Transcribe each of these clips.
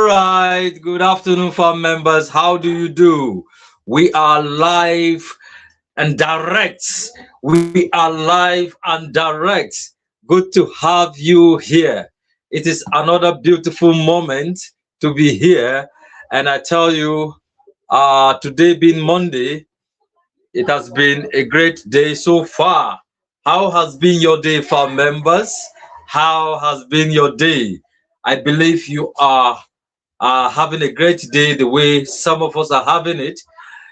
right. Good afternoon, farm members. How do you do? We are live and direct. We are live and direct. Good to have you here. It is another beautiful moment to be here. And I tell you, today being Monday, it has been a great day so far. How has been your day, farm members? How has been your day? I believe you are having a great day the way some of us are having it.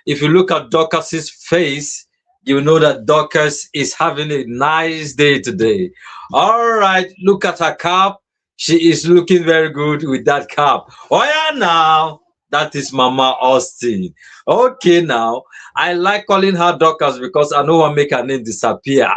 If you look at Dorcas's face, you know that Dorcas is having a nice day today. All right, look at her cap. She is looking very good with that cap. Oh yeah, now that is Mama Austin. Okay, now I like calling her Dorcas because I know I make her name disappear.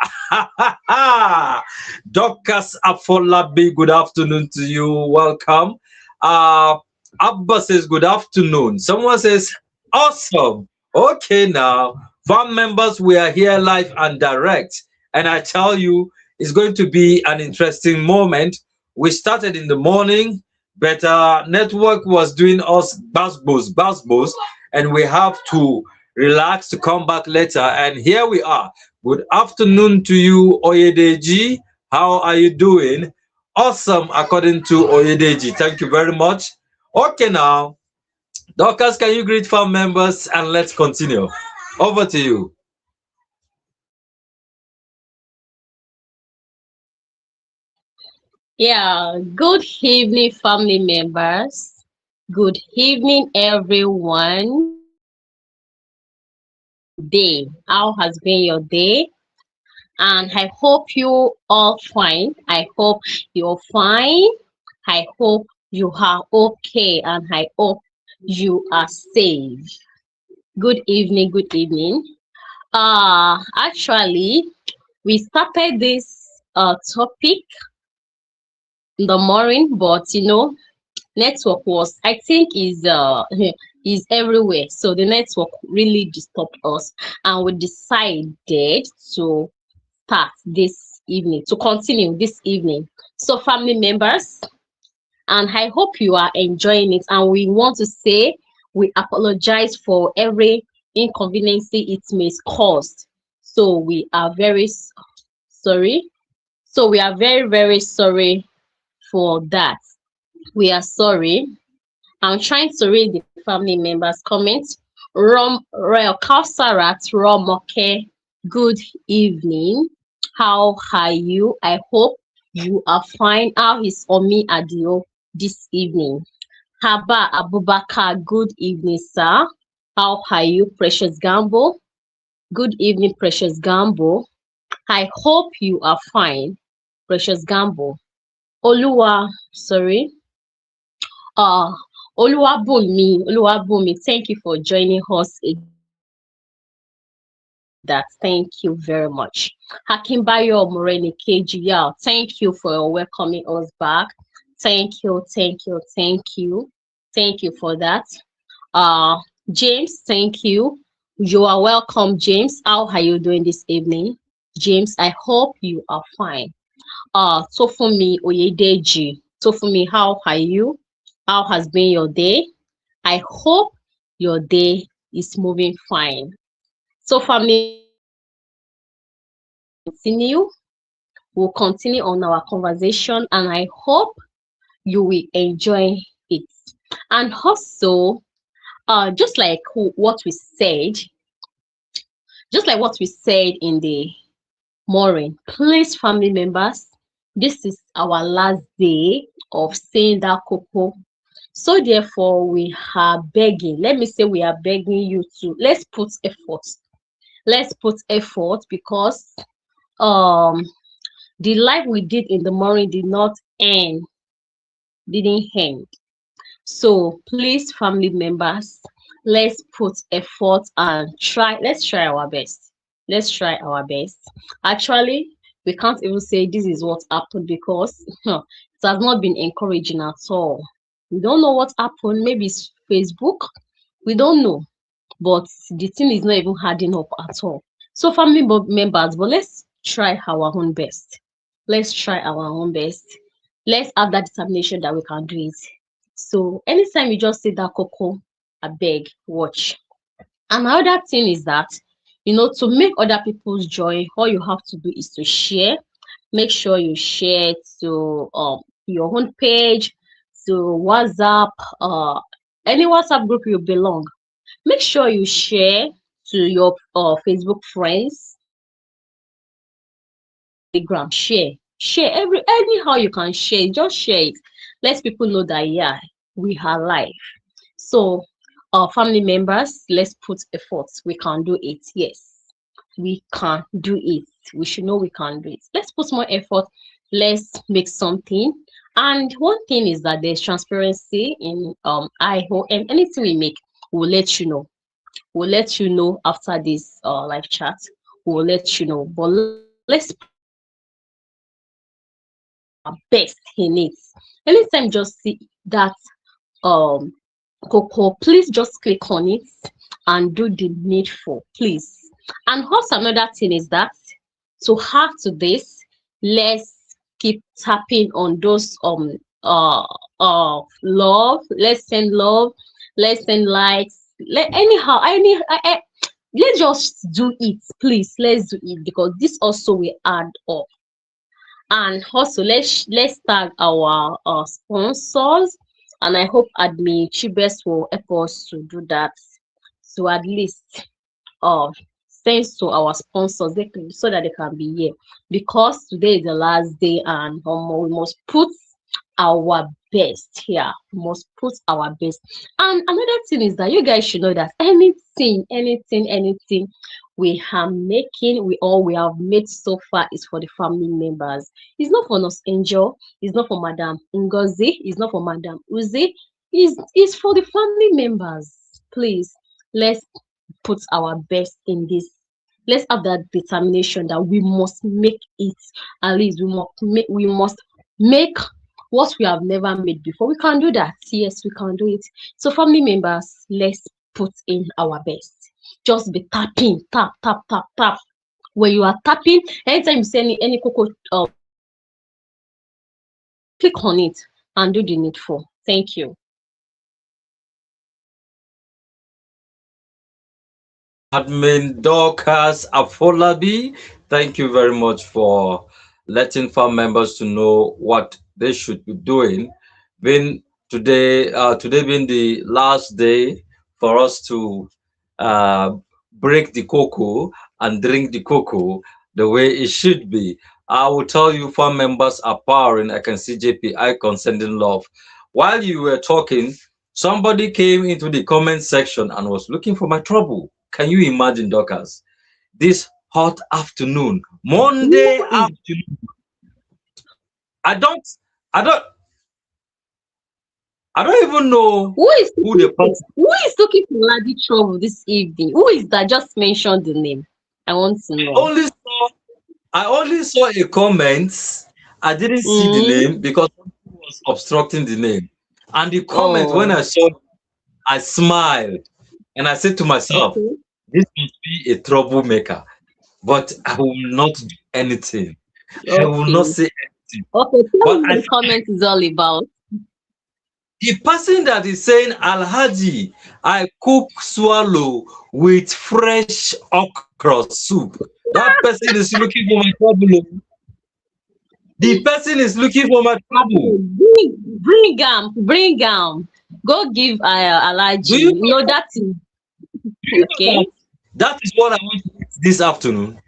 Dorcas Afolabi, good afternoon to you. Welcome. Uh, Abba says good afternoon. Someone says awesome. Okay, now, farm members, we are here live and direct. And I tell you, it's going to be an interesting moment. We started in the morning, but network was doing us basbos, and we have to relax to come back later. And here we are. Good afternoon to you, Oyedeji. How are you doing? Awesome, according to Oyedeji. Thank you very much. Okay, now, Dorcas, can you greet farm members and let's continue? Over to you. Yeah, good evening, family members. Good evening, everyone. Day. How has been your day? And I hope you all fine. I hope you're fine. I hope you are okay, and I hope you are safe. Good evening. Good evening. Actually, we started this topic in the morning, but network was, I think, is is everywhere, so the network really disturbed us, and we decided to start this evening, to continue this evening. So family members, and I hope you are enjoying it, and we want to say we apologize for every inconvenience it may cause. So we are sorry, so we are very sorry for that. We are sorry. I'm trying to read the family members' comments. Royal Kausarat Romoke, good evening. How are you? I hope you are fine. How is Omi Adio this evening? Haba Abubakar, good evening, sir. How are you, Precious Gambo? Good evening, Precious Gambo. I hope you are fine, Precious Gambo. Oluwa, sorry. Uh, Oluwabumi, thank you for joining us again. We need that. Thank you very much. Hakimbayo Moreni KGL, thank you for welcoming us back. Thank you for that. Uh, James, thank you. You are welcome, James. How are you doing this evening? James, I hope you are fine. Tofumi Oyedeji, Tofumi, how are you? How has been your day? I hope your day is moving fine. So family continue. We'll continue on our conversation, and I hope you will enjoy it. And also, just like what we said, in the morning, please, family members, this is our last day of saying that cocoa. So therefore, we are begging. Let me say we are begging you to let's put effort. Let's put effort, because the life we did in the morning didn't end. So please, family members, let's put effort and let's try our best. Let's try our best. Actually, we can't even say this is what happened, because it has not been encouraging at all. We don't know what happened. Maybe it's Facebook. We don't know. But the thing is not even adding up at all. So family members, but let's try our own best. Let's try our own best. Let's have that determination that we can do it. So anytime you just see that cocoa, I beg, watch. Another thing is that, to make other people's joy, all you have to do is to share. Make sure you share to your own page, to WhatsApp, any WhatsApp group you belong. Make sure you share to your Facebook friends, Telegram, share anyhow you can share, just share it. Let people know that, yeah, we are live. So, our family members, let's put effort. We can do it. Yes, we can do it. We should know we can do it. Let's put more effort. Let's make something. And one thing is that there's transparency in IOM. Anything we make, we'll let you know. We'll let you know after this live chat. We'll let you know. But let's put our best in it. Anytime just see that um cocoa, please just click on it and do the needful, please. And also another thing is that to add to this, let's keep tapping on those love. Let's send love, let's send likes, anyhow let's just do it, please. Let's do it, because this also will add up. And also let's tag our sponsors, and I hope admin Chibes will help us to do that, to at least uh send to our sponsors, so that they can be here, because today is the last day, and we must put our best here. We must put our best. And another thing is that you guys should know that anything we are making, we have made so far, is for the family members. It's not for us Angel, it's not for Madam Ngozi, it's not for Madam Uzi, it's for the family members. Please, let's put our best in this. Let's have that determination that we must make it. At least we must make what we have never made before. We can do that. Yes, we can do it. So family members, let's put in our best. Just be tapping, tap, tap, tap, tap. When you are tapping, anytime you see any cocoa, click on it and do the needful. Thank you. Admin Dorcas Afolabi, thank you very much for letting farm members to know what they should be doing. Being today being the last day for us to uh, break the cocoa and drink the cocoa the way it should be. I will tell you, farm members are powering. I can see JP icon sending love. While you were talking, somebody came into the comment section and was looking for my trouble. Can you imagine, Dorcas? This hot afternoon, Monday Who is afternoon. I don't, I don't, I don't even know who is who the looking for person. who is looking for Ladi trouble this evening? Who is that? Just mention the name. I want to I know. only saw, I only saw a comment. I didn't see the Mm, name because someone was obstructing the name. And the comment, when oh, I saw, I smiled and I said to myself, okay. "This must be a troublemaker." But I will not do anything. I will not Okay. say anything. Okay, tell But me what I the comment is all about. The person that is saying Alhaji, I cook swallow with fresh okra soup. That person is looking for my trouble. Oh. The person is looking for my trouble. Bring Go give Do Alaji. you know that? That is Do you know okay. that? That is what I want to eat this afternoon.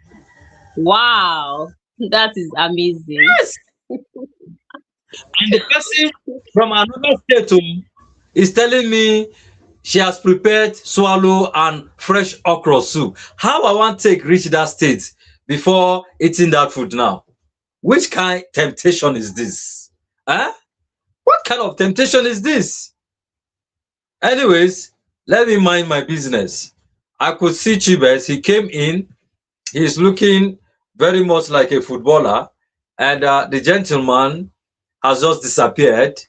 Wow, that is amazing. Yes. And the person from another state is telling me she has prepared swallow and fresh okra soup. How I want to take reach that state before eating that food now? Which kind temptation is this? Huh? What kind of temptation is this? Anyways, let me mind my business. I could see Chibes. He came in. He's looking very much like a footballer. And the gentleman has just disappeared.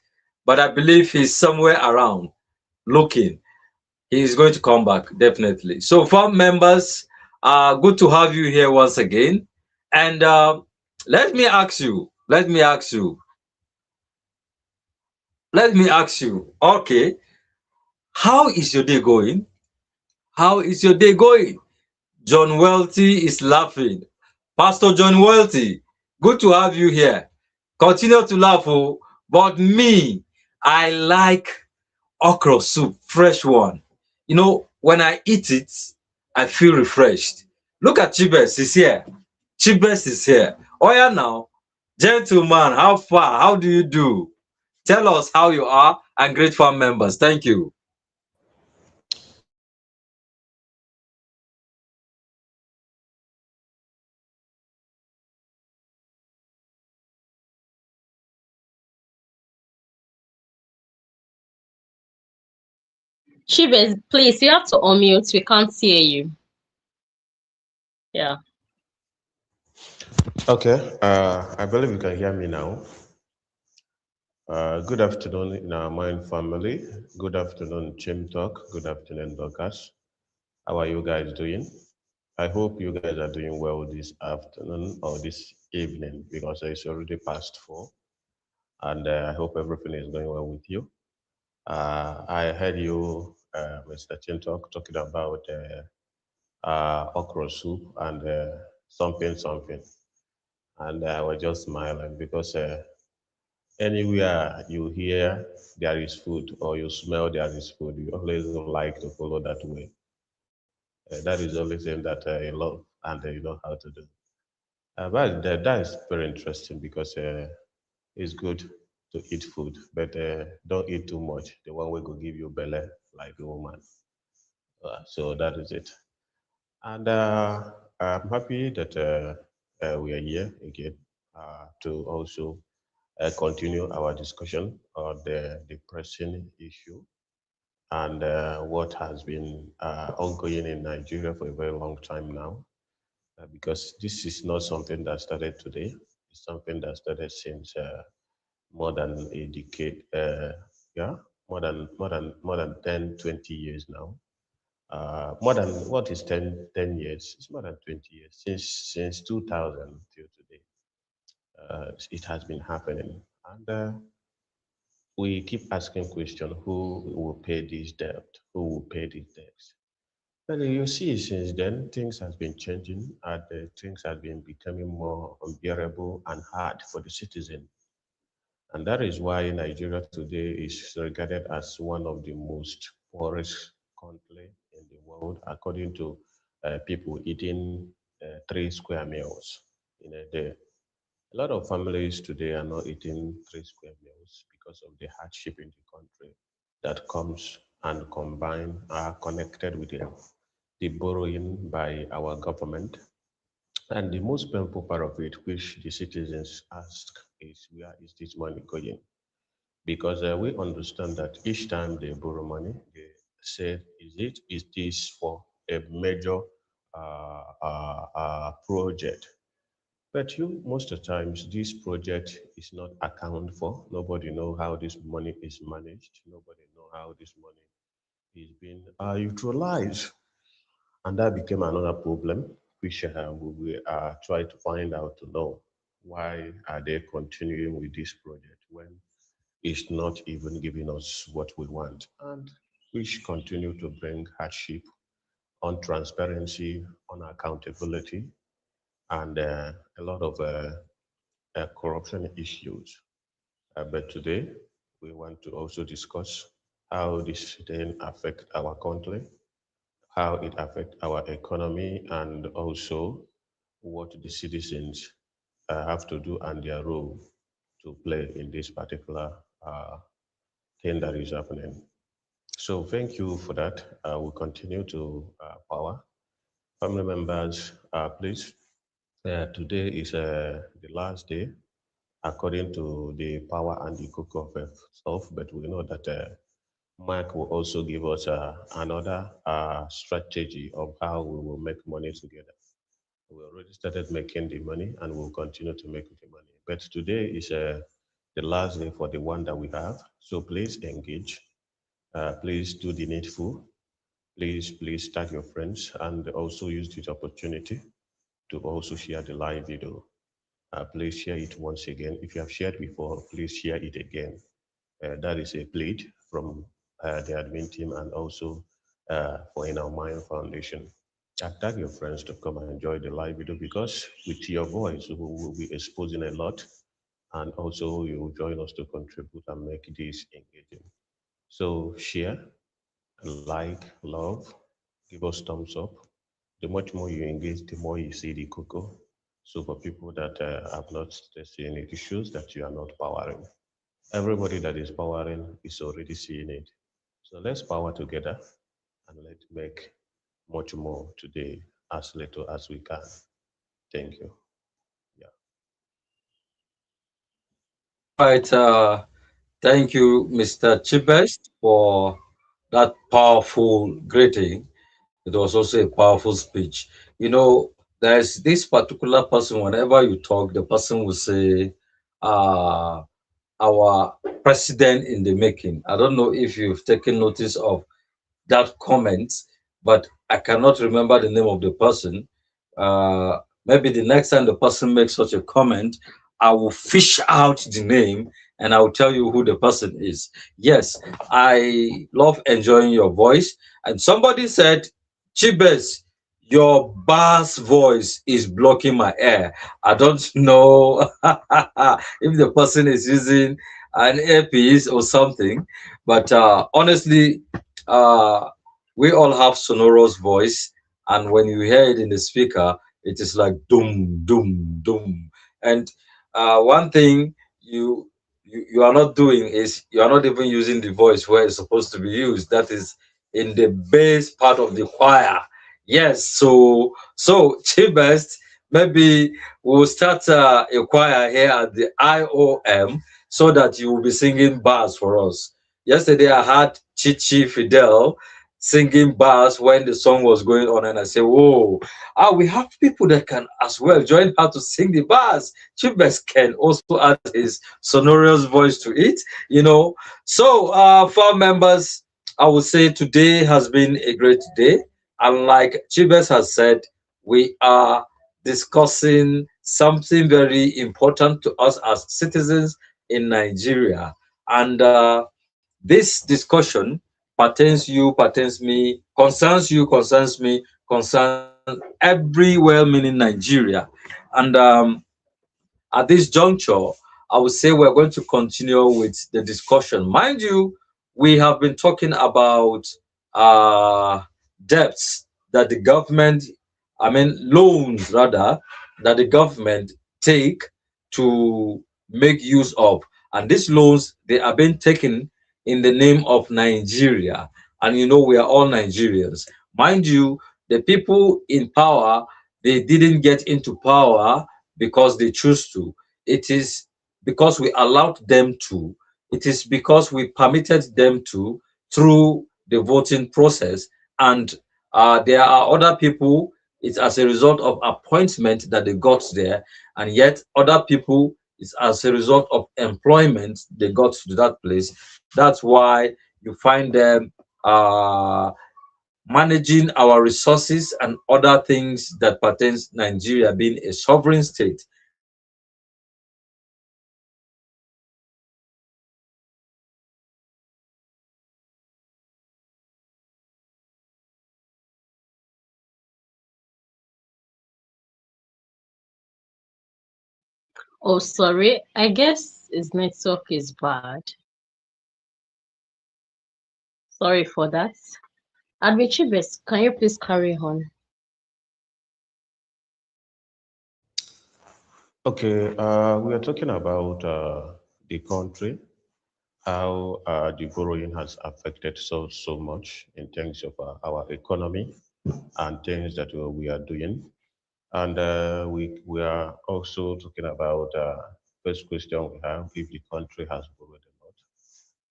But I believe he's somewhere around looking. He's going to come back, definitely. So, farm members, good to have you here once again. And let me ask you, Let me ask you, okay, how is your day going? How is your day going? John Welty is laughing. Pastor John Welty, good to have you here. Continue to laugh, oh. But me, I like okra soup, fresh one. You know, when I eat it, I feel refreshed. Look at Chibes, he's here. Chibes is here. Oh yeah, now, gentlemen, how far? How do you do? Tell us how you are and great farm members. Thank you. Shivers, please, you have to unmute. We can't hear you. Yeah. Okay, I believe you can hear me now. Good afternoon, in our mind family. Good afternoon, Chim Talk. Good afternoon, Dorcas. How are you guys doing? I hope you guys are doing well this afternoon or this evening because it's already past 4. And I hope everything is going well with you. I heard you, Mr. Chintalk, talking about okra soup and something, something. And I was just smiling because anywhere you hear there is food or you smell there is food, you always like to follow that way. That is the only thing that I love and you know how to do. But that is very interesting because it's good to eat food, but don't eat too much. The one will go give you belly like a woman. So that is it. And I'm happy that we are here again to also continue our discussion on the pressing issue and what has been ongoing in Nigeria for a very long time now. Because this is not something that started today. It's something that started since more than a decade. Yeah, more than 10, 20 years now. More than what is 10 years? It's more than 20 years since 2000 till today. It has been happening, and we keep asking question: Who will pay this debt? Who will pay this debt? But you see, since then, things has been changing and things have been becoming more unbearable and hard for the citizen. And that is why Nigeria today is regarded as one of the most poorest country in the world, according to people eating 3 square meals in a day. A lot of families today are not eating 3 square meals because of the hardship in the country that comes and combine are connected with the borrowing by our government. And the most painful part of it, which the citizens ask, is where is this money going? Because we understand that each time they borrow money, they say, is this for a major project? But you, most of the times, this project is not accounted for. Nobody know how this money is managed. Nobody know how this money is being utilized. And that became another problem, which we try to find out to know why are they continuing with this project when it's not even giving us what we want, and which continue to bring hardship, untransparency, unaccountability, and a lot of corruption issues. But today, we want to also discuss how this then affect our country, how it affect our economy, and also what the citizens have to do and their role to play in this particular thing that is happening. So thank you for that. We'll continue to power. Family members, please, today is the last day according to the power and the cook of self, but we know that Mark will also give us another strategy of how we will make money together. We already started making the money and we'll continue to make the money. But today is the last day for the one that we have. So please engage. Please do the needful. Please tag your friends and also use this opportunity to also share the live video. Please share it once again. If you have shared before, please share it again. That is a plea from the admin team and also for In Our Mind Foundation. Tag your friends to come and enjoy the live video because with your voice, we will be exposing a lot and also you will join us to contribute and make this engaging. So share, like, love, give us thumbs up. The much more you engage, the more you see the cocoa. So for people that have not seen it, it shows that you are not powering. Everybody that is powering is already seeing it. So let's power together and let's make much more today as little as we can. Thank you. Yeah. All right. Thank you, Mr. Chibest, for that powerful greeting. It was also a powerful speech. You know, there's this particular person, whenever you talk, the person will say, uh, our president in the making. I don't know if you've taken notice of that comment, but I cannot remember the name of the person. Maybe the next time the person makes such a comment, I will fish out the name and I will tell you who the person is. Yes, I love enjoying your voice. And somebody said, Chibes, your bass voice is blocking my air. I don't know if the person is using an earpiece or something, but honestly, uh, we all have sonorous voice, and when you hear it in the speaker, it is like doom, doom, doom. And one thing you are not doing is you are not even using the voice where it's supposed to be used. That is in the bass part of the choir. Yes, so Chief Best, maybe we'll start a choir here at the IOM so that you will be singing bars for us. Yesterday I had Chichi Fidel singing bars when the song was going on, and I said, "Whoa, we have people that can as well join her to sing the bars." Chibes can also add his sonorous voice to it, you know. So, for members, I would say today has been a great day, and like Chibes has said, we are discussing something very important to us as citizens in Nigeria, and this discussion pertains you, pertains me, concerns me, concerns every well-meaning Nigeria. And at this juncture, I would say we're going to continue with the discussion. Mind you, we have been talking about uh, debts that the government, I mean, loans rather, that the government take to make use of. And these loans, they are being taken in the name of Nigeria. And you know, we are all Nigerians. Mind you, the people in power, they didn't get into power because they choose to. It is because we allowed them to. It is because we permitted them to through the voting process. And there are other people, it's as a result of appointment that they got there. And yet, other people, it's as a result of employment they got to that place. That's why you find them managing our resources and other things that pertains Nigeria being a sovereign state. And this discussion pertains Oh, sorry. I guess his network is bad. Sorry for that. Admichibes, can you please carry on? Okay, we are talking about the country, how the borrowing has affected so much in terms of our economy and things that we are doing. And we are also talking about first question we have if the country has borrowed a lot.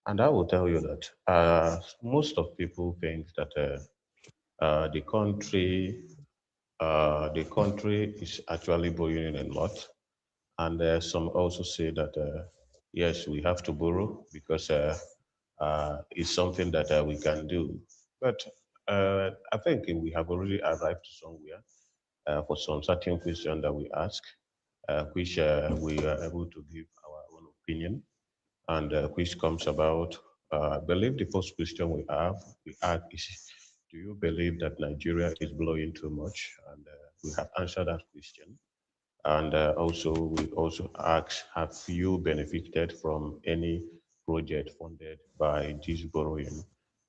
And I will tell you that most of people think that the country is actually borrowing a lot, and some also say that yes, we have to borrow because it's something that we can do. But I think we have already arrived to somewhere for some certain question that we ask, which we are able to give our own opinion and which comes about. I believe the first question we ask is, do you believe that Nigeria is blowing too much? And we have answered that question. And also, we also ask, have you benefited from any project funded by this borrowing?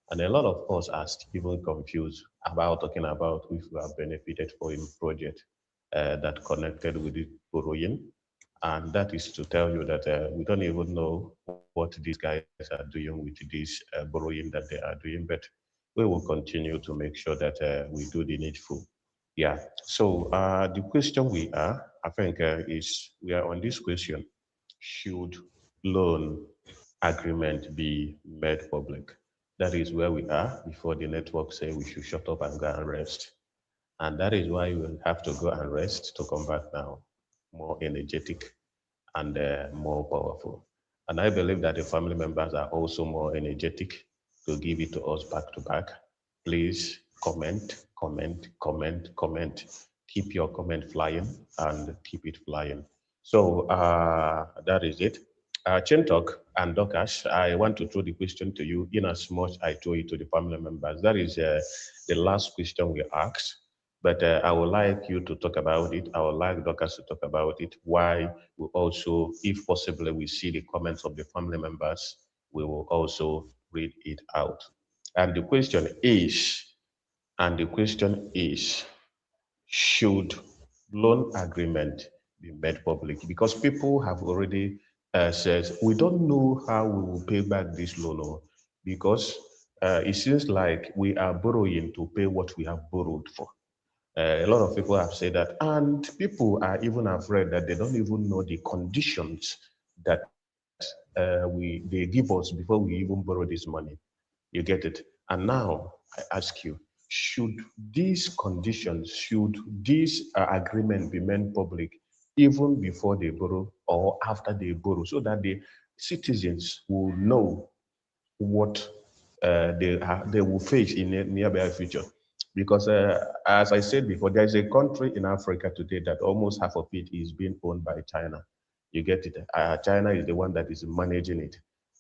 And a lot of us are even confused about talking about if we have benefited from a project that connected with this borrowing. And that is to tell you that we don't even know what these guys are doing with this borrowing that they are doing, but we will continue to make sure that we do the needful. Yeah. So the question I think, is we are on this question: should loan agreement be made public? That is where we are before the network say we should shut up and go and rest. And that is why we will have to go and rest to come back now more energetic and more powerful. And I believe that the family members are also more energetic to give it to us back to back. Please comment, comment, comment, comment. Keep your comment flying and keep it flying. So that is it. Chintok and Dokash, I want to throw the question to you in as much I throw it to the family members. That is the last question we asked. But I would like you to talk about it. I would like Dorcas to talk about it. Why we also, if possible, we see the comments of the family members, we will also read it out. And the question is, and the question is, should loan agreement be made public? Because people have already said, we don't know how we will pay back this loan, because it seems like we are borrowing to pay what we have borrowed for. A lot of people have said that, and people are even afraid that they don't even know the conditions that they give us before we even borrow this money. You get it? And now I ask you, should these conditions, should this agreement be made public even before they borrow or after they borrow, so that the citizens will know what they will face in the nearby future? Because as I said before, there is a country in Africa today that almost half of it is being owned by China. You get it? China is the one that is managing it.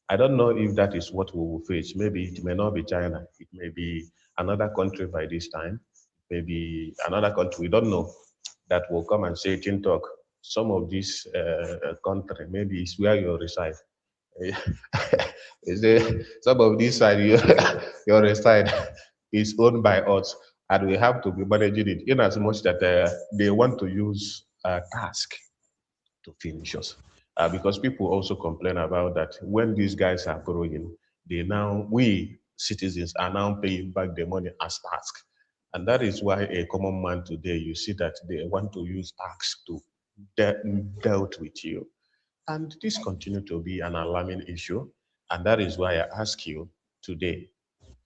I don't know if that is what we will face. Maybe it may not be China. It may be another country by this time. Maybe another country. We don't know, that will come and say, Chintok, some of this country, maybe it's where you reside. Is there some of this side your side is owned by us, and we have to be managing it in as much that they want to use task to finish us. Because people also complain about that when these guys are growing, we citizens are now paying back the money as task. And that is why a common man today, you see that they want to use tax to dealt with you. And this continues to be an alarming issue. And that is why I ask you today,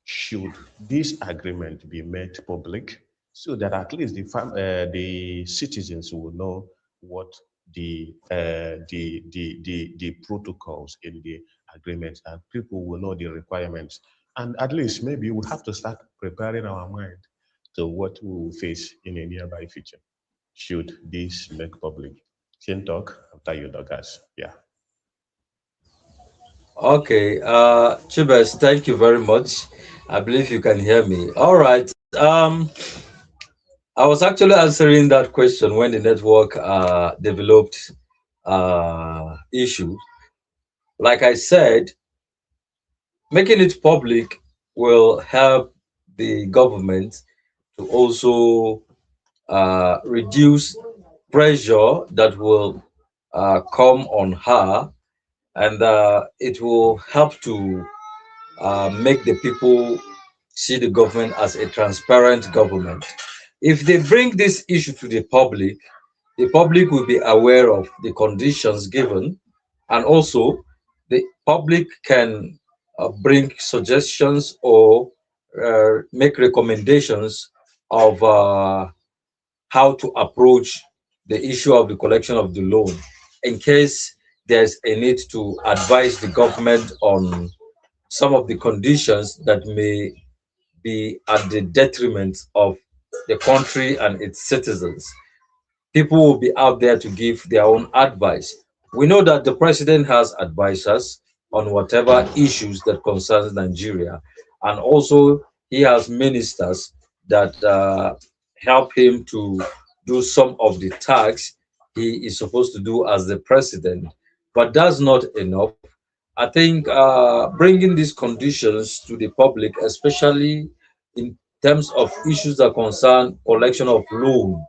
should this agreement be made public so that at least the citizens will know what the protocols in the agreements, and people will know the requirements, and at least maybe we have to start preparing our mind to what we will face in a nearby future should this make public. Shin talk after you, Douglas. Yeah. Okay, Chibes, thank you very much. I believe you can hear me. All right. I was actually answering that question when the network developed issue. Like I said, making it public will help the government to also reduce pressure that will come on her, and it will help to make the people see the government as a transparent government. If they bring this issue to the public will be aware of the conditions given, and also the public can bring suggestions or make recommendations of how to approach the issue of the collection of the loan in case there's a need to advise the government on some of the conditions that may be at the detriment of the country and its citizens. People will be out there to give their own advice. We know that the president has advisors on whatever issues that concerns Nigeria. And also, he has ministers that help him to do some of the tasks he is supposed to do as the president. But that's not enough. I think bringing these conditions to the public, especially in terms of issues that concern collection of loan,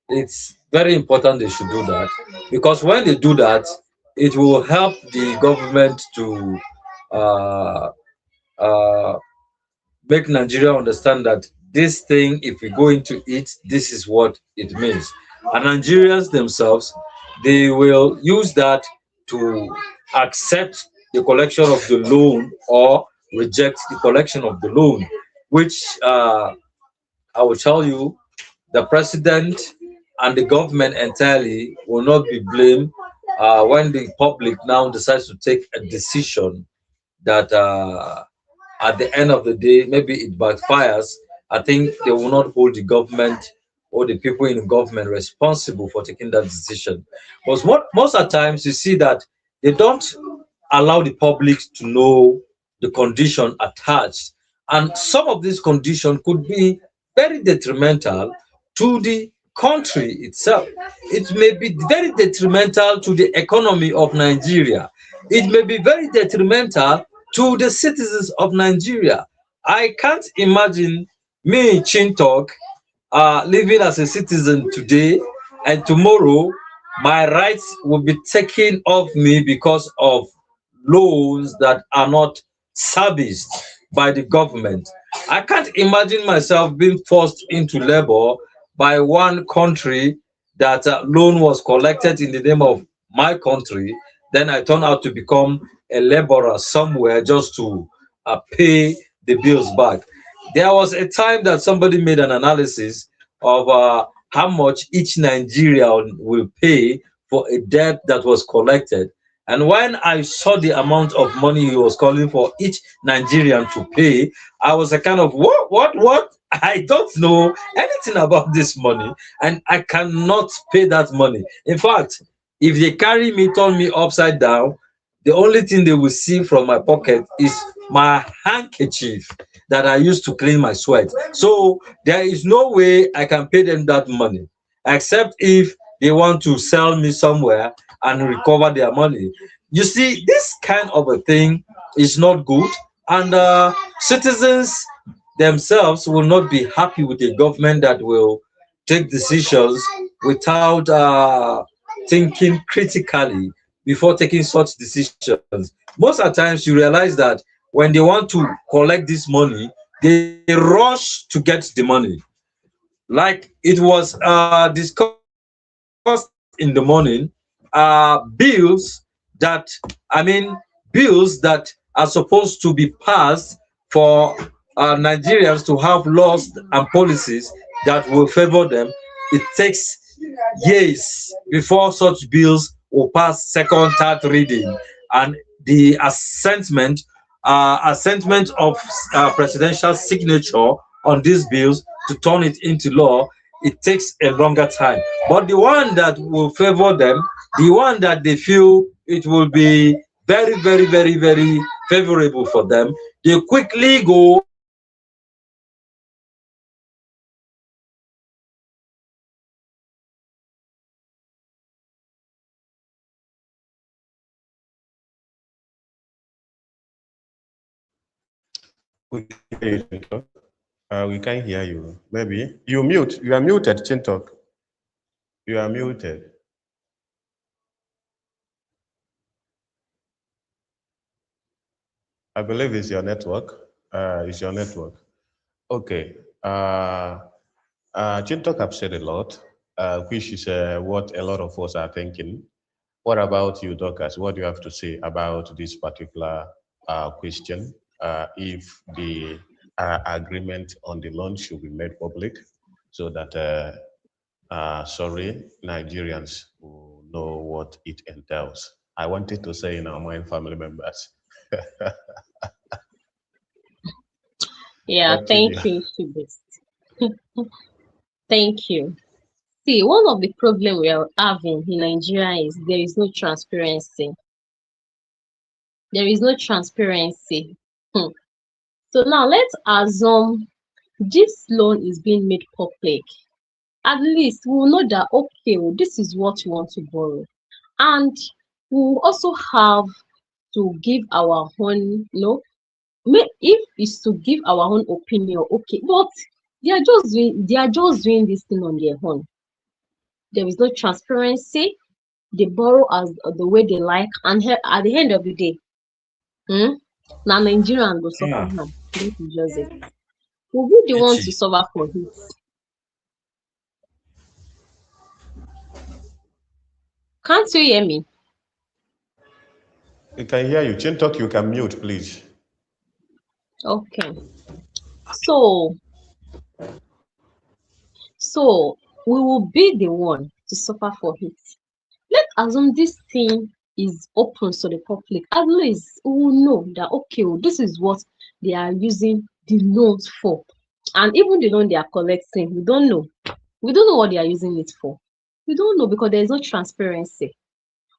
it's very important they should do that, because when they do that, it will help the government to uh, uh, make Nigeria understand that this thing, if we go into it, this is what it means. And Nigerians themselves, they will use that to accept the collection of the loan or reject the collection of the loan, which I will tell you, the president and the government entirely will not be blamed when the public now decides to take a decision that at the end of the day, maybe it backfires. I think they will not hold the government or the people in the government responsible for taking that decision. Because most of the times you see that they don't allow the public to know the condition attached. And some of these conditions could be very detrimental to the country itself. It may be very detrimental to the economy of Nigeria. It may be very detrimental to the citizens of Nigeria. I can't imagine me, Chintok, living as a citizen today, and tomorrow my rights will be taken off me because of loans that are not serviced by the government. I can't imagine myself being forced into labor by one country that loan was collected in the name of my country. Then I turn out to become a laborer somewhere just to pay the bills back. There was a time that somebody made an analysis of how much each Nigerian will pay for a debt that was collected. And when I saw the amount of money he was calling for each Nigerian to pay, I was a kind of, what? I don't know anything about this money, and I cannot pay that money. In fact, if they carry me, turn me upside down, the only thing they will see from my pocket is my handkerchief that I used to clean my sweat. So there is no way I can pay them that money, except if they want to sell me somewhere and recover their money. You see, this kind of a thing is not good, and citizens themselves will not be happy with a government that will take decisions without thinking critically before taking such decisions. Most of the times, you realize that when they want to collect this money, they rush to get the money. Like it was discussed in the morning, bills that, I mean, bills that are supposed to be passed for Nigerians to have laws and policies that will favor them. It takes years before such bills will pass second, third reading, and the assentment of presidential signature on these bills to turn it into law, it takes a longer time. But the one that will favor them, the one that they feel it will be very, very, very, very favorable for them, they quickly go and pass it into law. And most of the times, you realize that when they want to collect this money, they rush We can hear you, Chintok. We can't hear you. Maybe you mute. You are muted, Chintok. You are muted. I believe it's your network. It's your network. Okay. Chintok have said a lot, which is what a lot of us are thinking. What about you, Dorcas? What do you have to say about this particular question? If the agreement on the loan should be made public so that, Nigerians will know what it entails. I wanted to say in our mind, family members. Yeah, Continue. thank you, Shubist. Thank you. See, one of the problems we are having in Nigeria is there is no transparency. There is no transparency. Hmm. So now let's assume this loan is being made public. At least we will know that okay, well, this is what you want to borrow, and we will also have to give our own, if it's to give our own opinion, okay, but they are just doing this thing on their own. There is no transparency. They borrow as the way they like, and at the end of the day, hmm, now Nigerian go suffer Hmm. harm. That is just it. Who be the one to Ichi. suffer for it? Can't you hear me? We can hear you. Chin talk, you can mute, please. Okay. So so we will be the one to suffer for it. Let's assume this thing is open to the public. At least we will know that okay, oh, this is what they are using the loans for. And even the loan they are collecting, we don't know. We don't know what they are using it for. We don't know because there is no transparency.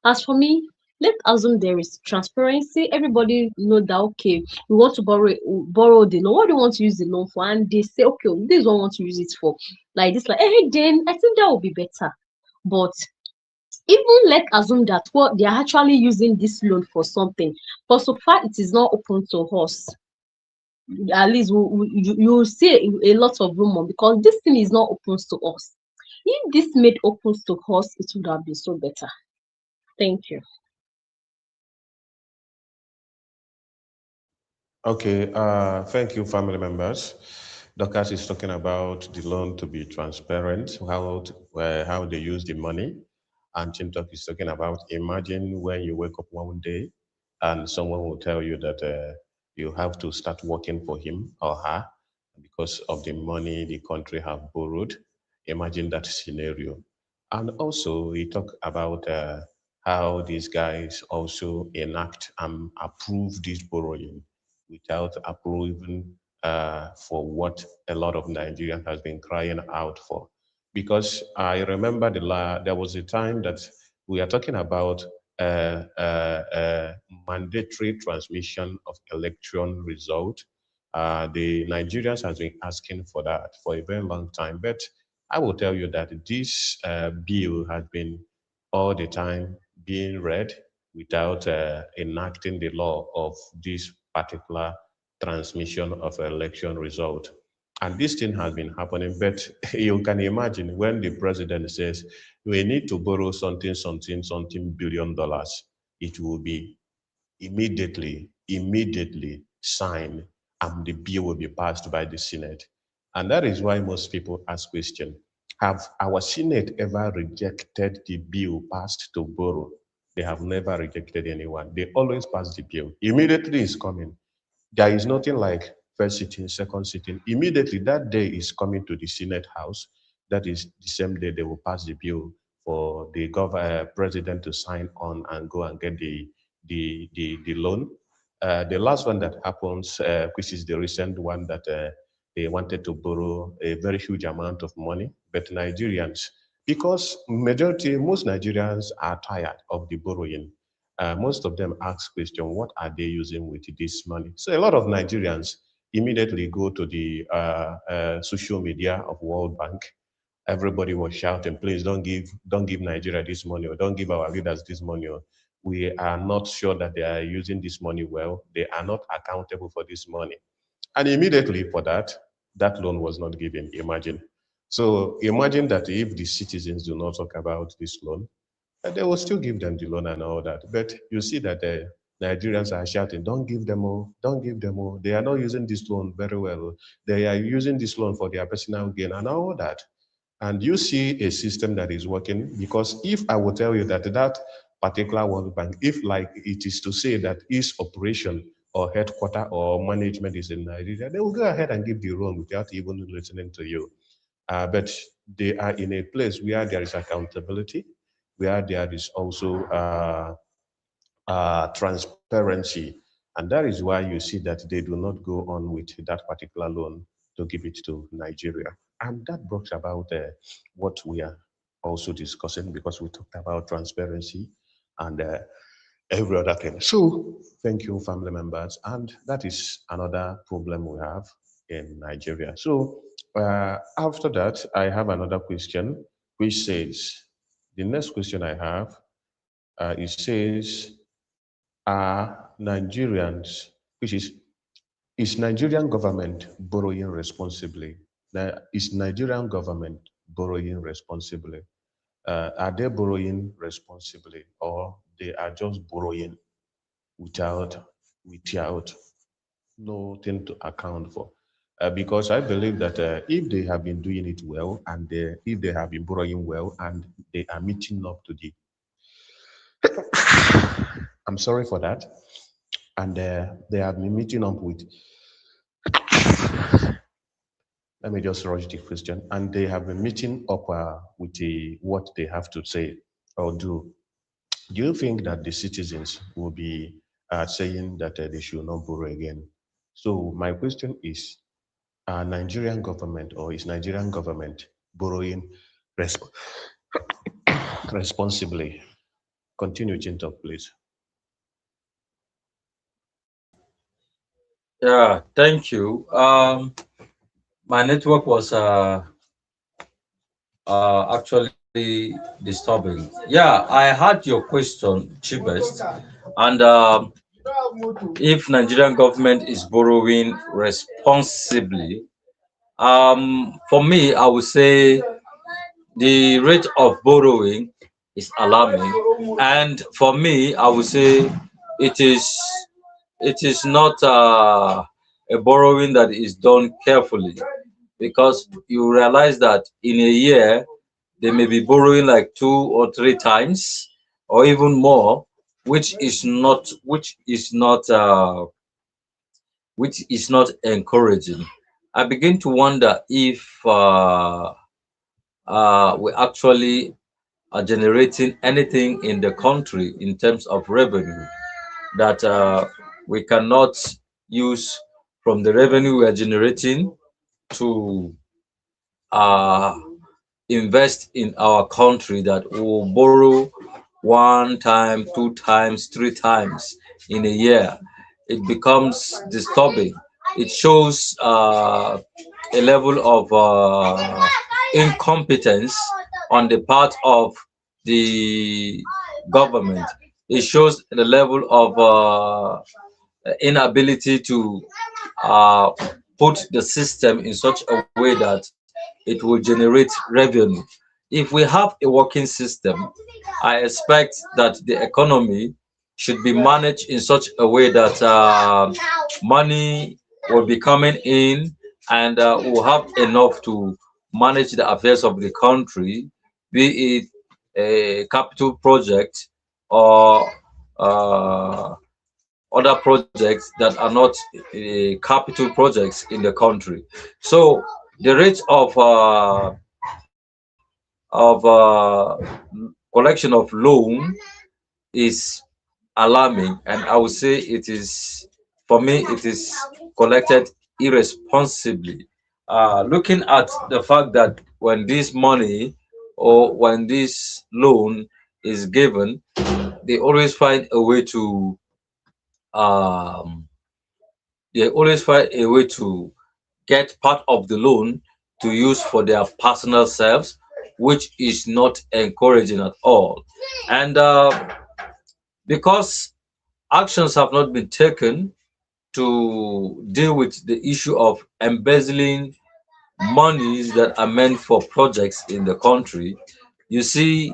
As for me, let's assume there is transparency. Everybody know that okay, we want to borrow the loan. What do you want to use the loan for? And they say, okay, this is what I want to use it for. Like this, like then I think that would be better. But even let's assume that what they are actually using this loan for something, but so far it is not open to us. At least you will see a lot of rumor because this thing is not open to us. If this made open to us, it would have been so better. Thank you. Okay, thank you, family members. Dorcas is talking about the loan to be transparent, how they use the money. And Chintok is talking about imagine when you wake up one day and someone will tell you that you have to start working for him or her because of the money the country have borrowed. Imagine that scenario. And also, we talk about how these guys also enact and approve this borrowing without approving for what a lot of Nigerians has been crying out for. Because I remember there was a time that we are talking about mandatory transmission of election result. The Nigerians has been asking for that for a very long time, but I will tell you that this bill has been all the time being read without enacting the law of this particular transmission of election result. And this thing has been happening, but you can imagine when the president says we need to borrow something, something, something $1 billion, it will be immediately signed and the bill will be passed by the Senate. And that is why most people ask question, have our Senate ever rejected the bill passed to borrow? They have never rejected anyone. They always pass the bill. Immediately it's coming. There is nothing like first sitting, second sitting. Immediately that day is coming to the Senate House. That is the same day they will pass the bill for the president to sign on and go and get the loan. The last one that happens, which is the recent one that they wanted to borrow a very huge amount of money, but Nigerians, because most Nigerians are tired of the borrowing, most of them ask question, what are they using with this money? So a lot of Nigerians immediately go to the social media of World Bank. Everybody was shouting, please don't give Nigeria this money, or don't give our leaders this money. Or we are not sure that they are using this money well. They are not accountable for this money. And immediately for that, that loan was not given. Imagine. So imagine that if the citizens do not talk about this loan, they will still give them the loan and all that. But you see that the Nigerians are shouting, don't give them all, don't give them all. They are not using this loan very well. They are using this loan for their personal gain and all that. And you see a system that is working, because if I will tell you that that particular World Bank, if like it is to say that its operation or headquarter or management is in Nigeria, they will go ahead and give the loan without even listening to you. But they are in a place where there is accountability, where there is also transparency. And that is why you see that they do not go on with that particular loan to give it to Nigeria. And that brought about what we are also discussing, because we talked about transparency and every other thing. So thank you, family members. And that is another problem we have in Nigeria. So after that, I have another question, which says, the next question I have, it says, are Nigerians, which is Nigerian government borrowing responsibly? Is Nigerian government borrowing responsibly? Are they borrowing responsibly, or they are just borrowing without nothing to account for? Because I believe that if they have been doing it well, and if they have been borrowing well, and they are meeting up to the, I'm sorry for that, and they have been meeting up with, let me just rush the question, and they have been meeting up with what they have to say or do you think that the citizens will be saying that they should not borrow again? So my question is, Nigerian government, or is Nigerian government borrowing resp- responsibly? Continue, Chintok, please. Yeah, thank you. My network was actually disturbing. Yeah, I had your question, cheapest, and if Nigerian government is borrowing responsibly, for me, I would say the rate of borrowing is alarming, and for me, I would say it is it is not a borrowing that is done carefully, because you realize that in a year they may be borrowing like 2 or 3 times or even more, which is not encouraging. I begin to wonder if we actually are generating anything in the country in terms of revenue that we cannot use from the revenue we are generating to uh, invest in our country, that we will borrow 1 time, 2 times, 3 times in a year. It becomes disturbing. It shows a level of incompetence on the part of the government. It shows the level of inability to uh, put the system in such a way that it will generate revenue. If we have a working system, I expect that the economy should be managed in such a way that money will be coming in, and we'll have enough to manage the affairs of the country, be it a capital project or other projects that are not capital projects in the country. So the rate of collection of loan is alarming, and I would say it is, for me, it is collected irresponsibly. Looking at the fact that when this money or when this loan is given, they always find a way to um, get part of the loan to use for their personal selves, which is not encouraging at all. And because actions have not been taken to deal with the issue of embezzling monies that are meant for projects in the country, you see,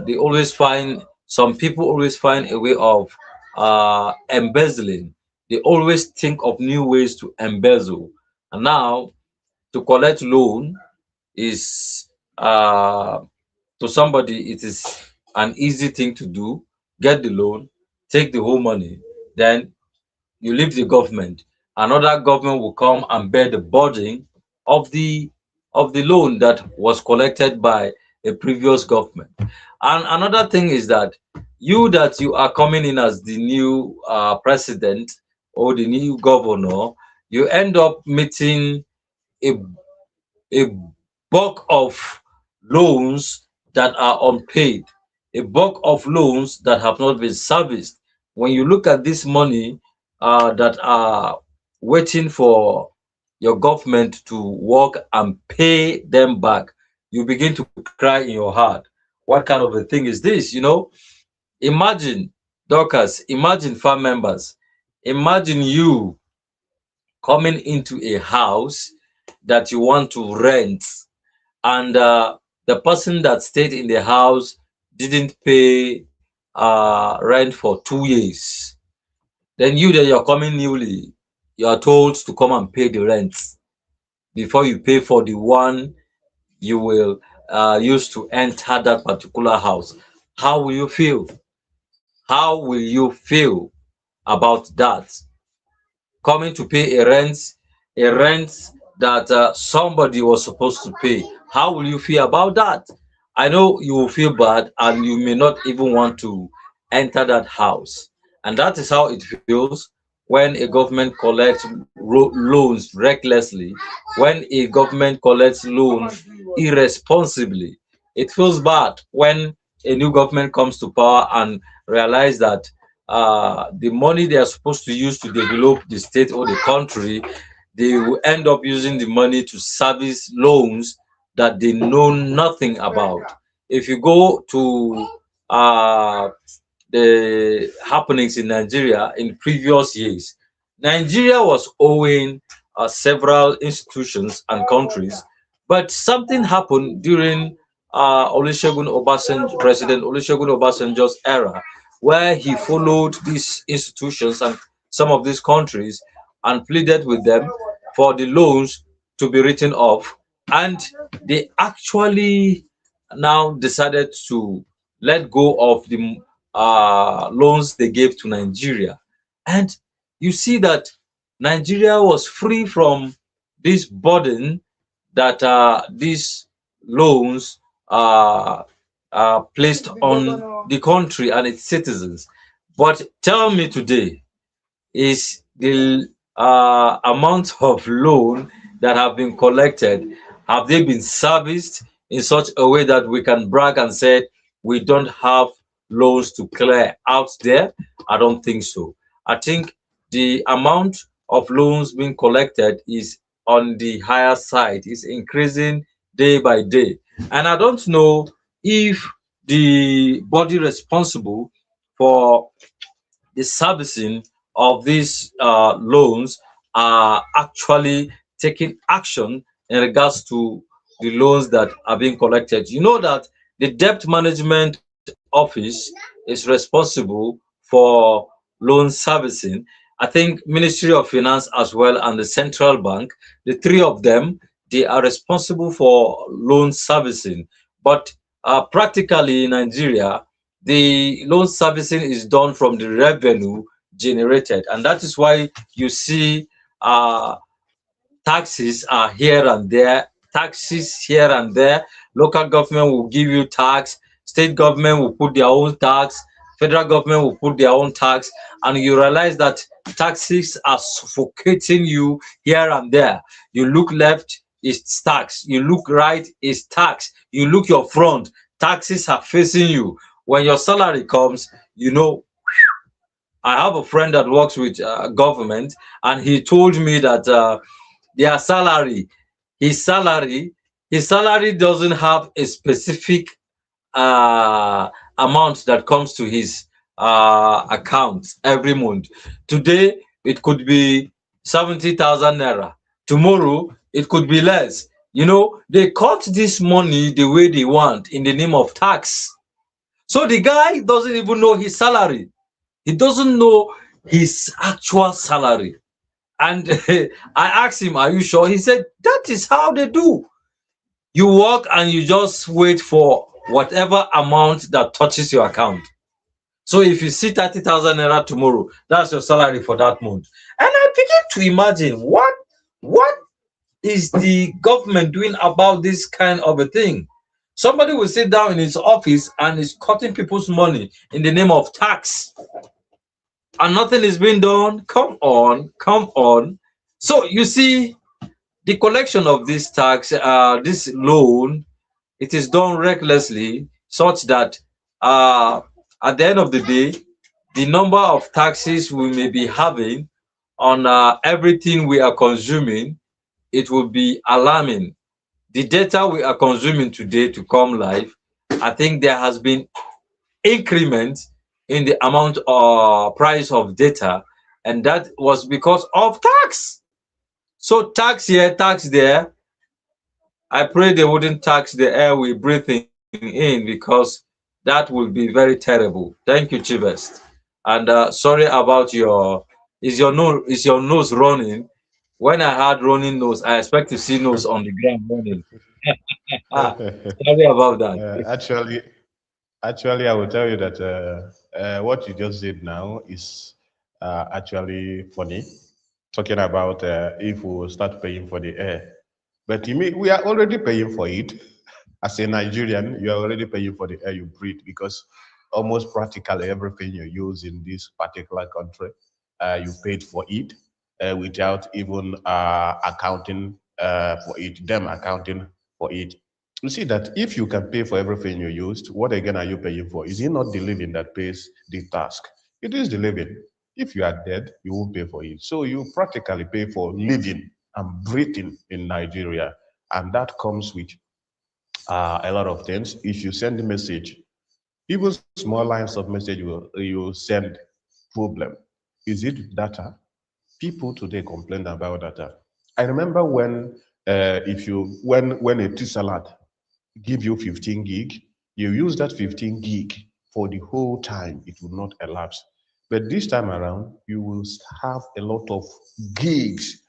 they always find some people always find a way of embezzling. They always think of new ways to embezzle. And now, to collect loan is to somebody, it is an easy thing to do. Get the loan, take the whole money, then you leave the government. Another government will come and bear the burden of the loan that was collected by a previous government. And another thing is that you are coming in as the new president or the new governor, you end up meeting a a bulk of loans that are unpaid. a bulk of loans that have not been serviced. When you look at this money that are waiting for your government to work and pay them back, you begin to cry in your heart. What kind of a thing is this? Imagine, Dorcas, imagine farm members, imagine you coming into a house that you want to rent, and the person that stayed in the house didn't pay rent for 2 years. Then you that you're coming newly, you are told to come and pay the rent before you pay for the one you will use to enter that particular house. How will you feel? How will you feel about that? Coming to pay a rent that somebody was supposed to pay. How will you feel about that? I know you will feel bad and you may not even want to enter that house. And that is how it feels when a government collects loans recklessly, when a government collects loans irresponsibly. It feels bad when a new government comes to power and realize that the money they are supposed to use to develop the state or the country, they will end up using the money to service loans that they know nothing about. If you go to the happenings in Nigeria in previous years, Nigeria was owing several institutions and countries, but something happened during President Olusegun Obasanjo's era, where he followed these institutions and some of these countries and pleaded with them for the loans to be written off. And they actually now decided to let go of the loans they gave to Nigeria. And you see that Nigeria was free from this burden that these loans placed on the country and its citizens. But tell me today, is the amount of loan that have been collected, have they been serviced in such a way that we can brag and say we don't have loans to clear out there? I don't think so. I think the amount of loans being collected is on the higher side, is increasing day by day. And I don't know if the body responsible for the servicing of these loans are actually taking action in regards to the loans that are being collected. You know that the debt management office is responsible for loan servicing. I think Ministry of Finance as well and the central bank, the three of them, they are responsible for loan servicing. But practically in Nigeria, the loan servicing is done from the revenue generated, and that is why you see taxes are here and there, taxes here and there. Local government will give you tax, state government will put their own tax, federal government will put their own tax, and you realize that taxes are suffocating you here and there. You look left, it's tax. You look right, it's tax. You look your front, taxes are facing you. When your salary comes, I have a friend that works with government, and he told me that their salary, his salary, his salary doesn't have a specific amount that comes to his account every month. Today it could be 70,000 naira. Tomorrow it could be less. They cut this money the way they want in the name of tax. So the guy doesn't even know his salary. He doesn't know his actual salary. And I asked him, "Are you sure?" He said, "That is how they do. You work and you just wait for whatever amount that touches your account. So if you see 30,000 naira tomorrow, that's your salary for that month." And I begin to imagine what is the government doing about this kind of a thing? Somebody will sit down in his office and is cutting people's money in the name of tax, and nothing is being done. Come on, come on. So you see, the collection of this tax, this loan, it is done recklessly, such that uh, at the end of the day, the number of taxes we may be having on everything we are consuming, it will be alarming. The data we are consuming today to come live, I think there has been increment in the amount or price of data, and that was because of tax. So tax here, tax there. I pray they wouldn't tax the air we breathing in because that would be very terrible. Thank you, Chivest. And sorry about your is your nose running? When I had running nose, I expect to see nose on the ground running. Ah, sorry about that. Actually, actually, I will tell you that what you just did now is actually funny. Talking about if we will start paying for the air, but you mean we are already paying for it. As a Nigerian, you are already paying for the air you breathe because almost practically everything you use in this particular country, you paid for it without even accounting for it, them accounting for it. You see that if you can pay for everything you used, what again are you paying for? Is it not the living that pays the task? It is the living. If you are dead, you won't pay for it. So you practically pay for living and breathing in Nigeria. And that comes with a lot of things. If you send a message, even small lines of message will send problem. Is it data? People today complain about data. I remember when if you when a T-Salad give you 15 gig, you use that 15 gig for the whole time. It will not elapse. But this time around, you will have a lot of gigs,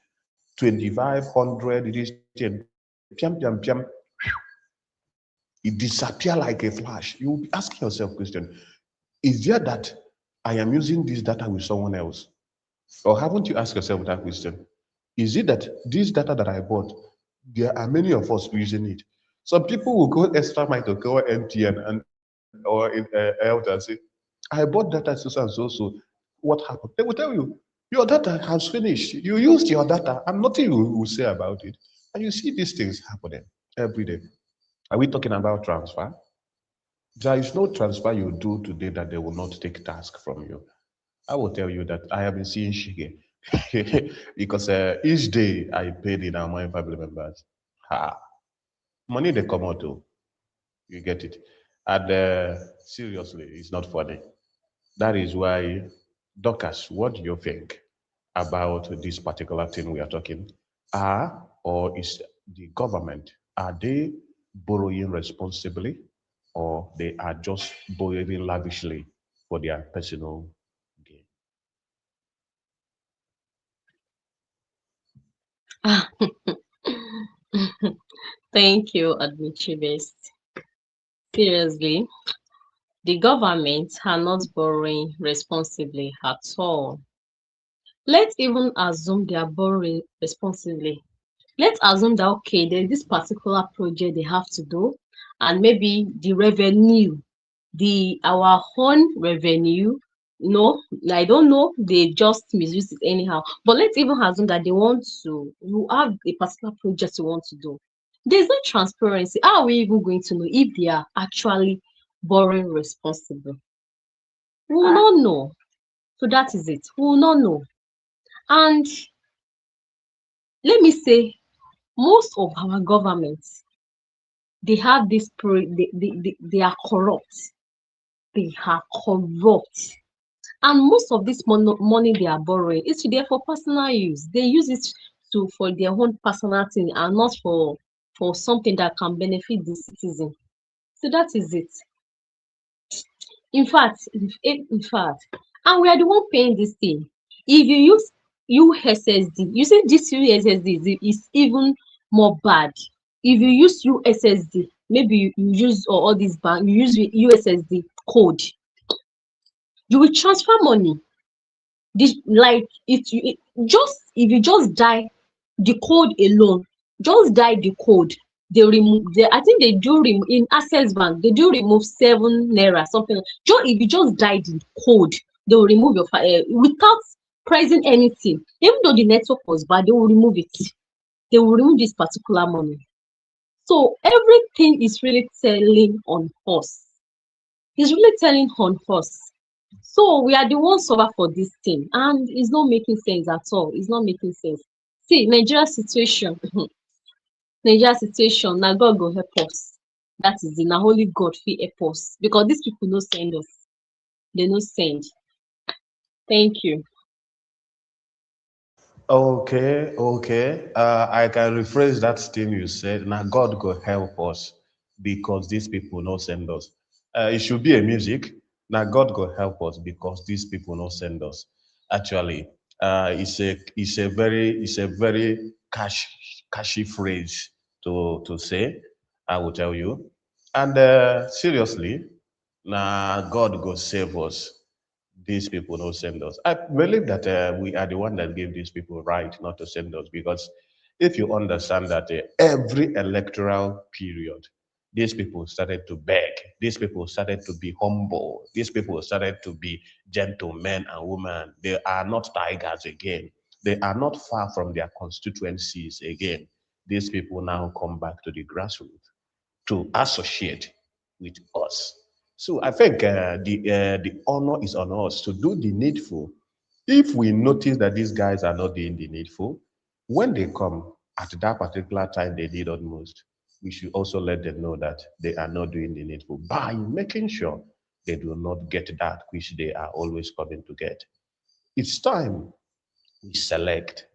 2500, this thing, piam, piam, piam, it disappear like a flash. You will be asking yourself question, is there that I am using this data with someone else? Or haven't you asked yourself that question? Is it that this data that I bought, there are many of us using it? Some people will go extra mile to call MTN and or in Airtel and say, I bought data so and so. What happened? They will tell you, your data has finished. You used your data, and nothing you will say about it. And you see these things happening every day. Are we talking about transfer? There is no transfer you do today that they will not take task from you. I will tell you that I have been seeing Shige because each day I paid in our my family members. Ha, money they come out to, you get it. And seriously, it's not funny. That is why, Dorcas, what do you think about this particular thing we are talking? Are or is the government, are they borrowing responsibly or they are just borrowing lavishly for their personal gain? Thank you, Admichibest. Seriously, the government are not borrowing responsibly at all. Let's even assume they are borrowing responsibly. Let's assume that okay, there's this particular project they have to do, and maybe the revenue, the our own revenue, I don't know, they just misuse it anyhow. But let's even assume that they want to, you have a particular project you want to do. There's no transparency. How are we even going to know if they are actually borrowing responsible? We will not know. So that is it. We will not know. And let me say, most of our governments, they have this they are corrupt. They are corrupt. And most of this money they are borrowing is there for personal use. They use it to for their own personal thing and not for something that can benefit the citizen. So that is it. In fact, and we are the one paying this thing. If you use USSD, you see this USSD is even more bad. If you use USSD, maybe you use all these bank, you use USSD code, you will transfer money. This like just if you just die the code alone, just die the code, they remove I think they do remove in Access Bank, they do remove 7 naira something. Just if you just die the code, they will remove your without pricing anything. Even though the network was bad, they will remove it. They will remove this particular money. So everything is really telling on us. It's really telling on us. So we are the ones suffer for this thing, and it's not making sense at all. It's not making sense. See, Nigeria situation, Nigeria situation. Now God go help us. That is it. Now only God fit help us because these people no send us. They no send. Thank you. Okay, okay. I can rephrase that thing you said. Now God go help us because these people no send us. It should be a music. Now God go help us because these people no send us. Actually, it's a very catchy phrase to say. I will tell you. And seriously, now God go save us. These people don't send us. I believe that we are the one that gave these people right not to send us because if you understand that every electoral period, these people started to beg, these people started to be humble, these people started to be gentlemen and women. They are not tigers again. They are not far from their constituencies again. These people now come back to the grassroots to associate with us. So I think the honor is on us to do the needful. If we notice that these guys are not doing the needful, when they come at that particular time they need us most, we should also let them know that they are not doing the needful by making sure they do not get that which they are always coming to get. It's time we select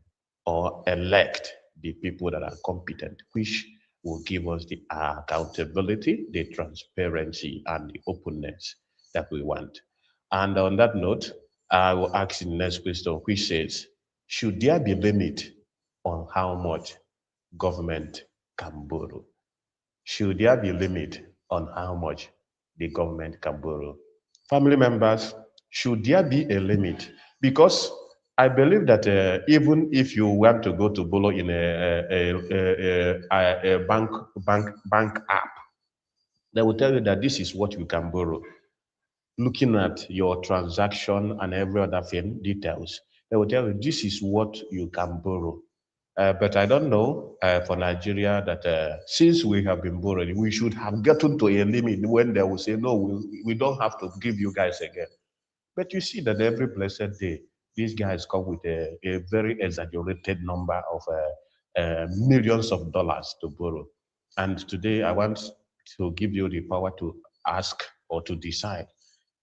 or elect the people that are competent, which will give us the accountability, the transparency, and the openness that we want. And on that note, I will ask the next question, which says, should there be limit on how much government can borrow? Should there be limit on how much the government can borrow? Family members, should there be a limit? Because I believe that even if you want to go to borrow in a bank app, they will tell you that this is what you can borrow. Looking at your transaction and every other thing details, they will tell you this is what you can borrow. But I don't know for Nigeria that since we have been borrowing, we should have gotten to a limit when they will say, no, we don't have to give you guys again. But you see that every blessed day, these guys come with a very exaggerated number of millions of dollars to borrow. And today I want to give you the power to ask or to decide,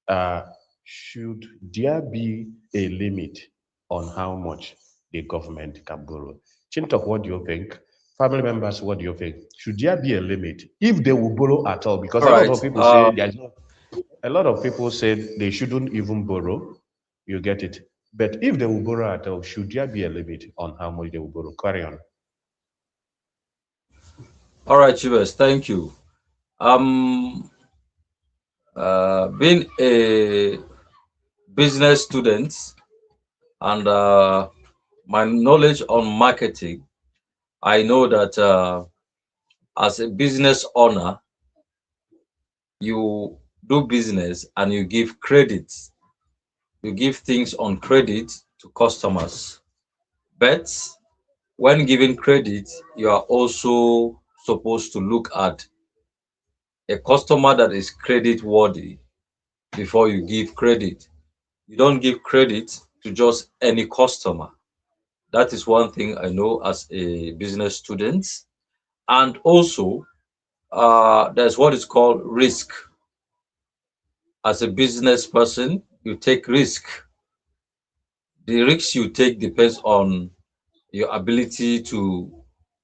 uh, should there be a limit on how much the government can borrow? Chintok, what do you think? Family members, what do you think? Should there be a limit if they will borrow at all? Because All a lot right. of people say there's no, a lot of people said they shouldn't even borrow. You get it. But if they will borrow at all, should there be a limit on how much they will borrow? Carry on. All right, Chivers. Thank you. Um, being a business student and my knowledge on marketing, I know that as a business owner, you do business and you give credit. You give things on credit to customers. But when giving credit, you are also supposed to look at a customer that is credit worthy before you give credit. You don't give credit to just any customer. That is one thing I know as a business student. And also, there's what is called risk. As a business person, you take risk. The risk you take depends on your ability to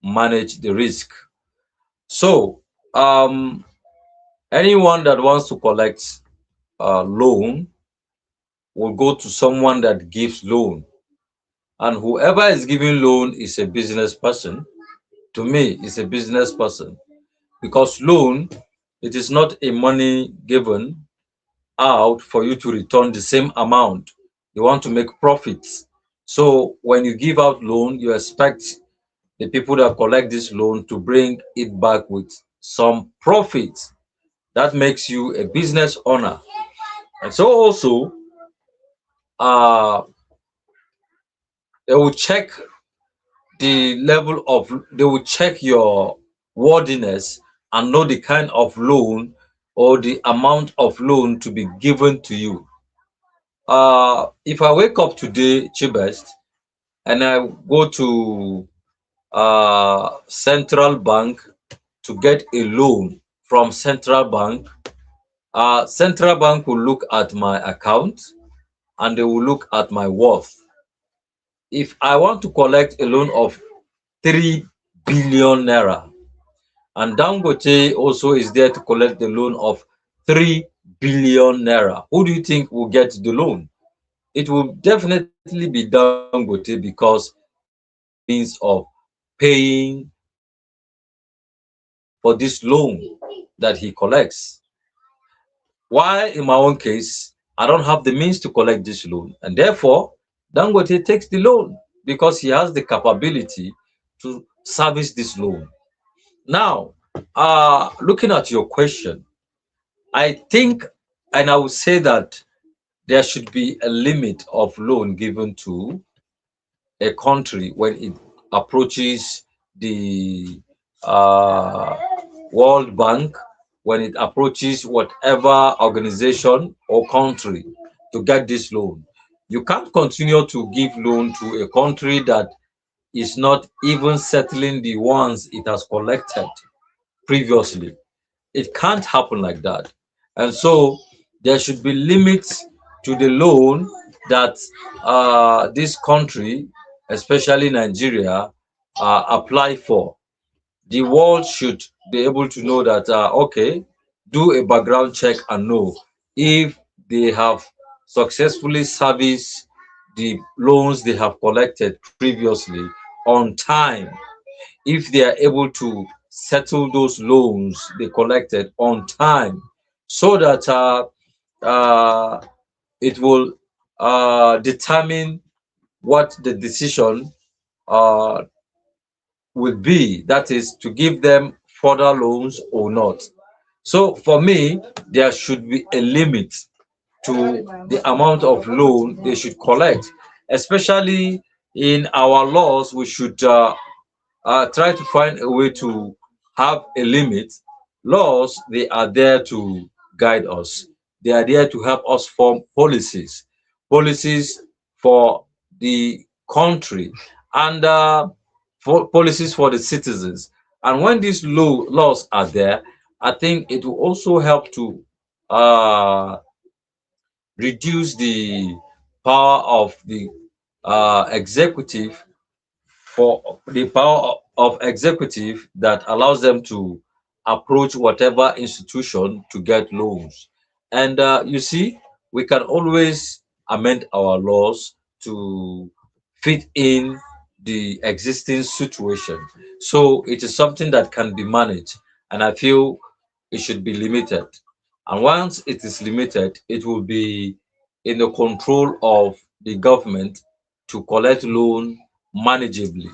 manage the risk. So, anyone that wants to collect a loan will go to someone that gives loan, and whoever is giving loan is a business person. To me, is a business person because loan, it is not a money given out for you to return the same amount. You want to make profits. So when you give out loan, you expect the people that collect this loan to bring it back with some profit. That makes you a business owner. And so also, uh, they will check the level of, they will check your worthiness and know the kind of loan or the amount of loan to be given to you. If I wake up today, Chibest, and I go to central bank to get a loan from central bank will look at my account and they will look at my worth. If I want to collect a loan of 3 billion naira, and Dangote also is there to collect the loan of 3 billion naira, who do you think will get the loan? It will definitely be Dangote because he has the means of paying for this loan that he collects. While in my own case, I don't have the means to collect this loan, and therefore Dangote takes the loan because he has the capability to service this loan. Now, looking at your question, I think, and I would say that there should be a limit of loan given to a country when it approaches the uh, World Bank, when it approaches whatever organization or country to get this loan. You can't continue to give loan to a country that is not even settling the ones it has collected previously. It can't happen like that. And so there should be limits to the loan that this country, especially Nigeria, apply for. The world should be able to know that, okay, do a background check and know if they have successfully serviced the loans they have collected previously on time, if they are able to settle those loans they collected on time, so that it will determine what the decision uh, will be, that is to give them further loans or not. So for me, there should be a limit to the amount of loan they should collect, especially in our laws. We should try to find a way to have a limit. Laws, they are there to guide us. They are there to help us form policies for the country, and for policies for the citizens. And when these laws are there, I think it will also help to uh, reduce the power of the executive, for the power of executive that allows them to approach whatever institution to get loans. And you see, we can always amend our laws to fit in the existing situation. So it is something that can be managed, and I feel it should be limited. And once it is limited, it will be in the control of the government to collect loan manageably,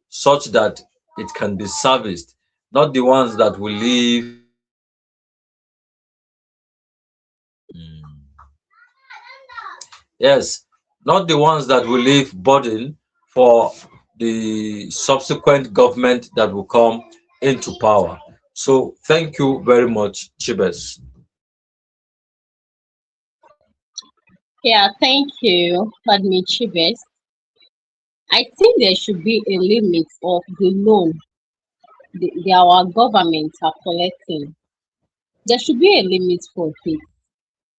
such that it can be serviced, not the ones that will leave. Yes, not the ones that will leave burden for the subsequent government that will come into power. So thank you very much, Chibes. Yeah, thank you, Admin Chibes. I think there should be a limit of the loan our governments are collecting. There should be a limit for it.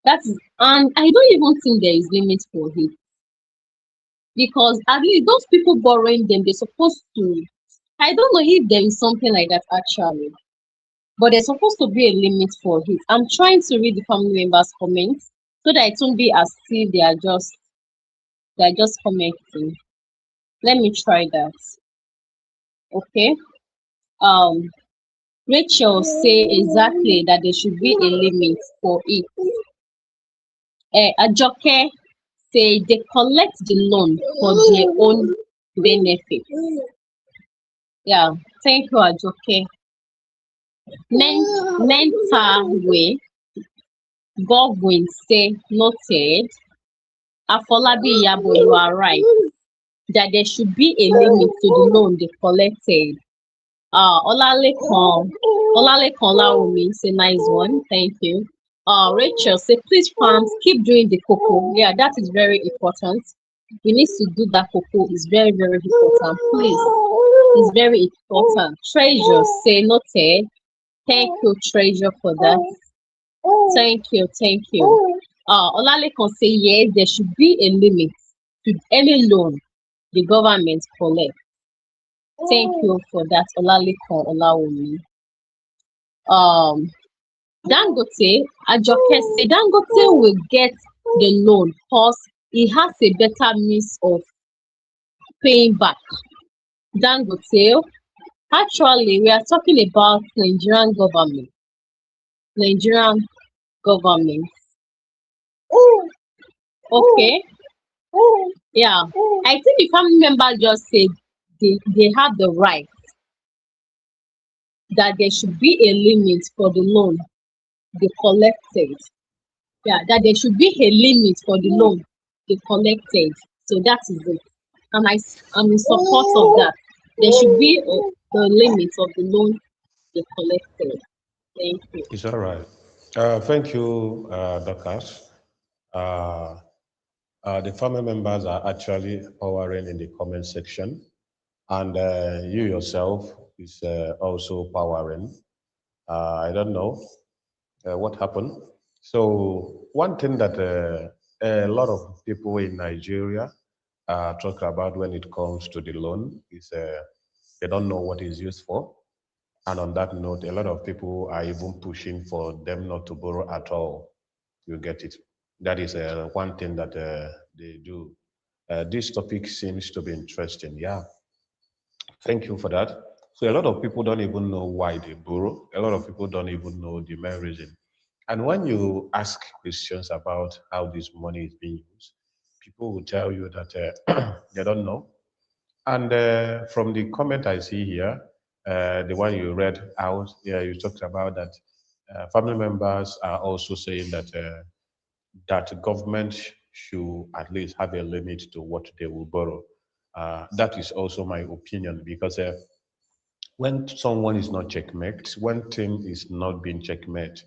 That is, and I don't even think there is limit for it, because at least those people borrowing them, they're supposed to. I don't know if there is something like that actually, but there's supposed to be a limit for it. I'm trying to read the family members' comments so that it won't be as if they are just commenting. Let me try that. Okay. Um, Rachel say exactly that there should be a limit for it. Ajoke say they collect the loan for their own benefit. Yeah, thank you, Ajoke. Mental way, Godwin say noted. Afolabi Yabo, you are right that there should be a limit to the loan they collected. Olalekan, Olalekan Laomi, it's a nice one. Thank you. Rachel say, please farms keep doing the cocoa. Yeah, that is very important. We need to do that cocoa. It's very, very important. Please, it's very important. Treasure say, noted. Thank you, Treasure, for that. Thank you, thank you. Olalekan say, yes, there should be a limit to any loan the government collect. Thank you for that, Olalekan Olaomi. Um, Dangote, Ajoke say Dangote will get the loan because he has a better means of paying back. Dangote, actually, we are talking about Nigerian government. Nigerian government. Okay. Yeah. I think the family member just said they have the right that there should be a limit for the loan they collected. Yeah, that there should be a limit for the loan they collected. So that is it. And I'm in support of that. There should be the limit of the loan they collected. Thank you. It's all right. Thank you, Dorcas. Uh, the family members are actually powering in the comment section, and you yourself is also powering. I don't know what happened. So one thing that a lot of people in Nigeria talk about when it comes to the loan is they don't know what it's used for. And on that note, a lot of people are even pushing for them not to borrow at all. You get it. That is one thing that they do. This topic seems to be interesting. Yeah, thank you for that. So a lot of people don't even know why they borrow. A lot of people don't even know the main reason. And when you ask questions about how this money is being used, people will tell you that they don't know. And from the comment I see here, the one you read out, yeah, you talked about that family members are also saying that government should at least have a limit to what they will borrow. That is also my opinion because when someone is not checkmate, when team is not being checkmate,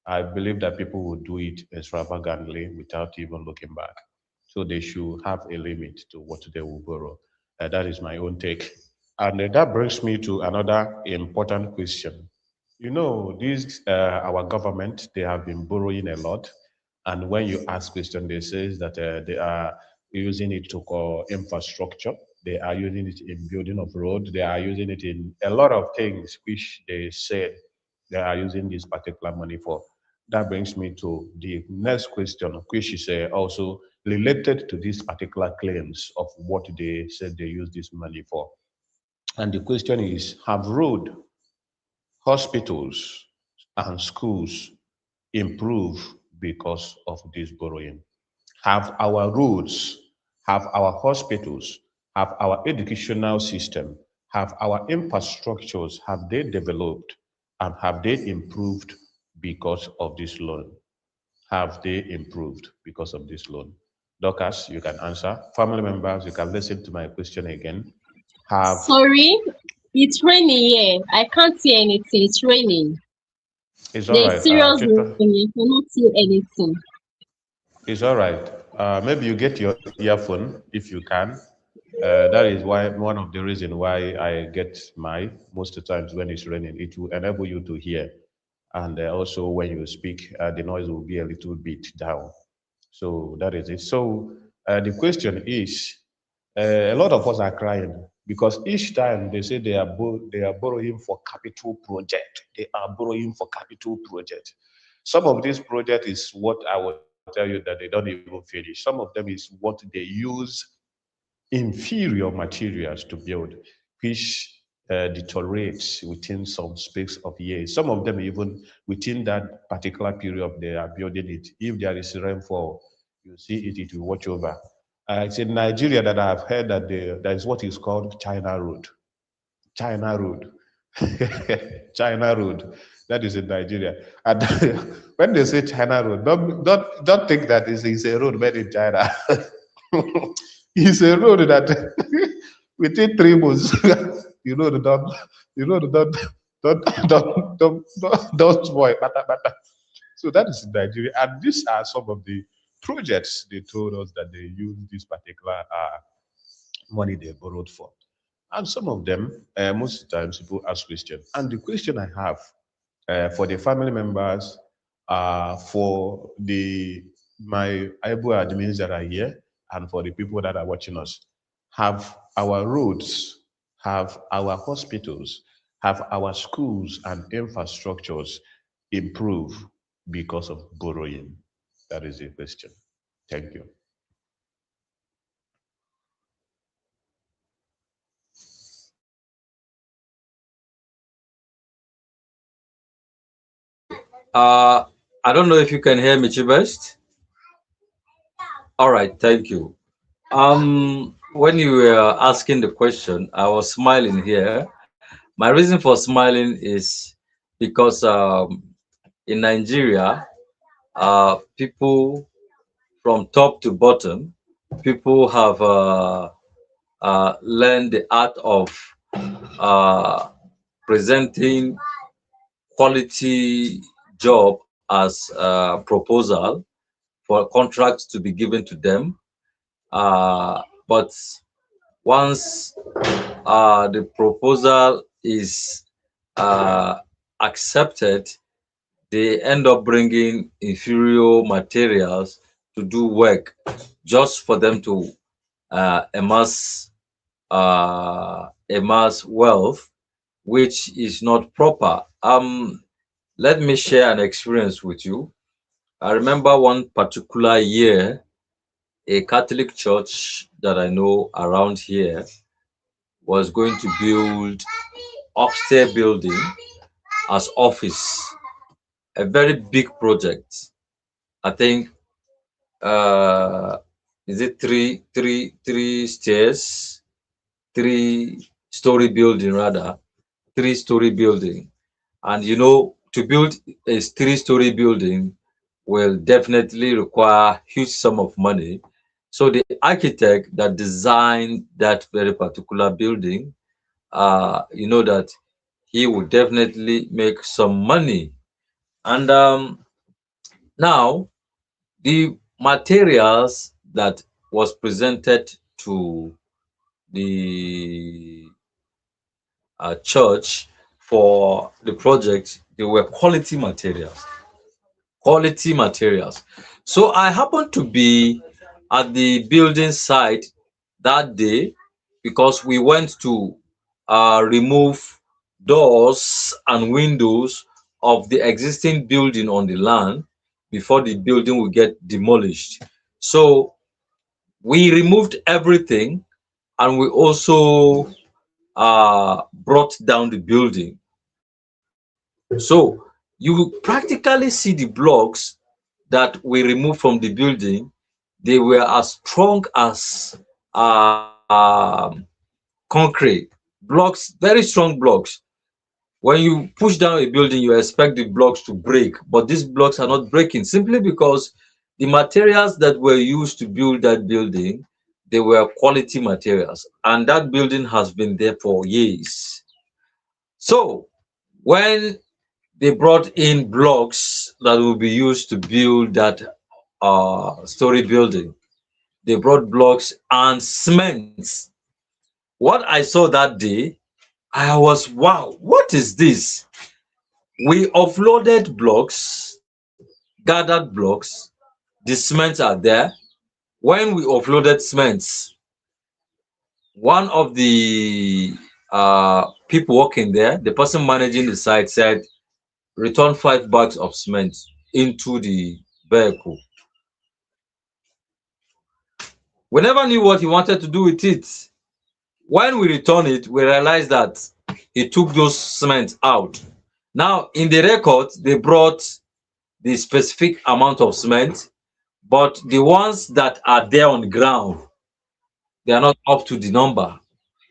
I believe that people will do it extravagantly without even looking back. So they should have a limit to what they will borrow. That is my own take. And that brings me to another important question. You know, these our government, they have been borrowing a lot. And when you ask question, they say that they are using it to call infrastructure. They are using it in building of road. They are using it in a lot of things which they say they are using this particular money for. That brings me to the next question, which is also related to these particular claims of what they said they use this money for. And the question is, have road, hospitals, and schools improve because of this borrowing? Have our roads, have our hospitals, have our educational system, have our infrastructures, have they developed and have they improved because of this loan? Have they improved because of this loan? Dorcas, you can answer. Family members, you can listen to my question again. Have Sorry, it's raining here. I can't see anything. It's raining. It's all There's right. serious rain. I cannot see anything. It's all right. Maybe you get your earphone if you can. That is why one of the reason why I get my most of the times when it's raining, it will enable you to hear, and also when you speak, the noise will be a little bit down. So that is it. So the question is, a lot of us are crying because each time they say they are borrowing for capital project. They are borrowing for capital project. Some of this project is what I will tell you that they don't even finish. Some of them is what they use inferior materials to build, which deteriorates within some space of years. Some of them even within that particular period they are building it. If there is rainfall, you see it, it will watch over. It's in Nigeria that I've heard that there is what is called China Road. China Road. China Road. That is in Nigeria. And when they say China Road, don't think that it's a road made in China. It's a road that within 3 months, You know the don't, you know the don't boy, bata, bata. So that is in Nigeria, and these are some of the projects they told us that they use this particular money they borrowed for. And some of them, most of the times, people ask questions. And the question I have for the family members, for the my able admins that are here, and for the people that are watching us, have our roads, have our hospitals, have our schools and infrastructures improved because of borrowing? That is the question. Thank you. Uh, I don't know if you can hear me, Chibest. All right, thank you. When you were asking the question, I was smiling here. My reason for smiling is because in Nigeria, people from top to bottom, people have learned the art of uh, presenting quality job as a proposal for contracts to be given to them. But once the proposal is uh, accepted, they end up bringing inferior materials to do work just for them to amass wealth, which is not proper. Let me share an experience with you. I remember one particular year, a Catholic church that I know around here was going to build upstairs building as office, a very big project. I think is it three stairs, three-story building rather, three-story building. And you know, to build a three-story building will definitely require huge sum of money. So the architect that designed that very particular building, you know that he would definitely make some money. And now the materials that was presented to the church for the project, they were quality materials. So I happened to be at the building site that day because we went to remove doors and windows of the existing building on the land before the building will get demolished. So we removed everything and we also brought down the building. So you practically see the blocks that we removed from the building. They were as strong as concrete blocks, very strong blocks. When you push down a building, you expect the blocks to break, but these blocks are not breaking simply because the materials that were used to build that building, they were quality materials, and that building has been there for years. So when they brought in blocks that will be used to build that story building, they brought blocks and cement. What I saw that day, I was, wow, what is this? We offloaded blocks, gathered blocks, the cement are there. When we offloaded cement, one of the people working there, the person managing the site said, return 5 bags of cement into the vehicle. We never knew what he wanted to do with it. When we returned it, we realized that he took those cement out. Now, in the record, they brought the specific amount of cement, but the ones that are there on the ground, they are not up to the number.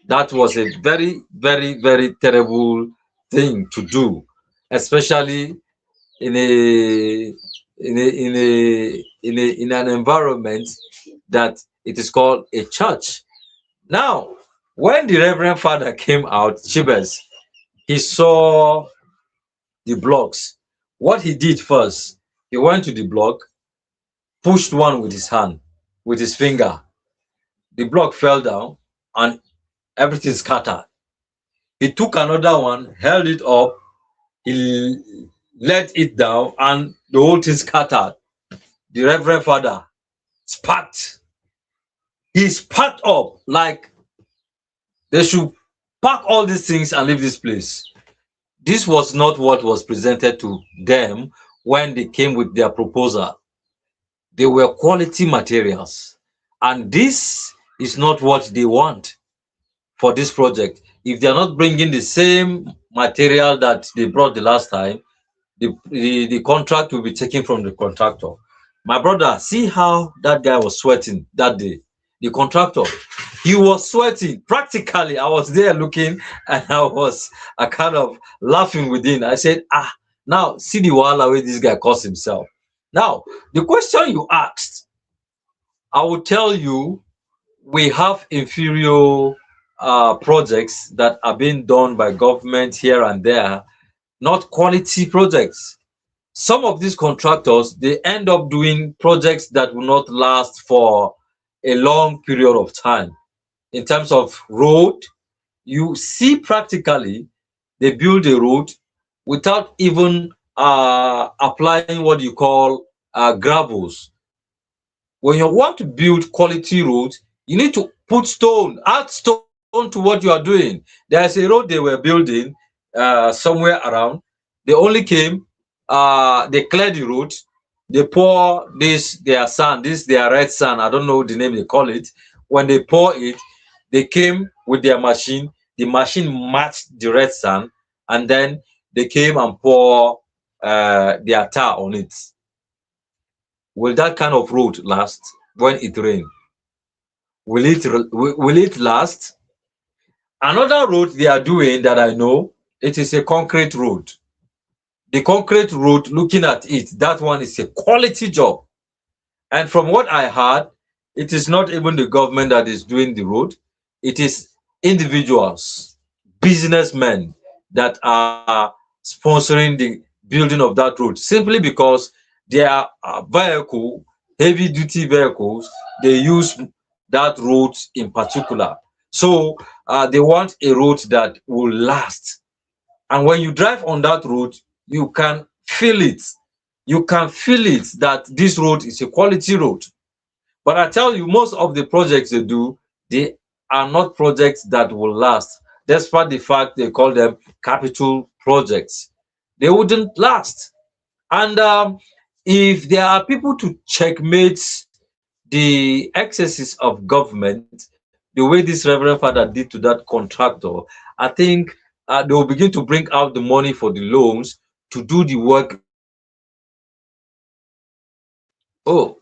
That was a very, very, very terrible thing to do, especially in a in an environment that it is called a church. Now, When the Reverend Father came out, Chibes, he saw the blocks. What he did first, he went to the block, pushed one with his hand, with his finger. The block fell down and everything scattered. He took another one, held it up, he let it down, and the whole thing scattered. The Reverend Father spat. He spat up like they should pack all these things and leave this place. This was not what was presented to them when they came with their proposal. They were quality materials. And this is not what they want for this project. If they're not bringing the same material that they brought the last time, the contract will be taken from the contractor. My brother, see how that guy was sweating that day. The contractor, he was sweating. Practically, I was there looking and I kind of laughing within. I said, now see the wahala way this guy caused himself. Now, the question you asked, I will tell you, we have inferior projects that are being done by government here and there, not quality projects. Some of these contractors, they end up doing projects that will not last for a long period of time. In terms of road, you see practically they build a road without even applying what you call gravels. When you want to build quality roads, you need to put stone, add stone to what you are doing. There's a road they were building somewhere around. They only came, they cleared the road, they pour this their sand, this their red sand. I don't know the name they call it. When they pour it, they came with their machine. The machine matched the red sand, and then they came and pour their tar on it. Will that kind of road last when it rains? Will it last? Another road they are doing that I know, it is a concrete road. The concrete road, looking at it, that one is a quality job. And from what I heard, it is not even the government that is doing the road. It is individuals, businessmen that are sponsoring the building of that road simply because their vehicle, heavy duty vehicles, they use that road in particular. So they want a road that will last. And when you drive on that road, you can feel it. You can feel it that this road is a quality road. But I tell you, most of the projects they do, they are not projects that will last, despite the fact they call them capital projects. They wouldn't last. And if there are people to checkmate the excesses of government, the way this Reverend Father did to that contractor, I think they will begin to bring out the money for the loans to do the work they collect. Oh,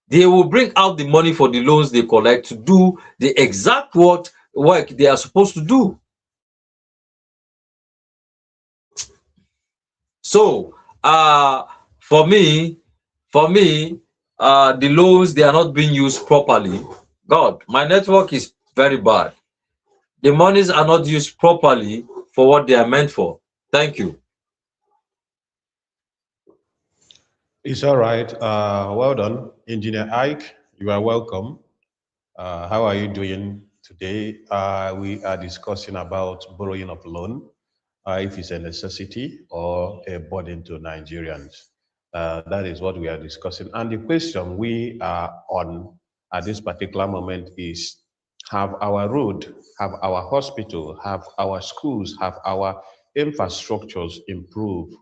they will bring out the money for the loans they collect to do the exact work they are supposed to do. So, for me, for me, the loans they are not being used properly. God, my network is very bad. The monies are not used properly for what they are meant for. Thank you. It's all right. Well done, Engineer Ike. You are welcome. How are you doing today? We are discussing about borrowing of loan, if it's a necessity or a burden to Nigerians. That is what we are discussing. And the question we are on at this particular moment is, have our road, have our hospital, have our schools, have our infrastructures improved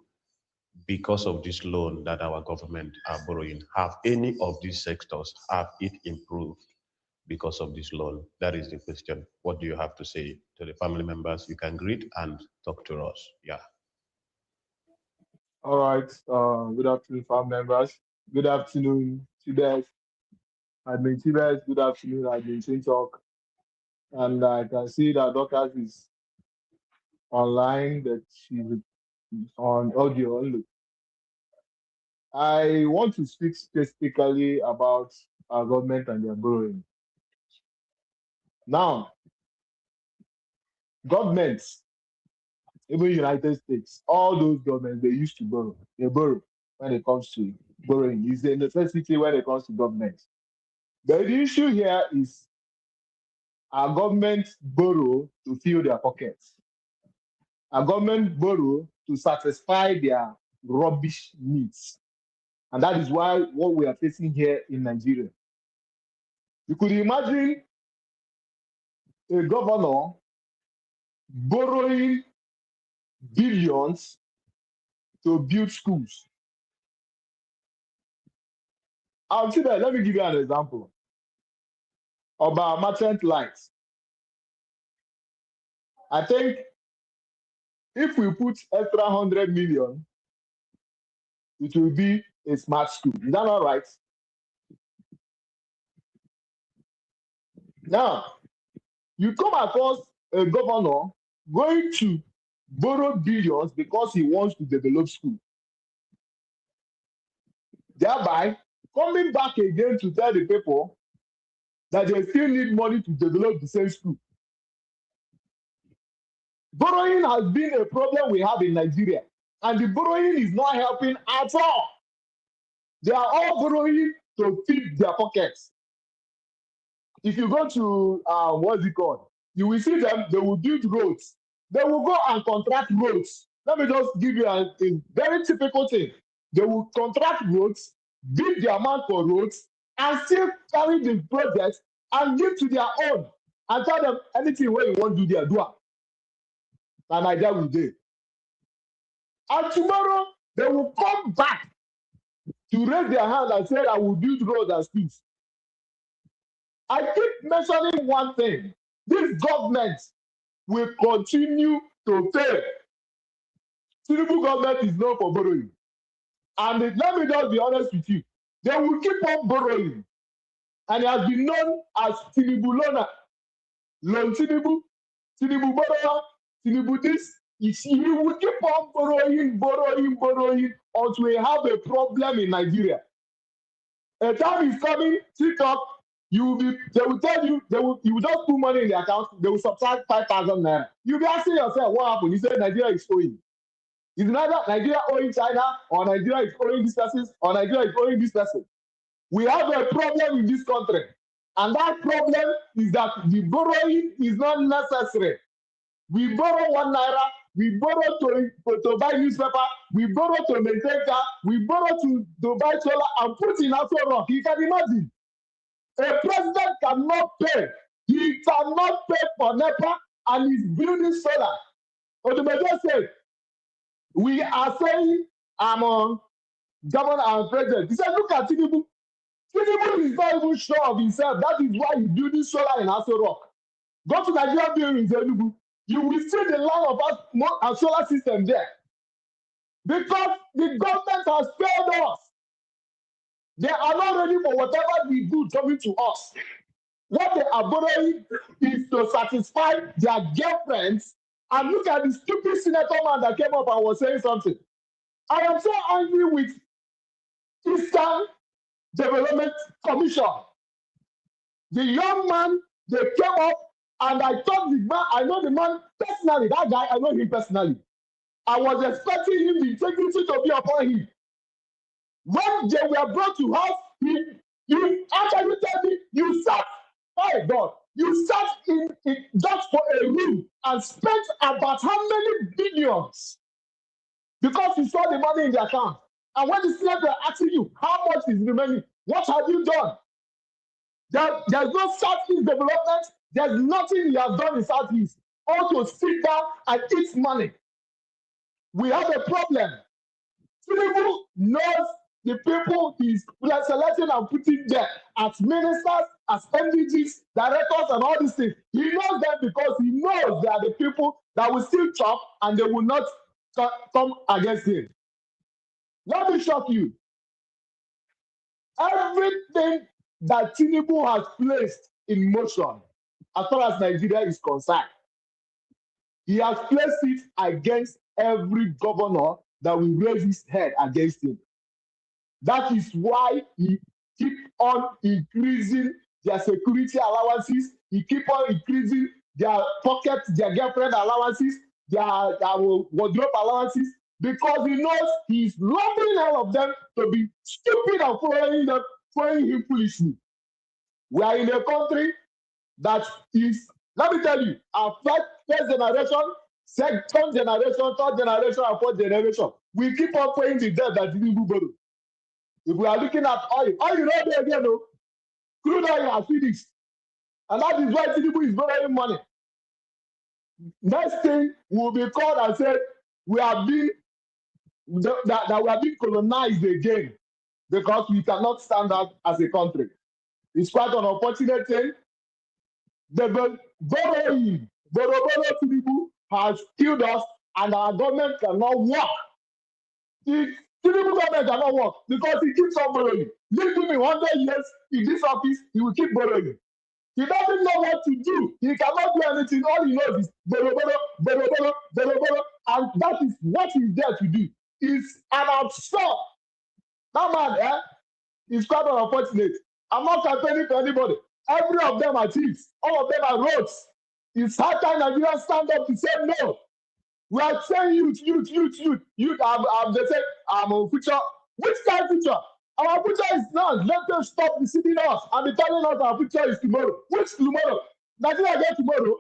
because of this loan that our government are borrowing? Have any of these sectors, have it improved because of this loan? That is the question. What do you have to say to the family members? You can greet and talk to us. Yeah. All right. Good afternoon, farm members. Good afternoon, Tibet. Admin Tibet. Good afternoon, Admin Talk. And I can see that Dorcas is online, that she's on audio only. I want to speak specifically about our government and their borrowing. Now, governments, even United States, all those governments, they used to borrow. They borrow when it comes to borrowing. It's a necessity when it comes to government. But the issue here is our government borrow to fill their pockets. Our government borrow to satisfy their rubbish needs. And that is why what we are facing here in Nigeria. You could imagine a governor borrowing billions to build schools. I'll see that. Let me give you an example about merchant lights. I think if we put extra 100 million, it will be a smart school. Is that not right? Now, you come across a governor going to borrow billions because he wants to develop school. Thereby, coming back again to tell the people that they still need money to develop the same school. Borrowing has been a problem we have in Nigeria, and the borrowing is not helping at all. They are all borrowing to feed their pockets. If you go to, what's it called? You will see them, they will build roads. They will go and contract roads. Let me just give you a very typical thing. They will contract roads, bid the amount for roads, and still carry the project and give to their own and tell them anything where you want to do there, do it. And Nigeria will do. And tomorrow, they will come back to raise their hand and say, I will build roads and schools. I keep mentioning one thing. This government will continue to fail. Tinubu government is known for borrowing. And let me just be honest with you. They will keep on borrowing. And it has been known as Tinubu loaner. Loan Tinubu, Tinubu borrower, Tinubu this. He will keep on borrowing until we have a problem in Nigeria. A time is coming, TikTok, they will tell you, you will just put money in the account, they will subtract 5,000 naira. You'll be asking yourself, what happened? You say Nigeria is owing. Is neither Nigeria owing China, or Nigeria is owing this person, or Nigeria is owing this person. We have a problem in this country. And that problem is that the borrowing is not necessary. We borrow 1 naira, we borrow to buy newspaper, we borrow to maintain car, we borrow to buy solar and put in also rock. You can imagine. A president cannot pay. He cannot pay for NEPA and he's building solar. Odumeje said, we are saying I'm governor and president. He said, look at Tinubu. Tinubu is not even sure of himself. That is why he's building solar in Aso Rock. Go to Nigeria building in Zenugu. You will see the line of our solar system there. Because the government has failed us. They are not ready for whatever we do coming to us. What they are borrowing is to satisfy their girlfriends. And look at the stupid senator man that came up and was saying something. I am so angry with Eastern Development Commission. The young man, they came up and I thought the man, I know the man personally, that guy, I know him personally. I was expecting him, the integrity to be upon him. When they were brought to house, he actually told me, you sat, oh God, you sat in just for a room and spent about how many billions? Because you saw the money in the account. And when the senators are asking you, how much is remaining? What have you done? There's no Southeast development. There's nothing he has done in Southeast. All to sit down and eat money. We have a problem. Tinubu knows the people he's selecting and putting there as ministers, as MDGs, directors, and all these things. He knows them because he knows they are the people that will still chop and they will not come against him. Let me shock you. Everything that Tinubu has placed in motion, as far as Nigeria is concerned, he has placed it against every governor that will raise his head against him. That is why he keep on increasing their security allowances. He keep on increasing their pocket, their girlfriend allowances, their wardrobe allowances, because he knows he's loving all of them to be stupid and following him foolishly. We are in a country that is, let me tell you, our first generation, second generation, third generation, and fourth generation, we keep on paying the debt that Tinubu borrowed. If we are looking at oil you know there again, no, crude oil has finished, and that is why Tinubu is borrowing money. Next thing will be called and said we have been that we have been colonized again because we cannot stand out as a country. It's quite an unfortunate thing. The borrowing Tinubu has killed us, and our government cannot work. The Tinubu government cannot work because he keeps on borrowing. Leave him in 100 years in this office, he will keep borrowing. He doesn't know what to do. He cannot do anything. All he knows is borrow, and that is what he's there to do. He's an absurd. That man, is quite unfortunate. I'm not campaigning for anybody. Every of them are thieves. All of them are roads. It's hard time Nigerians stand up to say no. We are saying youth. They say I'm a future. Which kind of future? Our future is now. Let them stop deceiving us and be telling us our future is tomorrow. Which tomorrow? Nigeria get tomorrow.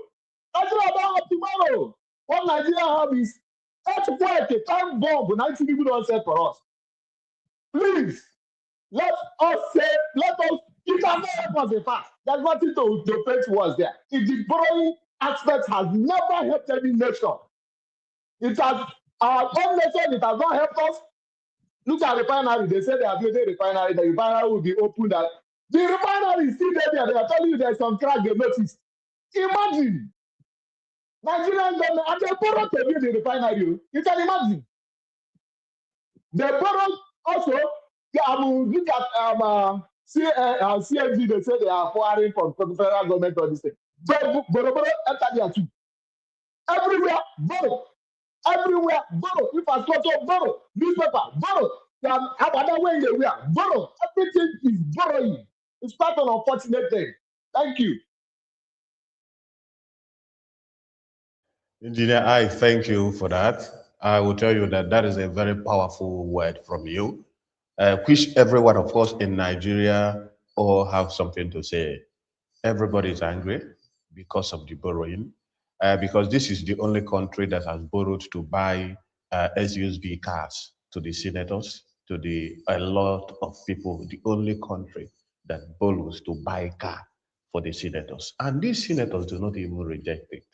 Nigeria don't have tomorrow. What Nigeria have is earthquake, a time bomb. 90 people don't set for us. Please, let us, you cannot help us in fact. There's nothing to pay towards there. If the borrowing aspect has never helped any nation, it has, our own nation, it has not helped us. Look at refinery. They say they are building refinery. The refinery will be opened. The refinery is still there. They are telling you there's some crack they noticed. Imagine. Nigerian government, and they borrowed to build the refinery. You can imagine. They borrowed also. Look at CNG. They say they are acquiring from the federal government on this thing. Borrow, enter there too. Everywhere, borrow. Everywhere, borrow. Infrastructure, borrow. Newspaper, borrow. Another way they wear, borrow. Everything is borrowing. It's quite an unfortunate thing. Thank you. Engineer, I thank you for that. I will tell you that that is a very powerful word from you, which every one of us in Nigeria all have something to say. Everybody is angry because of the borrowing, because this is the only country that has borrowed to buy SUV cars to the senators, to a lot of people, the only country that borrows to buy car for the senators. And these senators do not even reject it.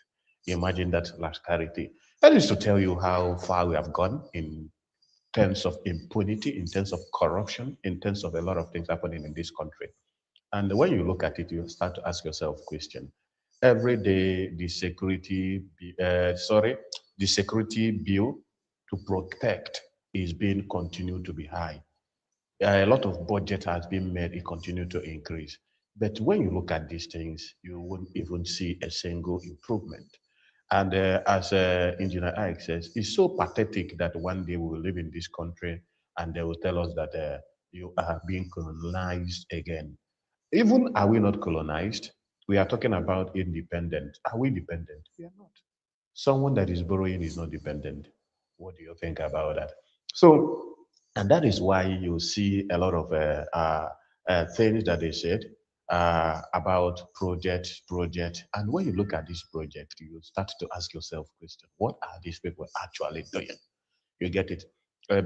Imagine that rascality. That is to tell you how far we have gone in terms of impunity, in terms of corruption, in terms of a lot of things happening in this country. And when you look at it, you start to ask yourself question. Every day, the security bill to protect is being continued to be high. A lot of budget has been made, it continued to increase. But when you look at these things, you won't even see a single improvement. And as Engineer Ike says, it's so pathetic that one day we will live in this country and they will tell us that you are being colonized again. Even are we not colonized? We are talking about independent. Are we dependent? We are not. Someone that is borrowing is not dependent. What do you think about that? So, and that is why you see a lot of things that they said about project. And when you look at this project, you start to ask yourself question, what are these people actually doing? You get it?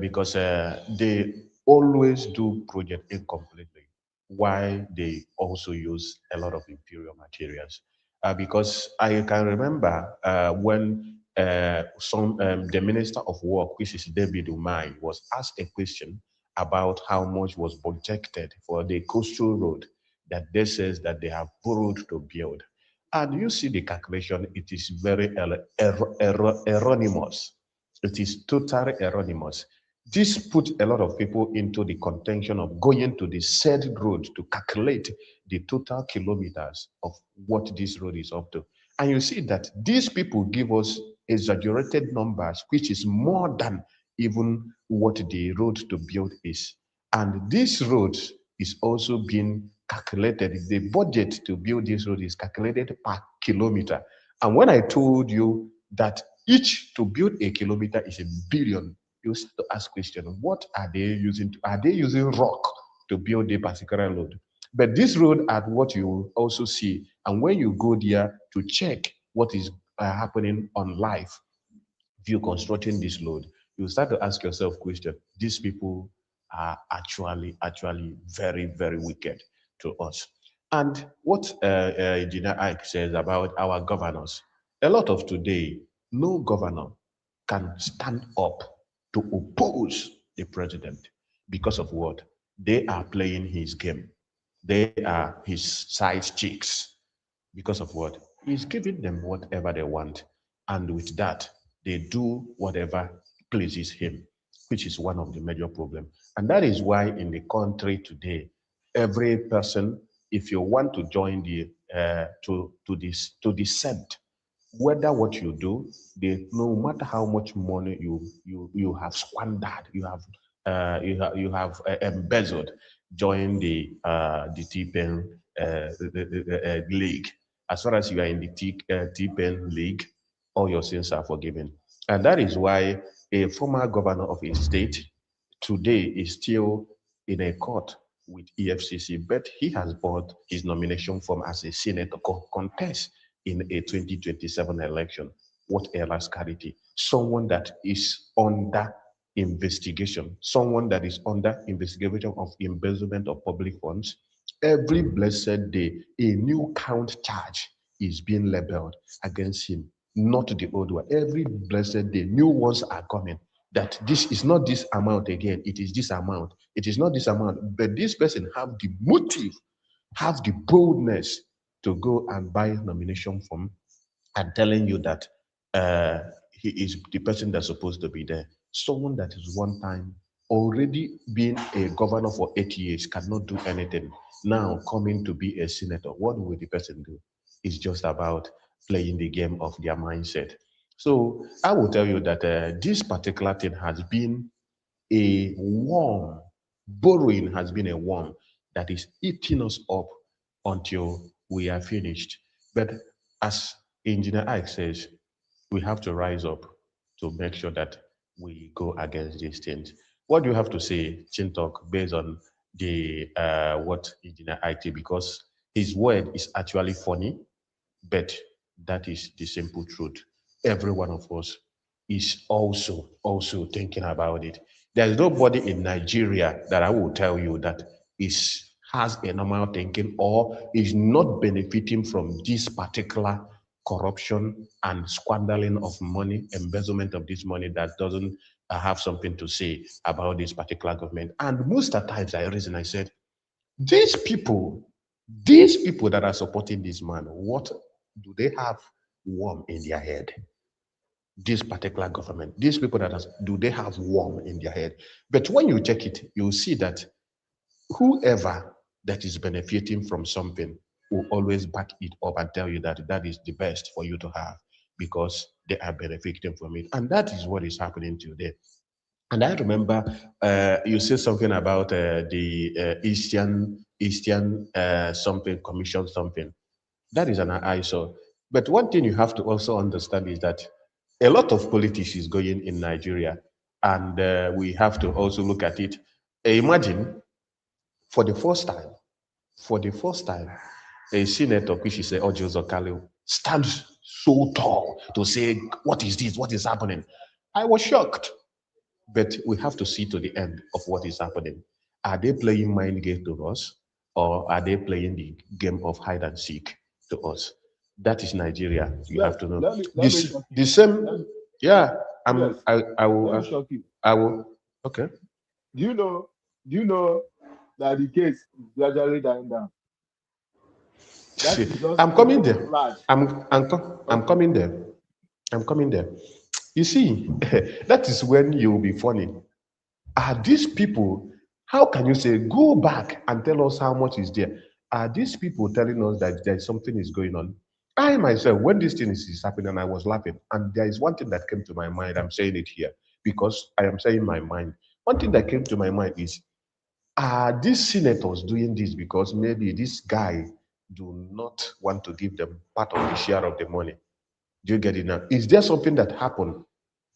Because they always do project incompletely. Why they also use a lot of inferior materials. Because I can remember when the Minister of Work, which is David Umai, was asked a question about how much was projected for the coastal road that they says that they have borrowed to build. And you see the calculation, it is very erroneous. It is totally erroneous. This put a lot of people into the contention of going to the said road to calculate the total kilometers of what this road is up to. And you see that these people give us exaggerated numbers, which is more than even what the road to build is. And this road is also being calculated. The budget to build this road is calculated per kilometer. And when I told you that each to build a kilometer is 1 billion, you start to ask question, what are they using? Are they using rock to build a particular road? But this road are what you will also see. And when you go there to check what is happening on live, if you're constructing this load, you start to ask yourself question, these people are actually very, very wicked to us. And what Engineer Ike says about our governors, a lot of today, no governor can stand up to oppose the president because of what? They are playing his game. They are his side chicks. Because of what? He's giving them whatever they want. And with that, they do whatever pleases him, which is one of the major problems. And that is why in the country today, every person, if you want to join the to dissent, whether what you do, they no matter how much money you have squandered, you have embezzled, join the T-Pen league. As far as you are in the T-Pen league, all your sins are forgiven. And that is why a former governor of a state today is still in a court with EFCC, but he has bought his nomination form as a senator contest in a 2027 election. What a rascality. Someone that is under investigation, someone that is under investigation of embezzlement of public funds. Every blessed day, a new count charge is being labeled against him, not the old one. Every blessed day, new ones are coming. That this is not this amount again, it is this amount. It is not this amount, but this person have the motive, have the boldness to go and buy nomination form and telling you that he is the person that's supposed to be there. Someone that is one time already been a governor for 8 years cannot do anything. Now coming to be a senator, what will the person do? It's just about playing the game of their mindset. So I will tell you that this particular thing has been a worm. Borrowing has been a worm that is eating us up until we are finished. But as Engineer Ike says, we have to rise up to make sure that we go against these things. What do you have to say, Chintok, based on the what Engineer Ike did? Because his word is actually funny, but that is the simple truth. Every one of us is also thinking about it. There's nobody in Nigeria that I will tell you that is has a normal thinking or is not benefiting from this particular corruption and squandering of money, embezzlement of this money that doesn't have something to say about this particular government. And most of the times I said, these people, these people that are supporting this man, what do they have worm in their head? This particular government, these people that are, do they have worm in their head? But when you check it, you'll see that whoever that is benefiting from something will always back it up and tell you that that is the best for you to have because they are benefiting from it. And that is what is happening today. And I remember you said something about the Eastern something commission something. That is an ISO. But one thing you have to also understand is that a lot of politics is going in Nigeria, and we have to also look at it. Imagine for the first time, for the first time, a senator, which is Ojo Zokalo, stands so tall to say, "What is this? What is happening?" I was shocked. But we have to see to the end of what is happening. Are they playing mind game to us, or are they playing the game of hide and seek to us? That is Nigeria. You Let, have to know. let me shock The you. same. Let me, Yeah. yes, I will. let me shock you. I will. Okay. Do you know? Do you know that the case is gradually dying down? That is just I'm a coming there. flash. I'm Okay. coming there. I'm coming there. You see, that is when you will be funny. Are these people, how can you say, go back and tell us how much is there? Are these people telling us that there's something is going on? I myself, when this thing is happening, I was laughing. And there is one thing that came to my mind. I'm saying it here because I am saying my mind. One thing that came to my mind is, are these senators doing this because maybe this guy do not want to give them part of the share of the money? Do you get it now? Is there something that happened?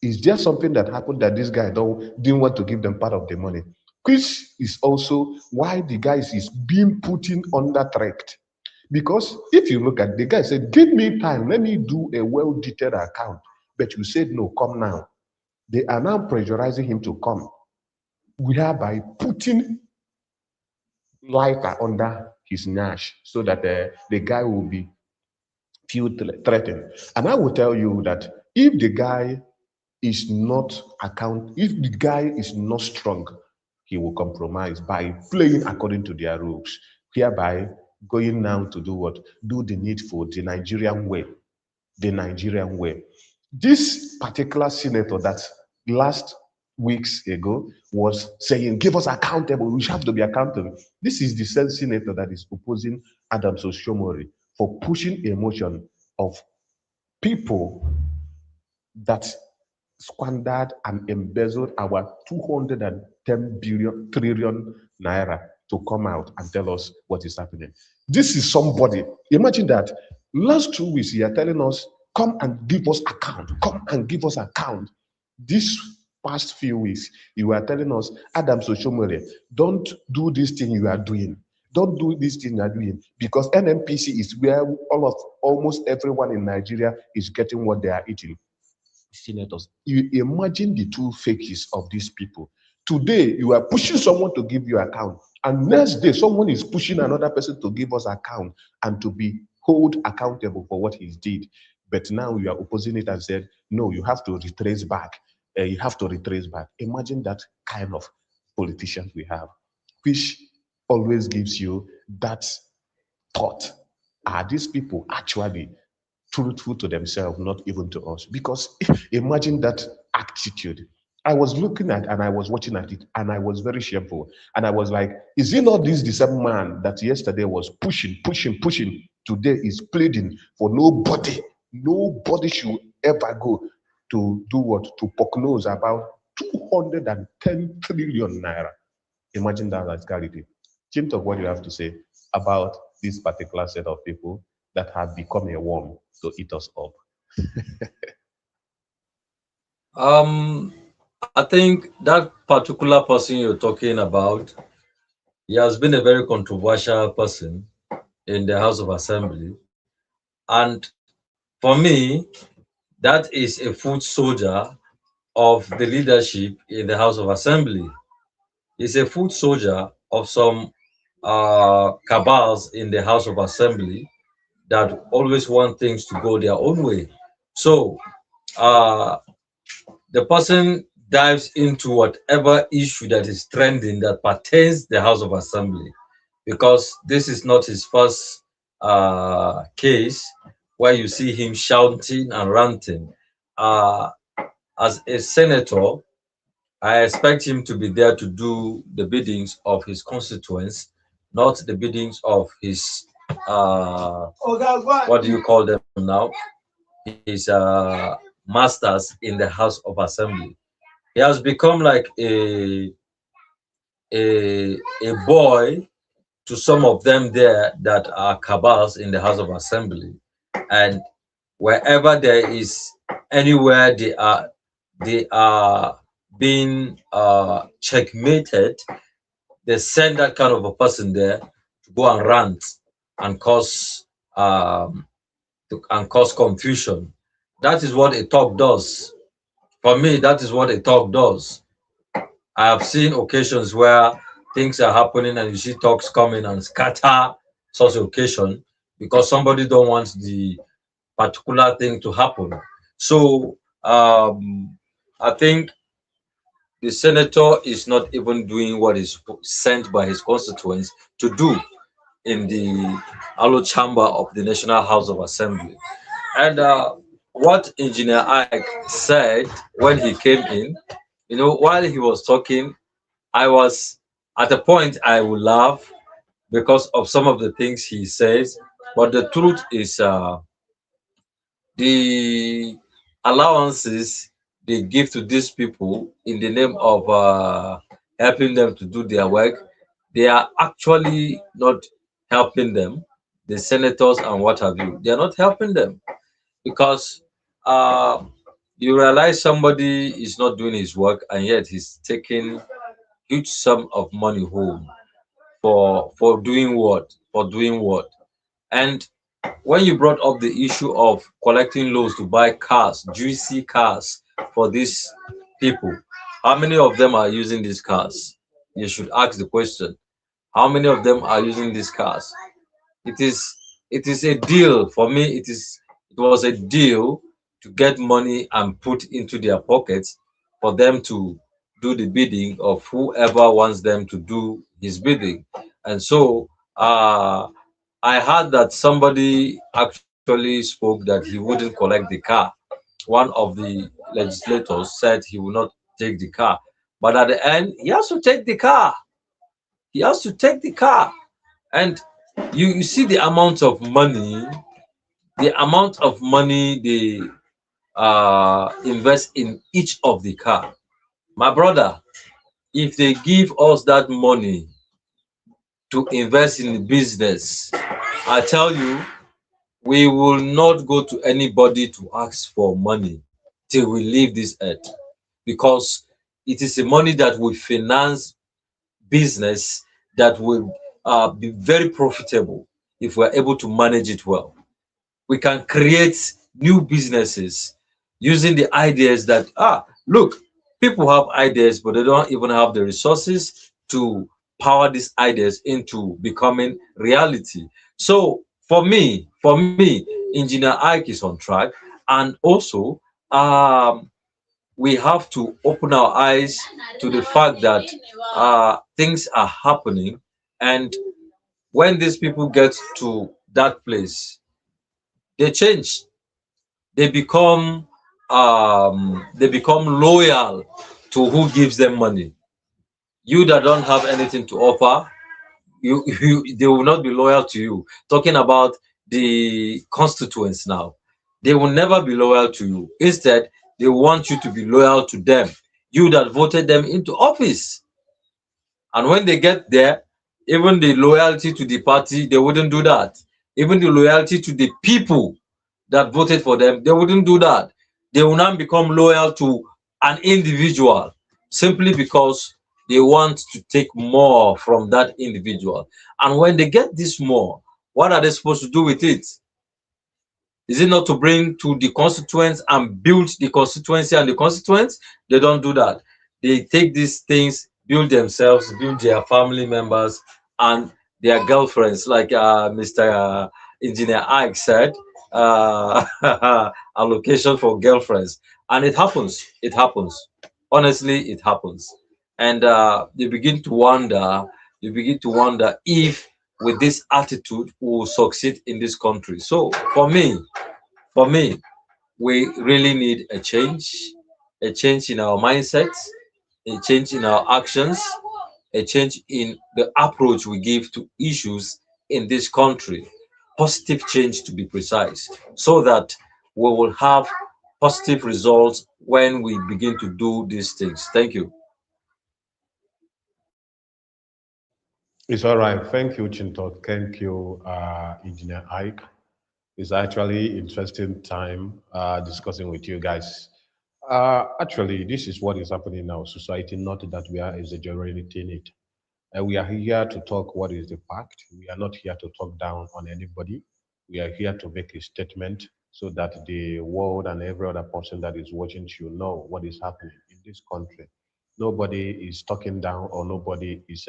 Is there something that happened that this guy didn't want to give them part of the money? Which is also why the guy is being put in under threat. Because if you look at the guy said, give me time, let me do a well-detailed account. But you said, no, come now. They are now pressurizing him to come, whereby putting lighter under his nash so that the guy will be feel threatened. And I will tell you that if the guy is not if the guy is not strong, he will compromise by playing according to their rules, hereby going now to do what? Do the needful, the Nigerian way. The Nigerian way. This particular senator that last weeks ago was saying, give us accountable, we have to be accountable. This is the same senator that is opposing Adams Oshomori for pushing a motion of people that squandered and embezzled our 210 billion trillion naira to come out and tell us what is happening. This is somebody. Imagine that last 2 weeks you are telling us, come and give us account, come and give us account. This past few weeks you are telling us, Adam Soshomere, don't do this thing you are doing. Don't do this thing you are doing, because NMPC is where almost everyone in Nigeria is getting what they are eating. Senators, you imagine the two faces of these people. Today, you are pushing someone to give you account, and next day, someone is pushing another person to give us account and to be held accountable for what he did. But now you are opposing it and said, no, you have to retrace back. You have to retrace back. Imagine that kind of politicians we have, which always gives you that thought. Are these people actually truthful to themselves, not even to us? Because imagine that attitude. I was looking at and I was watching at it and I was very shameful. And I was like, is it not this the same man that yesterday was pushing, pushing, pushing? Today is pleading for nobody. Nobody should ever go to do what? To poke nose about 210 trillion naira. Imagine that radicality. Jim, talk what you have to say about this particular set of people that have become a worm to eat us up. I think that particular person you're talking about, he has been a very controversial person in the House of Assembly. And for me, that is a foot soldier of the leadership in the House of Assembly. He's a foot soldier of some cabals in the House of Assembly that always want things to go their own way. So uh, the person dives into whatever issue that is trending that pertains the House of Assembly, because this is not his first case where you see him shouting and ranting. Uh, as a senator, I expect him to be there to do the biddings of his constituents, not the biddings of his what do you call them now? His masters in the House of Assembly. He has become like a boy to some of them there that are cabals in the House of Assembly, and wherever there is anywhere they are being checkmated, they send that kind of a person there to go and rant and cause confusion. That is what a talk does. For me, that is what a talk does. I have seen occasions where things are happening and you see talks coming and scatter such occasion because somebody don't want the particular thing to happen. So I think the senator is not even doing what is sent by his constituents to do in the Alo chamber of the National House of Assembly. And what Engineer Ike said when he came in, while he was talking, I was at a point I would laugh because of some of the things he says. But the truth is, the allowances they give to these people in the name of helping them to do their work, they are actually not helping them. The senators and what have you, they are not helping them because uh, you realize somebody is not doing his work and yet he's taking huge sum of money home for doing what? For doing what? And when you brought up the issue of collecting loans to buy cars, juicy cars for these people, how many of them are using these cars? You should ask the question. How many of them are using these cars? It is it is a deal for me. It was a deal to get money and put into their pockets for them to do the bidding of whoever wants them to do his bidding. And so I heard that somebody actually spoke that he wouldn't collect the car. One of the legislators said he will not take the car. But at the end, he has to take the car. He has to take the car. And you see the amount of money they invest in each of the car. My brother, if they give us that money to invest in the business, I tell you, we will not go to anybody to ask for money till we leave this earth, because it is the money that will finance business that will be very profitable if we're able to manage it well. We can create new businesses using the ideas that, look, people have ideas, but they don't even have the resources to power these ideas into becoming reality. So for me, Engineer Ike is on track. And also, um, we have to open our eyes to the fact that things are happening. And when these people get to that place, they change. They become loyal to who gives them money. You that don't have anything to offer, they will not be loyal to you. Talking about the constituents now, they will never be loyal to you. Instead, they want you to be loyal to them. You that voted them into office. And when they get there, even the loyalty to the party, they wouldn't do that. Even the loyalty to the people that voted for them, they wouldn't do that. They will now become loyal to an individual simply because they want to take more from that individual. And when they get this more, what are they supposed to do with it? Is it not to bring to the constituents and build the constituency and the constituents? They don't do that. They take these things, build themselves, build their family members and their girlfriends, like Mr. Engineer Ike said, allocation for girlfriends. And it happens. It happens. Honestly, it happens. And you begin to wonder if with this attitude we will succeed in this country. So for me, we really need a change in our mindsets, a change in our actions, a change in the approach we give to issues in this country. Positive change to be precise, so that we will have positive results when we begin to do these things. Thank you. It's all right. Thank you, Chintok. Thank you, Engineer Ike. It's actually interesting time discussing with you guys. Actually, this is what is happening in our society, not that we are exaggerating it. We are here to talk what is the fact. We are not here to talk down on anybody. We are here to make a statement so that the world and every other person that is watching should know what is happening in this country. Nobody is talking down or nobody is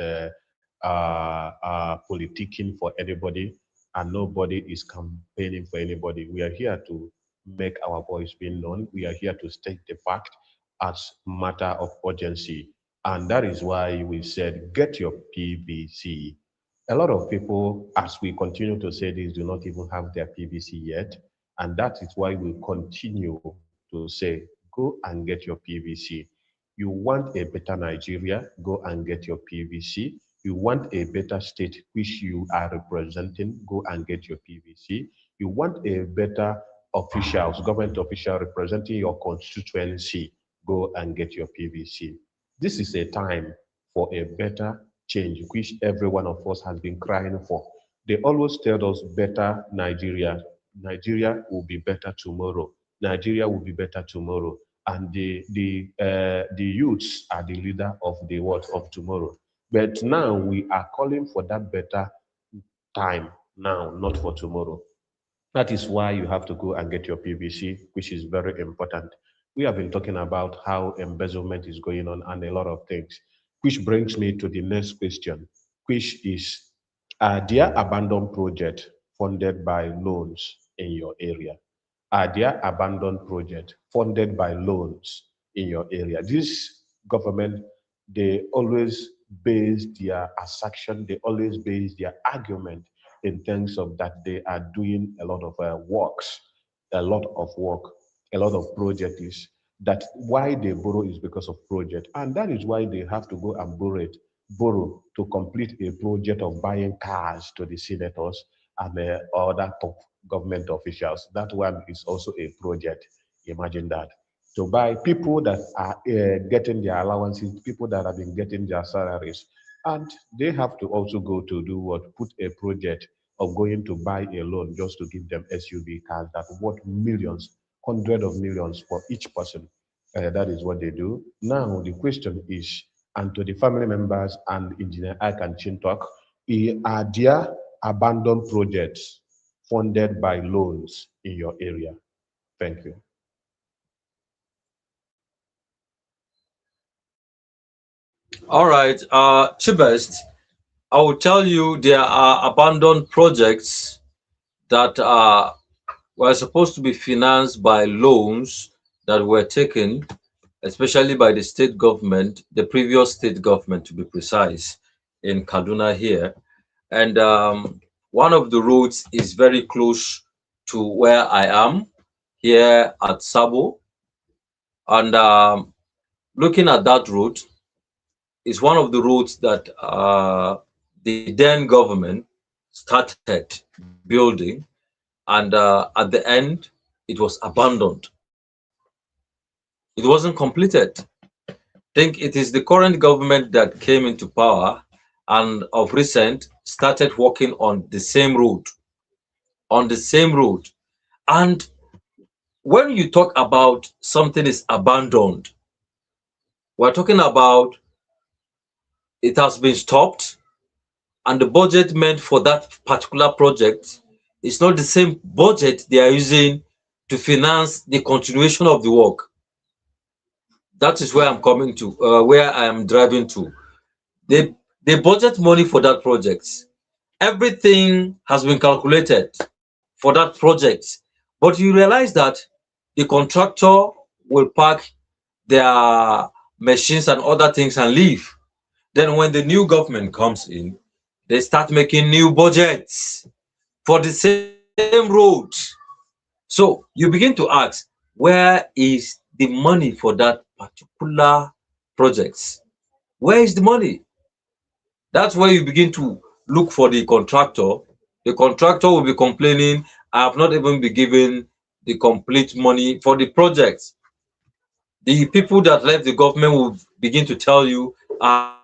politicking for anybody and nobody is campaigning for anybody. We are here to make our voice being known. We are here to state the fact as matter of urgency. And that is why we said, get your PVC. A lot of people, as we continue to say this, do not even have their PVC yet. And that is why we continue to say, go and get your PVC. You want a better Nigeria, go and get your PVC. You want a better state which you are representing, go and get your PVC. You want a better officials, government official representing your constituency, go and get your PVC. This is a time for a better change, which every one of us has been crying for. They always tell us better Nigeria. Nigeria will be better tomorrow. Nigeria will be better tomorrow. And the youths are the leader of the world of tomorrow. But now we are calling for that better time now, not for tomorrow. That is why you have to go and get your PVC, which is very important. We have been talking about how embezzlement is going on and a lot of things, which brings me to the next question, which is, are there abandoned projects funded by loans in your area? Are there abandoned projects funded by loans in your area? This government, they always base their assertion, they always base their argument in terms of that they are doing a lot of works, a lot of work, a lot of projects. That why they borrow is because of project, and that is why they have to go and borrow to complete a project of buying cars to the senators and other top government officials. That one is also a project. Imagine that. To buy people that are getting their allowances, people that have been getting their salaries, and they have to also go to do what? Put a project of going to buy a loan just to give them SUV cars that worth millions, hundreds of millions for each person. That is what they do. Now the question is, and to the family members and Engineer Ike and Chintalk, are there abandoned projects funded by loans in your area? Thank you. All right, Chibest, I will tell you there are abandoned projects that were supposed to be financed by loans that were taken, especially by the state government, the previous state government to be precise, in Kaduna here. And one of the roads is very close to where I am here at Sabo. And looking at that road is one of the roads that the then government started building, and at the end, it was abandoned. It wasn't completed. I think it is the current government that came into power and of recent started working on the same road, on the same road. And when you talk about something is abandoned, we're talking about it has been stopped, and the budget meant for that particular project is not the same budget they are using to finance the continuation of the work. That is where I'm coming to, where I am driving to. They budget money for that project. Everything has been calculated for that project, but you realize that the contractor will pack their machines and other things and leave. Then when the new government comes in, they start making new budgets for the same road. So you begin to ask, where is the money for that particular project? Where is the money? That's where you begin to look for the contractor. The contractor will be complaining, I have not even been given the complete money for the project. The people that left the government will begin to tell you, I have not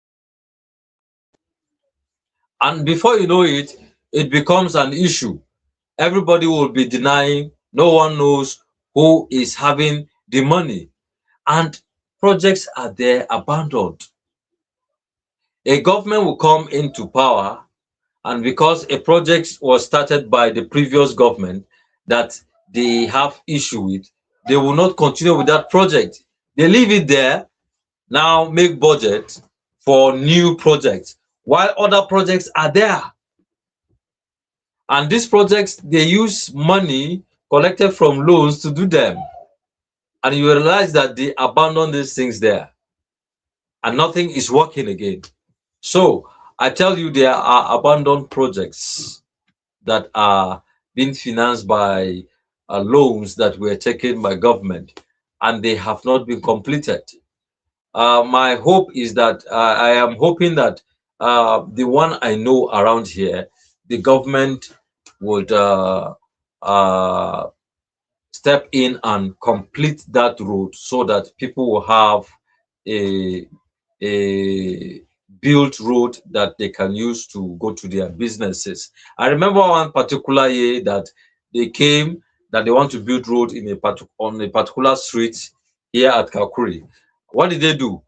been given the complete money. And before you know it, it becomes an issue. Everybody will be denying, no one knows who is having the money. And projects are there abandoned. A government will come into power, and because a project was started by the previous government that they have issue with, they will not continue with that project. They leave it there, now make budget for new projects, while other projects are there. And these projects, they use money collected from loans to do them. And you realize that they abandon these things there and nothing is working again. So I tell you, there are abandoned projects that are being financed by loans that were taken by government, and they have not been completed. My hope is that I am hoping that the one I know around here, the government would step in and complete that road so that people will have a built road that they can use to go to their businesses. I remember one particular year that they came that they want to build road in on a particular street here at Kakuri. What did they do?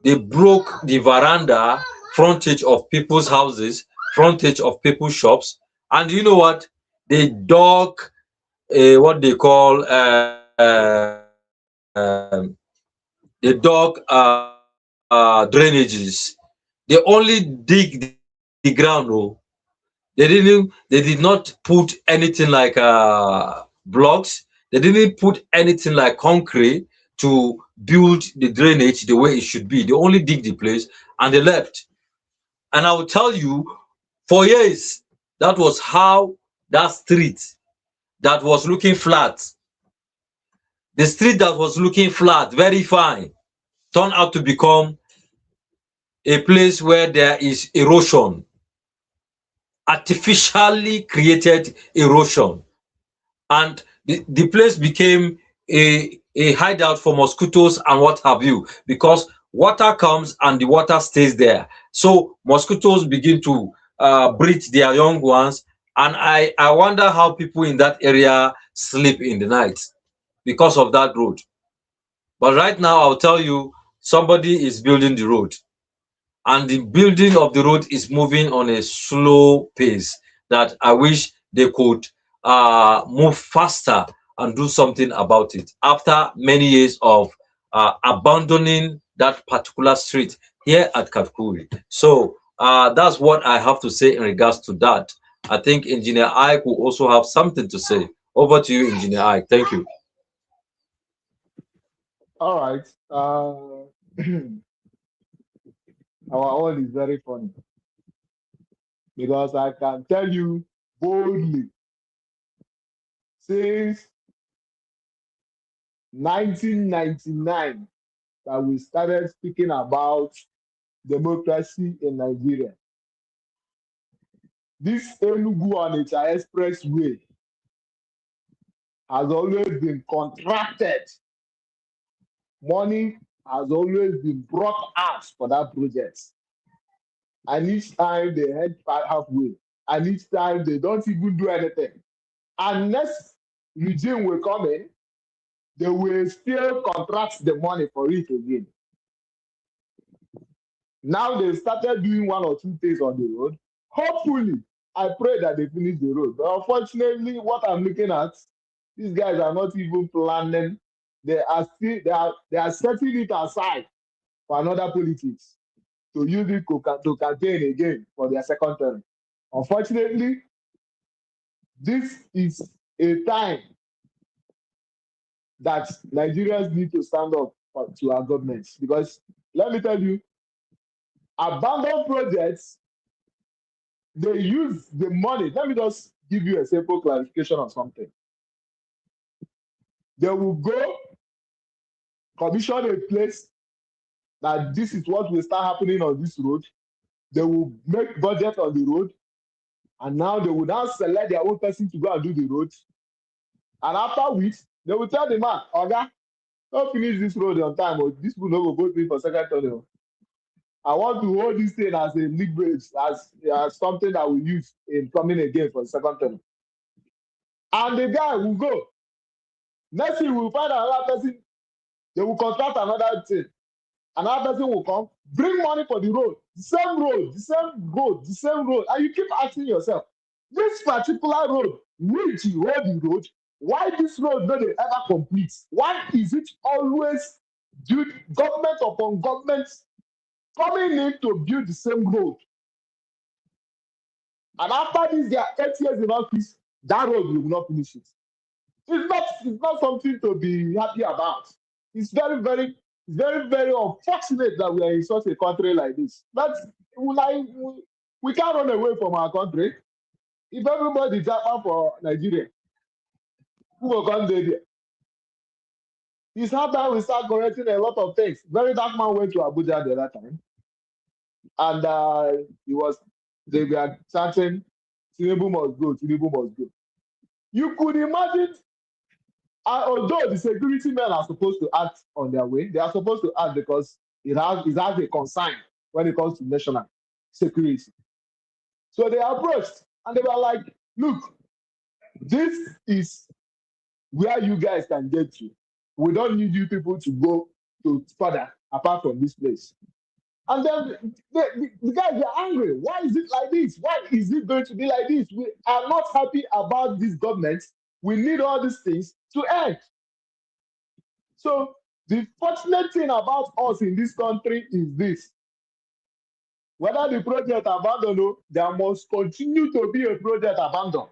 They broke the veranda frontage of people's houses, frontage of people's shops, and you know what? They dug what they call they dug drainages. They only dig the ground. Oh, they did not put anything like blocks. They didn't put anything like concrete to build the drainage the way it should be. They only dig the place and they left. And I will tell you, for years, that was how that street that was looking flat, the street that was looking flat, very fine, turned out to become a place where there is erosion, artificially created erosion. And the place became a hideout for mosquitoes and what have you, because water comes and the water stays there. So mosquitoes begin to breed their young ones. And I wonder how people in that area sleep in the night because of that road. But right now, I'll tell you, somebody is building the road, and the building of the road is moving on a slow pace that I wish they could move faster and do something about it after many years of abandoning that particular street here at Kakuri. So that's what I have to say in regards to that. I think Engineer Ike will also have something to say. Over to you, Engineer Ike. Thank you. All right. Our own is very funny because I can tell you boldly, since 1999 that we started speaking about democracy in Nigeria, this Enugu Onitsha Expressway has always been contracted. Money has always been brought out for that project. And each time they head halfway, and each time they don't even do anything. And next regime will come in, they will still contract the money for it again. Now they started doing one or two things on the road. Hopefully, I pray that they finish the road. But unfortunately, what I'm looking at, these guys are not even planning. They are still they are setting it aside for another politics to use it to campaign again for their second term. Unfortunately, this is a time that Nigerians need to stand up to our governments, because let me tell you, abandoned projects, they use the money. Let me just give you a simple clarification on something. They will go commission a place that this is what will start happening on this road. They will make budget on the road, and now they will now select their own person to go and do the road. And after which, they will tell the man, Oga, don't finish this road on time, or this will not go vote me for second term. I want to hold this thing as a league bridge, as something that we use in coming again for the second term. And the guy will go. Next thing, we will find another person. They will contract another thing. Another person will come, bring money for the road, the same road, the same road, the same road. And you keep asking yourself, this particular road, which road the road, why this road not they ever complete? Why is it always government upon government coming in to build the same road? And after this, there are 8 years in office, that road will not finish it. It's not something to be happy about. It's very, very unfortunate that we are in such a country like this. But we can't run away from our country. If everybody jump out for Nigeria, who will come there? It's how that we start correcting a lot of things. Very dark man went to Abuja the other time, and they were chanting, Tinubu must go, Tinubu must go. You could imagine, although the security men are supposed to act on their way, they are supposed to act because it has a concern when it comes to national security. So they approached and they were like, look, this is where you guys can get to. We don't need you people to go to further apart from this place. And then the guys are angry. Why is it like this? Why is it going to be like this? We are not happy about this government. We need all these things to end. So the fortunate thing about us in this country is this. Whether the project abandoned, there must continue to be a project abandoned.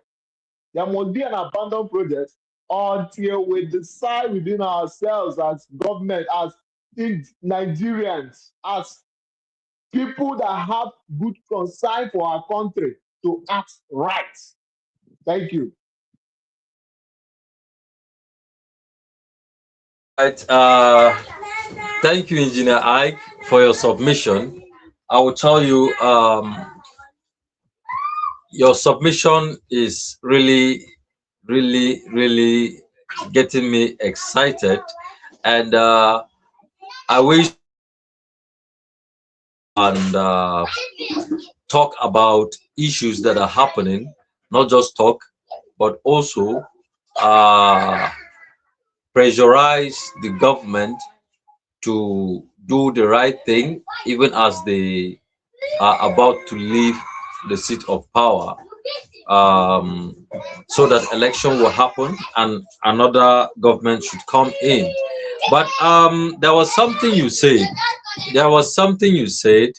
There must be an abandoned project until we decide within ourselves as government, as Nigerians, as people that have good concern for our country to act right. Thank you. Right. Thank you, Engineer Ike, for your submission. I will tell you, your submission is really, really, really getting me excited, and I wish and talk about issues that are happening, not just talk, but also uh, pressurize the government to do the right thing, even as they are about to leave the seat of power, so that election will happen and another government should come in. But there was something you said. There was something you said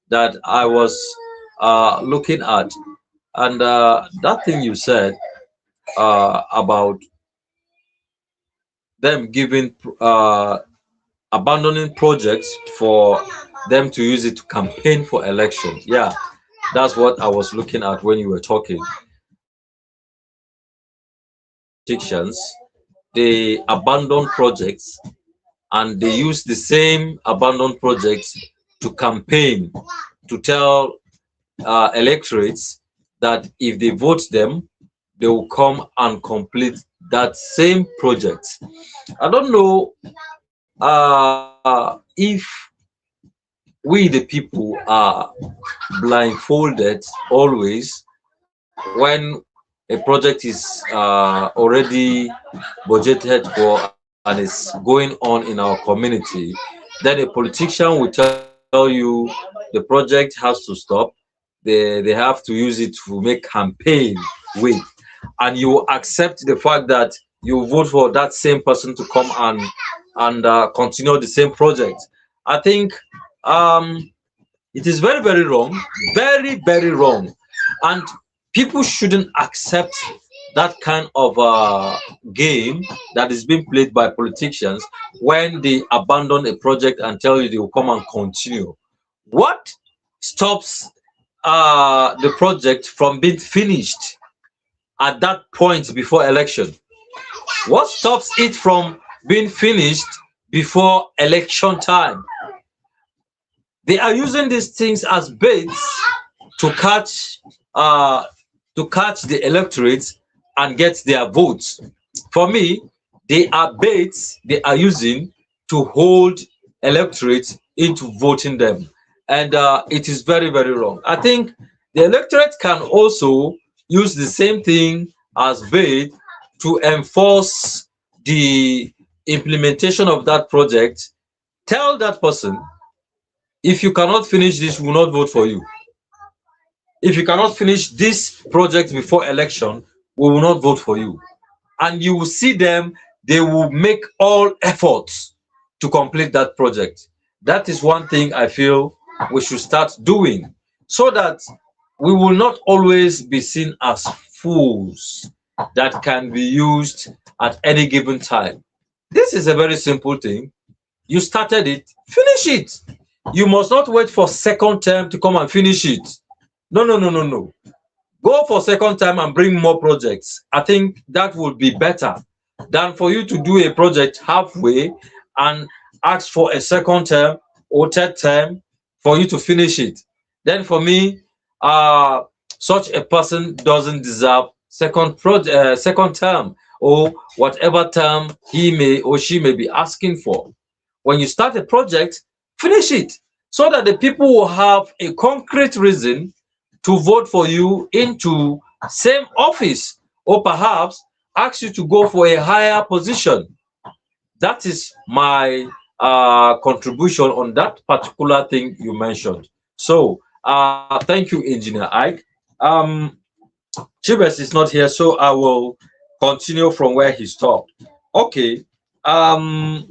that I was looking at, and that thing you said about them giving abandoning projects for them to use it to campaign for election. Yeah, that's what I was looking at when you were talking. Politicians, they abandon projects and they use the same abandoned projects to campaign, to tell electorates that if they vote them, they will come and complete that same project. I don't know if we the people are blindfolded always when a project is already budgeted for and is going on in our community, then a politician will tell you the project has to stop. They have to use it to make campaign with, and you accept the fact that you vote for that same person to come and continue the same project. I think um, it is very, very wrong, very, very wrong, and people shouldn't accept that kind of game that is being played by politicians when they abandon a project and tell you they will come and continue. What stops the project from being finished at that point before election? What stops it from being finished before election time? They are using these things as baits to catch uh, the electorate and get their votes. For me, they are baits they are using to hold electorate into voting them, and it is very, very wrong. I think the electorate can also use the same thing as bait to enforce the implementation of that project. Tell that person, if you cannot finish this, we will not vote for you. If you cannot finish this project before election, we will not vote for you. And you will see them, they will make all efforts to complete that project. That is one thing I feel we should start doing, so that we will not always be seen as fools that can be used at any given time. This is a very simple thing. You started it, finish it. You must not wait for second term to come and finish it. No, no, no, no, no. Go for second time and bring more projects. I think that would be better than for you to do a project halfway and ask for a second term or third term for you to finish it. Then for me, such a person doesn't deserve second term or whatever term he may or she may be asking for. When you start a project, finish it so that the people will have a concrete reason to vote for you into same office, or perhaps ask you to go for a higher position. That is my contribution on that particular thing you mentioned. So thank you, Engineer Ike. Um, Chibes is not here, so I will continue from where he stopped. Okay. Um,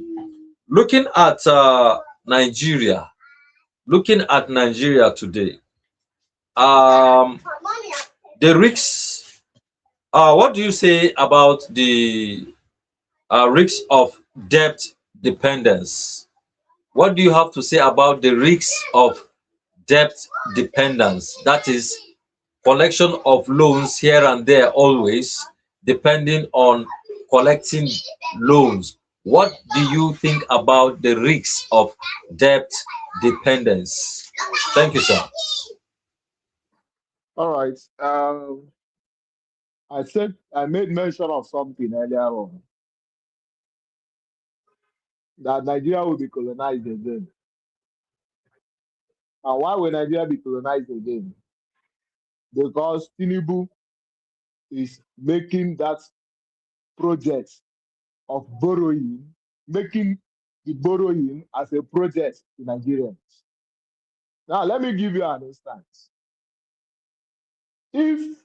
looking at Nigeria, looking at Nigeria today, um, the risks. What do you say about the risks of debt dependence? What do you have to say about the risks of debt dependence? That is collection of loans here and there always, depending on collecting loans. What do you think about the risks of debt dependence? Thank you, sir. All right. I made mention of something earlier on that Nigeria will be colonized again. And why will Nigeria be colonized again? Because Tinubu is making that project of borrowing, making the borrowing as a project to Nigerians. Now, let me give you an instance. If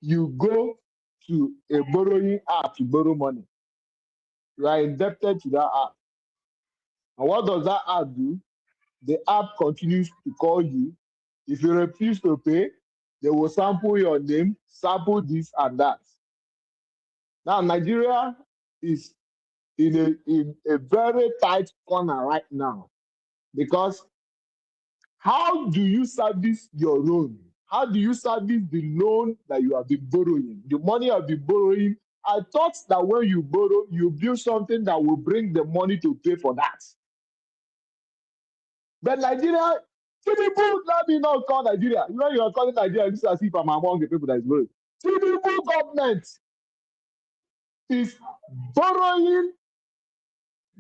you go to a borrowing app to borrow money, you are indebted to that app. And what does that app do? The app continues to call you. If you refuse to pay, they will sample your name, sample this and that. Now, Nigeria is in a very tight corner right now because how do you service your loan? How do you service the loan that you have been borrowing? The money you have been borrowing. I thought that when you borrow, you build something that will bring the money to pay for that. But Nigeria, Tinubu, let me not call Nigeria. You know, you are calling Nigeria, it's as if I'm among the people that is borrowing. Tinubu government is borrowing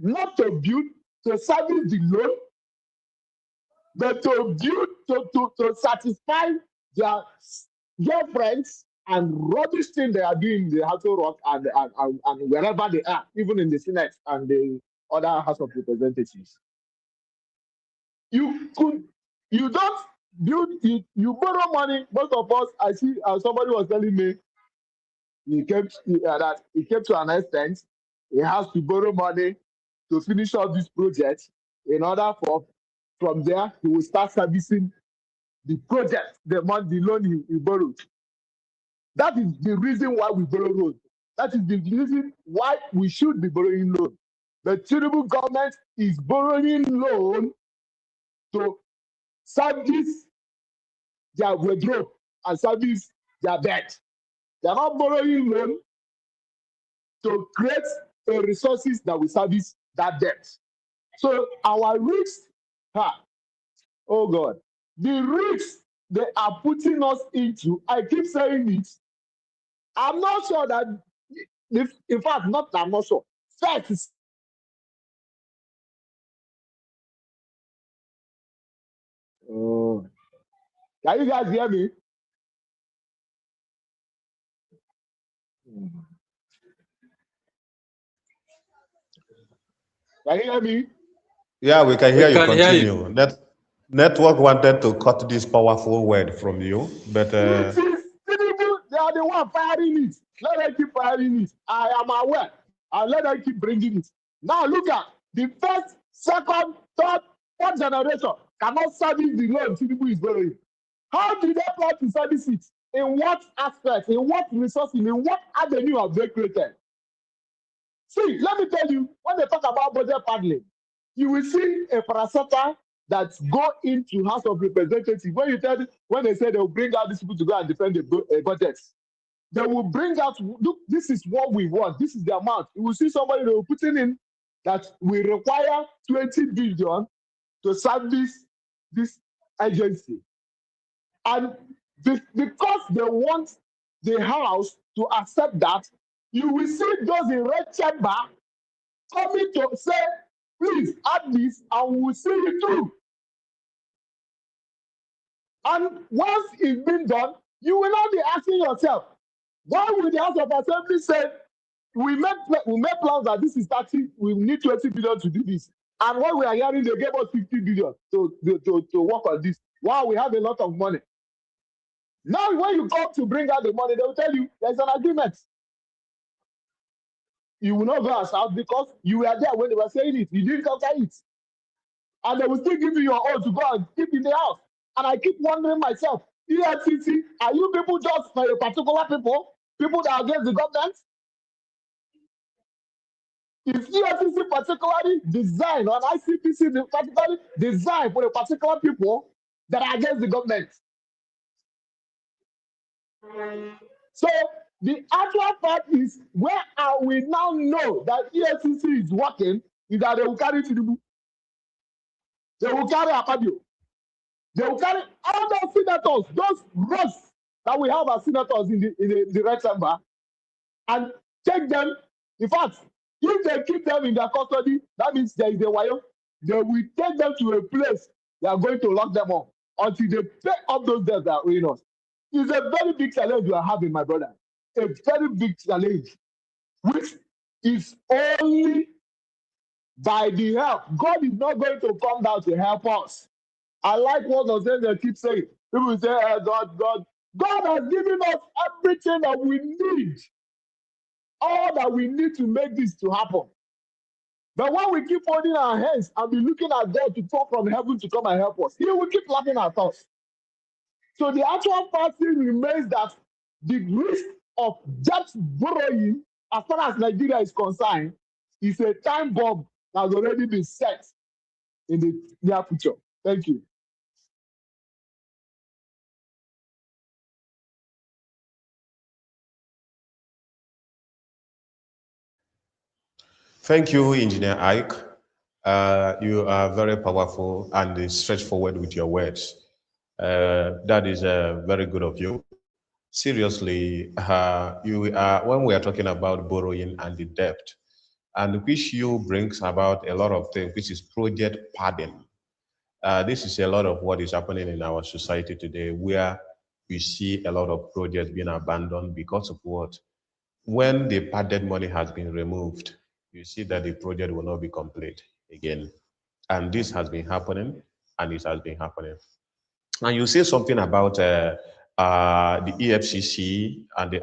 not to build, to service the loan, but to build, to satisfy their girlfriends and rubbish thing they are doing in the House of Rock and wherever they are, even in the Senate and the other House of Representatives. You don't build it, you borrow money. Most of us, I see, somebody was telling me that he came to an extent, he has to borrow money to finish up this project in order for, from there, he will start servicing the project, the loan he borrowed. That is the reason why we borrow loan. That is the reason why we should be borrowing loan. The Tinubu government is borrowing loan to service their wardrobe and service their debt. They are not borrowing loan to create a resources that will service that debt. So our risks, oh God, the risks they are putting us into, I keep saying it. I'm not sure that, in fact, not I'm not sure. First, oh, can you guys hear me? Can you hear me? Yeah, we can hear We you. can hear you. Continue. Network wanted to cut this powerful word from you, but It is Tinubu, they are the one firing it. Let them keep firing it. I am aware. And let them keep bringing it. Now look at the first, second, third, fourth generation cannot service the loan Tinubu is borrowing. How do they plan to service it? In what aspect? In what resources? In what avenue have they created? See, let me tell you, when they talk about budget paddling, you will see a parastatal that go into House of Representatives. When they say they will bring out these people to go and defend the budgets, they will bring out, look, this is what we want. This is the amount. You will see somebody they will put in that we require 20 billion to service this agency. And because they want the House to accept that, you will see those in red chamber coming to say, please add this and we'll see it through. And once it's been done, you will not be asking yourself, Why would the House of Assembly say we make plans that this is 30, we need 20 billion to do this? And what we are hearing, they gave us 50 billion to work on this. Wow, we have a lot of money. Now, when you come to bring out the money, they will tell you there's an agreement. You will not go as out because you were there when they were saying it. You didn't counter it. And they will still give you your own to go and keep in the house. And I keep wondering myself, EFCC, are you people just for a particular people that are against the government? Is EFCC particularly designed, or ICPC particularly designed for a particular people that are against the government? So the actual fact is, where are we now know that EFCC is working, is that they will carry Tinubu. They will carry Akpabio. They will carry all those senators, those rows that we have as senators in the red chamber, and take them. In fact, if they keep them in their custody, that means there is a wire. They will take them to a place they are going to lock them up until they pay up those debts that are owing us. It's a very big challenge you are having, my brother. A very big challenge, which is only by the help. God is not going to come down to help us. I like what they keep saying. People say, God has given us everything that we need. All that we need to make this to happen. But when we keep holding our hands and be looking at God to fall from heaven to come and help us, He will keep laughing at us. So the actual fact remains that the risk of debt borrowing, as far as Nigeria is concerned, is a time bomb that has already been set in the near future. Thank you. Thank you, Engineer Ike. You are very powerful and straightforward with your words. That is very good of you. Seriously, you are, when we are talking about borrowing and the debt, and which you brings about a lot of things, which is project padding. This is a lot of what is happening in our society today, where we see a lot of projects being abandoned because of what? When the padded money has been removed, you see that the project will not be complete again. And this has been happening, and it has been happening. And you say something about the EFCC and the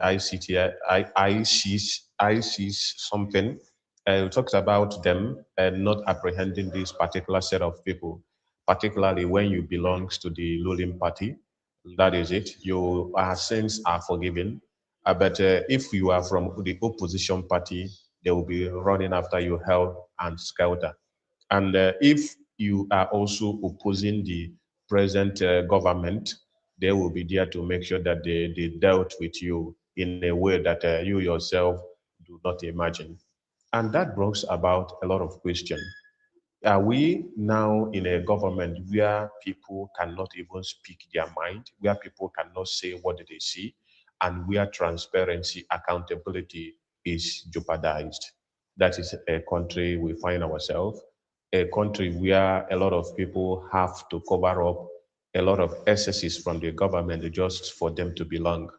ICC something. You talked about them not apprehending this particular set of people, particularly when you belong to the ruling party. That is it. Your sins are forgiven. But if you are from the opposition party, they will be running after you hell and skelter. And if you are also opposing the present government, they will be there to make sure that they dealt with you in a way that you yourself do not imagine. And that brings about a lot of questions. Are we now in a government where people cannot even speak their mind, where people cannot say what they see, and where transparency, accountability is jeopardized? That is a country we find ourselves, a country where a lot of people have to cover up a lot of excesses from the government just for them to belong.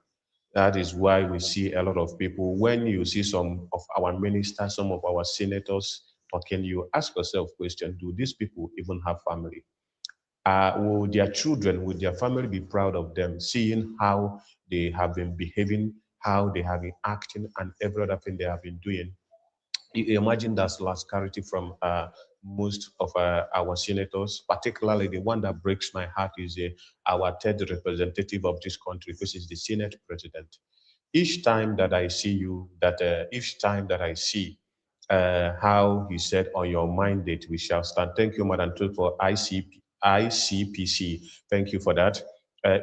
That is why we see a lot of people. When you see some of our ministers, some of our senators talking, you ask yourself question, do these people even have family? Will their children, will their family be proud of them, seeing how they have been behaving, how they have been acting, and every other thing they have been doing? You imagine that's rascality from most of our senators, particularly the one that breaks my heart is our third representative of this country, which is the Senate president. Each time that I see you, each time that I see how he said, on your mandate we shall stand. Thank you, Madam Tut, for ICPC. Thank you for that.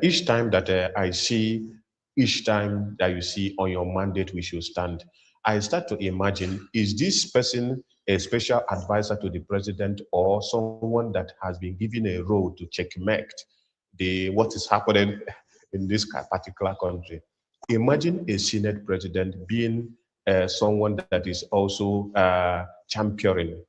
Each time that I see, each time that you see, on your mandate we should stand, I start to imagine, is this person a special advisor to the president or someone that has been given a role to checkmate what is happening in this particular country? Imagine a Senate president being someone that is also championing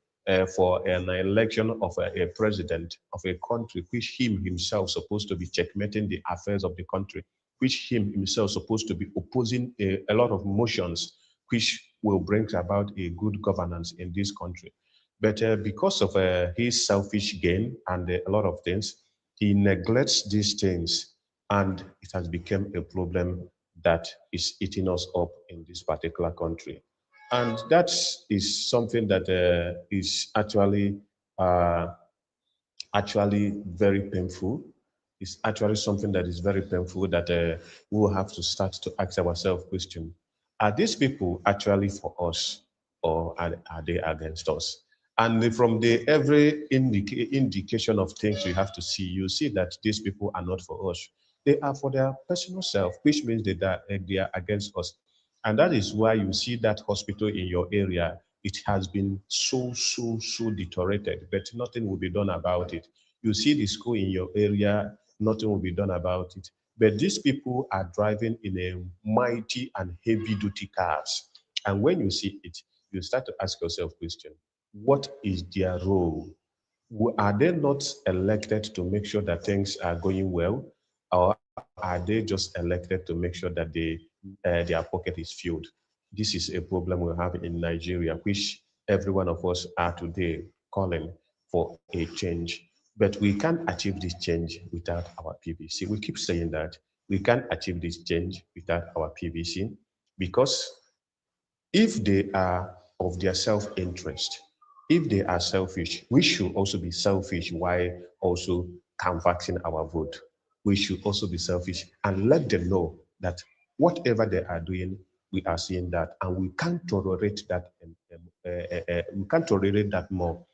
for an election of a president of a country which himself supposed to be checkmating the affairs of the country, which himself supposed to be opposing a lot of motions which will bring about a good governance in this country. But because of his selfish gain and a lot of things, he neglects these things, and it has become a problem that is eating us up in this particular country. And that is something that is uh, actually very painful. It's actually something that is very painful that we will have to start to ask ourselves question. Are these people actually for us, or are they against us? And from the every indication of things you have to see, you see that these people are not for us. They are for their personal self, which means they are against us. And that is why you see that hospital in your area, it has been so deteriorated, but nothing will be done about it. You see the school in your area, nothing will be done about it. But these people are driving in a mighty and heavy duty cars. And when you see it, you start to ask yourself question, what is their role? Are they not elected to make sure that things are going well? Or are they just elected to make sure that their pocket is filled? This is a problem we have in Nigeria, which every one of us are today calling for a change. But we can't achieve this change without our PVC. We keep saying that we can't achieve this change without our PVC, because if they are of their self-interest, if they are selfish, we should also be selfish while also canvassing our vote. We should also be selfish and let them know that whatever they are doing, we are seeing that, and we can't tolerate that. We can't tolerate that more.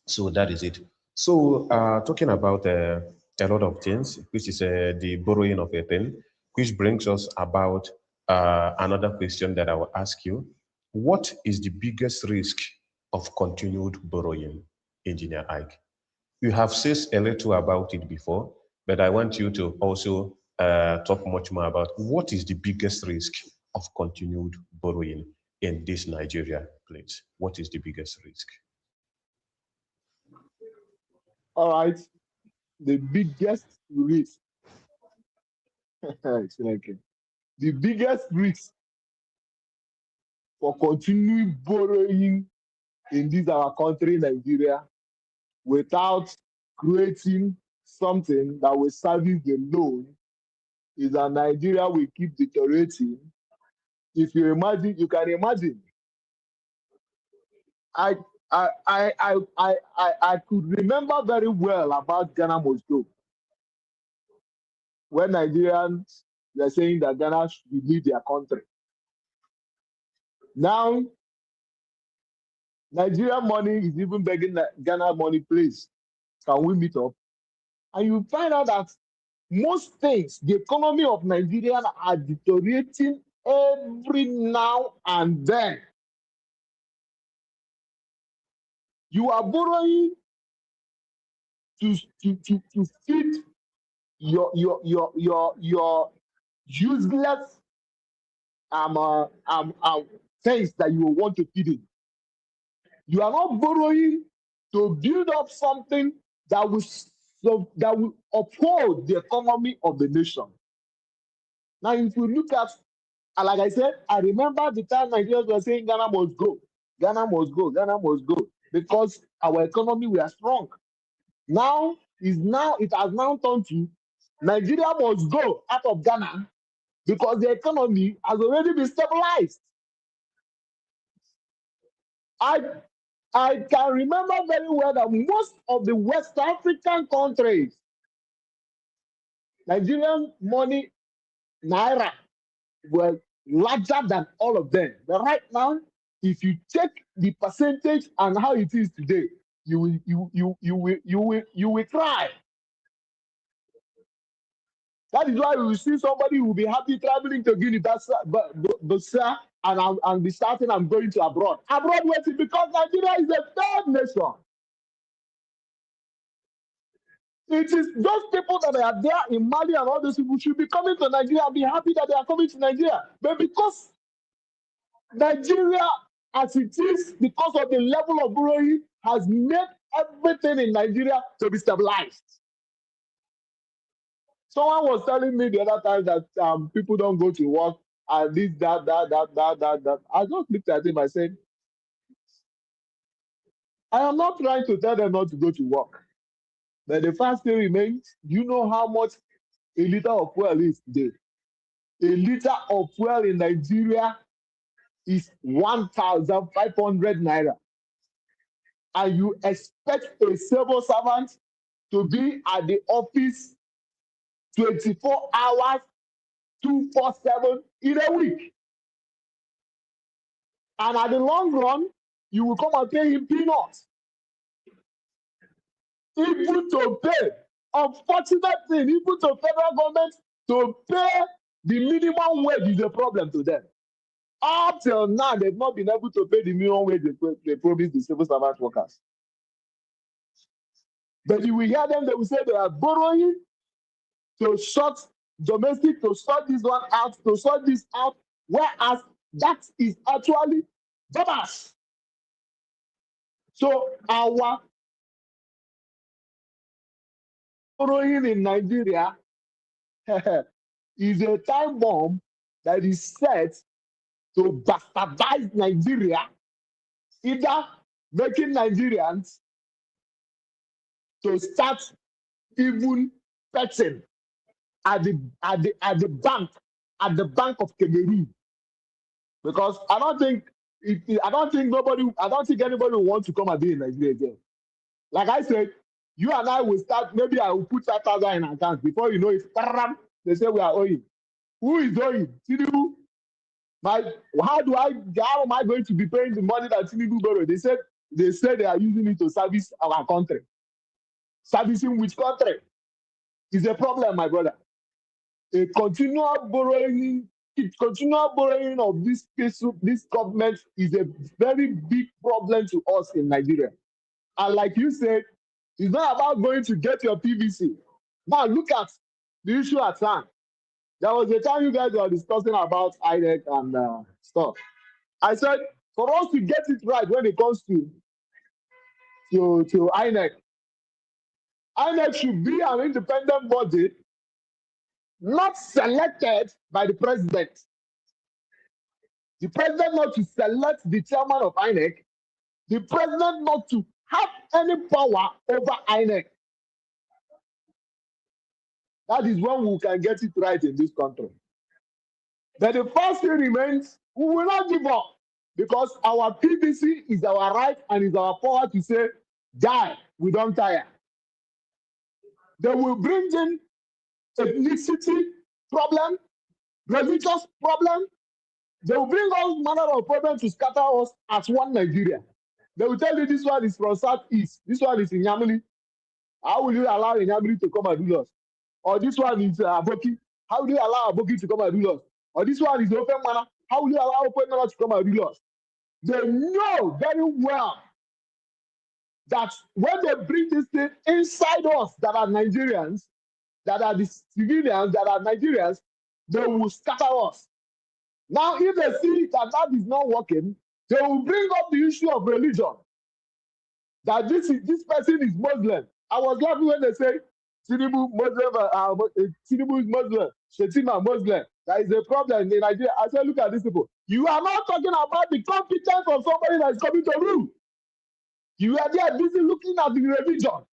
So that is it. So talking about a lot of things, which is the borrowing of a thing, which brings us about another question that I will ask you. What is the biggest risk of continued borrowing, Engineer Ike? You have said a little about it before, but I want you to also talk much more about what is the biggest risk of continued borrowing in this Nigeria, please. What is the biggest risk? All right. The biggest risk, it's like the biggest risk for continuing borrowing in this our country, Nigeria, without creating something that will service the loan, is that Nigeria will keep deteriorating. If you imagine, you can imagine. I could remember very well about Ghana must go. When Nigerians were saying that Ghana should leave their country. Now, Nigerian money is even begging Ghana money, please, can we meet up? And you find out that most things, the economy of Nigeria are deteriorating every now and then. You are borrowing to feed your useless things that you want to feed in. You are not borrowing to build up something that will uphold the economy of the nation. Now, if you look at, like I said, I remember the time Nigerians were saying Ghana must go, Ghana must go, Ghana must go, because our economy we are strong. Now it has now turned to Nigeria must go out of Ghana because the economy has already been stabilized. I can remember very well that most of the West African countries, Nigerian money, Naira, were larger than all of them. But right now, if you check the percentage and how it is today, you will cry. That is why we will see somebody who will be happy traveling to Guinea-Bissau and be starting and going to abroad. Abroad waiting because Nigeria is a third nation. It is those people that are there in Mali and all those people should be coming to Nigeria and be happy that they are coming to Nigeria. But because Nigeria, as it is, because of the level of borrowing, has made everything in Nigeria to be stabilized. Someone was telling me the other time that people don't go to work and this, that. I just looked at him. I said, I am not trying to tell them not to go to work. But the fact still remains, you know how much a liter of fuel is today? A liter of fuel in Nigeria is 1,500 naira. And you expect a civil servant to be at the office 24 hours, 247 in a week. And at the long run, you will come and pay him peanuts. Even to pay, unfortunate thing, even to federal government to pay the minimum wage is a problem to them. Up till now, they've not been able to pay the minimum wage they promised the civil servant workers. But you will hear them, they will say they are borrowing to sort domestic, to sort this one out, to sort this out, whereas that is actually dollars. So our borrowing in Nigeria is a time bomb that is set to bastardize Nigeria, either making Nigerians to start even petting at the bank of Cameroon, because I don't think anybody will want to come and be in Nigeria again. Like I said, you and I will start. Maybe I will put 5,000 in account before you know it. They say we are owing. Who is owing? Tinubu. How am I going to be paying the money that Tinubu borrowed? They said they are using it to service our country. Servicing which country is a problem, my brother. A continual borrowing of this government is a very big problem to us in Nigeria. And like you said, it's not about going to get your PVC. Now look at the issue at hand. There was a time you guys were discussing about INEC and stuff. I said, for us to get it right when it comes to INEC, INEC should be an independent body, not selected by the president. The president not to select the chairman of INEC, the president not to have any power over INEC. That is when we can get it right in this country. But the first thing remains, we will not give up, because our PVC is our right and is our power to say, die, we don't tire. They will bring in ethnicity problem, religious problem. They will bring all manner of problems to scatter us as one Nigeria. They will tell you this one is from Southeast, this one is in Yamili. How will you allow Yamili to come and do loss? Or this one is Aboki. How will you allow Aboki to come and do loss? Or this one is Open Manor. How will you allow Open Manor to come and do loss? They know very well that when they bring this thing inside us that are Nigerians, that are the civilians, that are Nigerians, they will scatter us. Now, if they see that is not working, they will bring up the issue of religion. That this person is Muslim. I was laughing when they say Tinubu Muslim, Tinubu is Muslim, Shetima Muslim. That is a problem in Nigeria. I said, look at these people. You are not talking about the competence of somebody that is coming to rule. You are there busy looking at the religion.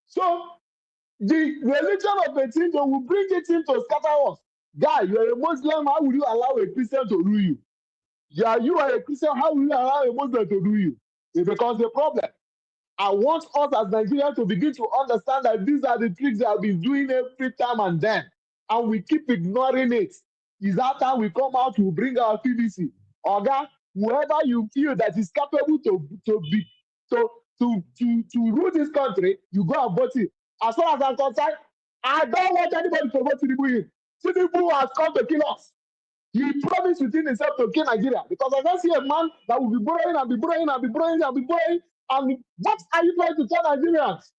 So the religion of a thing, they will bring it in to scatter us. Guy, you are a Muslim, how will you allow a Christian to rule you? Yeah, you are a Christian, how will you allow a Muslim to rule you? It becomes a problem. I want us as Nigerians to begin to understand that these are the tricks they have been doing every time and then, and we keep ignoring it. Is that time we come out to bring our PVC? Oga, whoever you feel that is capable to rule this country, you go and vote it. As far as I'm concerned, I don't want anybody to vote Tinubu in. Tinubu has come to kill us. He promised within himself to kill Nigeria, because I don't see a man that will be borrowing and be borrowing and be borrowing and be borrowing. And what are you trying to tell Nigerians?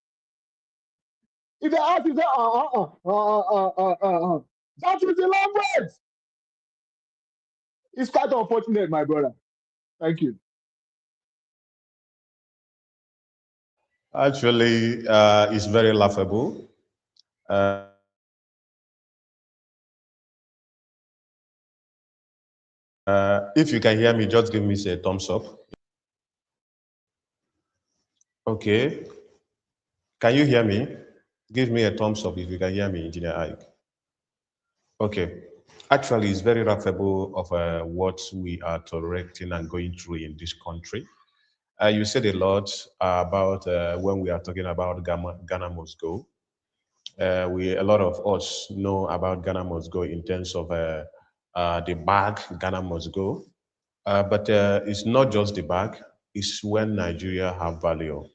If they ask you, say, that is the language. It's quite unfortunate, my brother. Thank you. Actually, it's very laughable If you can hear me, just give me a thumbs up. Okay. Can you hear me? Give me a thumbs up if you can hear me, Engineer Ike. Okay. Actually, it's very laughable of what we are tolerating and going through in this country. You said a lot about when we are talking about Ghana must go. A lot of us know about Ghana must go in terms of the bag Ghana must go. But it's not just the bag, it's when Nigeria have value.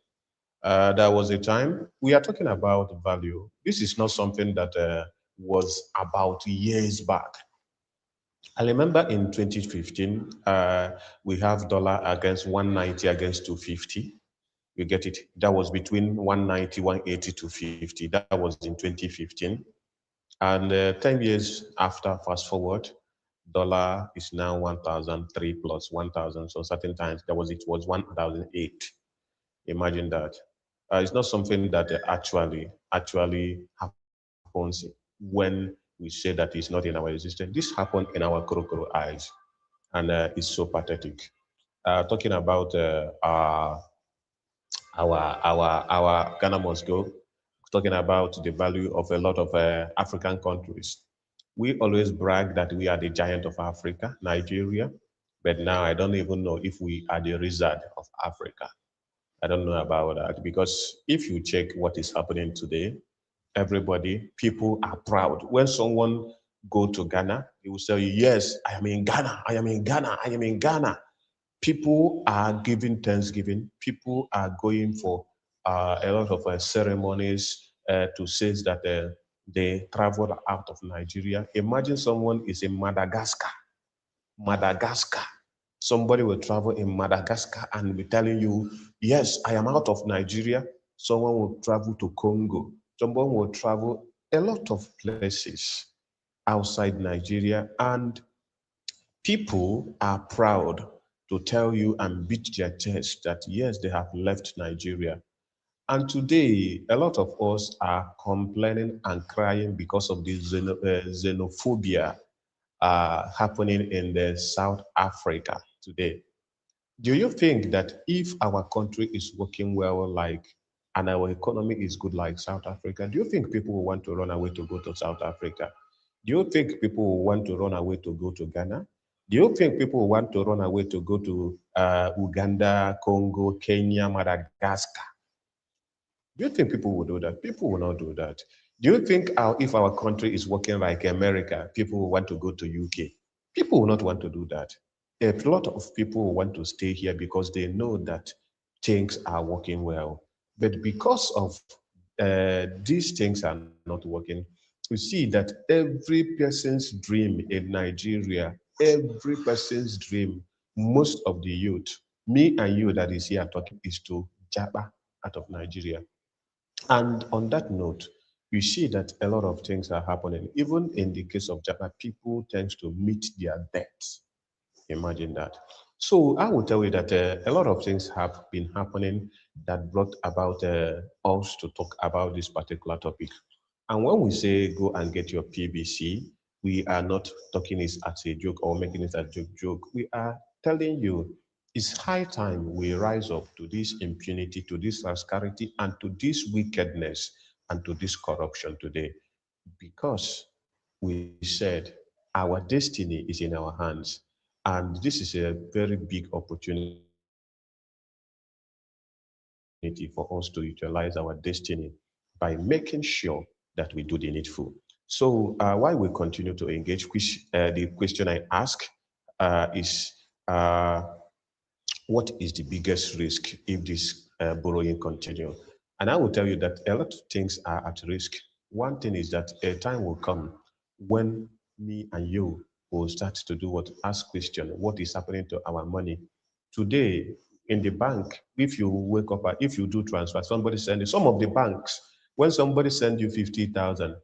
There was a time we are talking about value. This is not something that was about years back. I remember in 2015, we have dollar against 190 against 250. You get it? That was between 190, 180 to 50. That was in 2015. And 10 years after, fast forward, dollar is now 1,003 plus 1,000. So certain times it was 1,008. Imagine that. It's not something that actually happens when we say that it's not in our existence. This happened in our crocodile eyes, and it's so pathetic. Talking about our Ghana must go, talking about the value of a lot of African countries. We always brag that we are the giant of Africa, Nigeria, but now I don't even know if we are the wizard of Africa. I don't know about that because if you check what is happening today, people are proud. When someone go to Ghana, he will say, yes, I am in Ghana, I am in Ghana, I am in Ghana. People are giving Thanksgiving. People are going for a lot of ceremonies to say that they traveled out of Nigeria. Imagine someone is in Madagascar. Madagascar. Somebody will travel in Madagascar and be telling you, yes, I am out of Nigeria. Someone will travel to Congo. Someone will travel a lot of places outside Nigeria. And people are proud to tell you and beat their chest that yes, they have left Nigeria. And today, a lot of us are complaining and crying because of the xenophobia happening in the South Africa today. Do you think that if our country is working well, and our economy is good like South Africa, do you think people will want to run away to go to South Africa? Do you think people will want to run away to go to Ghana? Do you think people will want to run away to go to Uganda, Congo, Kenya, Madagascar? Do you think people will do that? People will not do that. Do you think if our country is working like America, people will want to go to UK? People will not want to do that. A lot of people will want to stay here because they know that things are working well. But because of these things are not working, we see that every person's dream in Nigeria, every person's dream, most of the youth, me and you that is here talking, is to jabba out of Nigeria. And on that note, you see that a lot of things are happening. Even in the case of Japan, people tend to meet their debts. Imagine that. So I will tell you that a lot of things have been happening that brought about us to talk about this particular topic. And when we say go and get your PBC, we are not talking it as a joke or making it a joke. We are telling you it's high time we rise up to this impunity, to this rascality, and to this wickedness, and to this corruption today. Because we said our destiny is in our hands. And this is a very big opportunity for us to utilize our destiny by making sure that we do the needful. So while we continue to engage, the question I ask is what is the biggest risk if this borrowing continue? And I will tell you that a lot of things are at risk. One thing is that a time will come when me and you will start to do what? Ask question, what is happening to our money? Today, in the bank, if you wake up, if you do transfer, somebody send you, some of the banks, when somebody send you 50,000,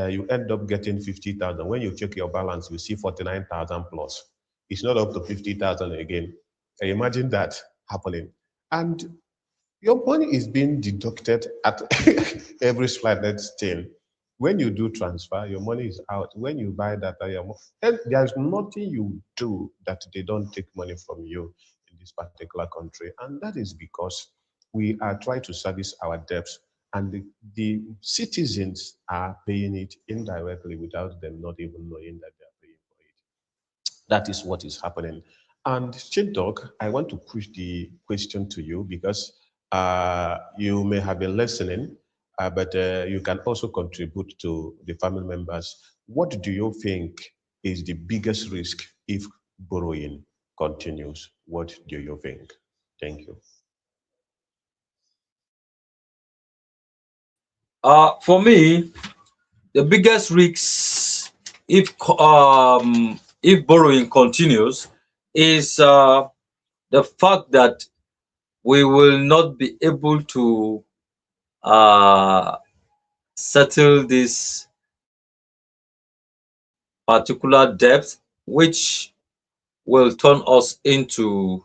you end up getting 50,000. When you check your balance, you see 49,000 plus. It's not up to 50,000 again. Imagine that happening. And your money is being deducted at every slight thing. When you do transfer, your money is out. When you buy data, there's nothing you do that they don't take money from you in this particular country. And that is because we are trying to service our debts, and the citizens are paying it indirectly without them not even knowing that they are paying for it. That is what is happening. And Dog, I want to push the question to you because you may have been listening, but you can also contribute to the family members. What do you think is the biggest risk if borrowing continues? What do you think? Thank you. For me, the biggest risks if borrowing continues is the fact that we will not be able to uh, settle this particular debt, which will turn us into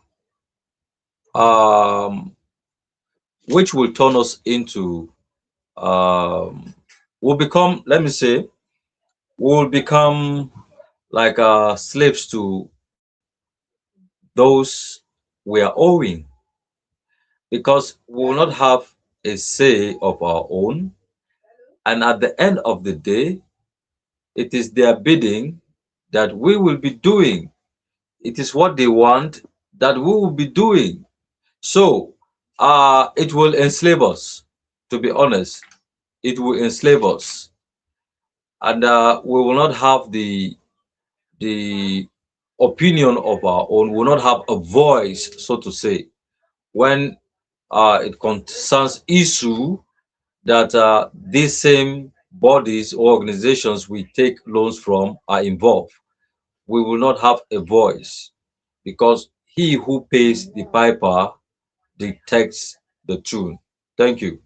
um, which will turn us into um, will become, let me say, will become like slaves to those we are owing, because we will not have a say of our own. And at the end of the day, it is their bidding that we will be doing. It is what they want that we will be doing. So it will enslave us, to be honest. It will enslave us. And we will not have the opinion of our own, we will not have a voice, so to say, when it concerns issue that these same bodies or organizations we take loans from are involved. We will not have a voice, because he who pays the piper dictates the tune. Thank you.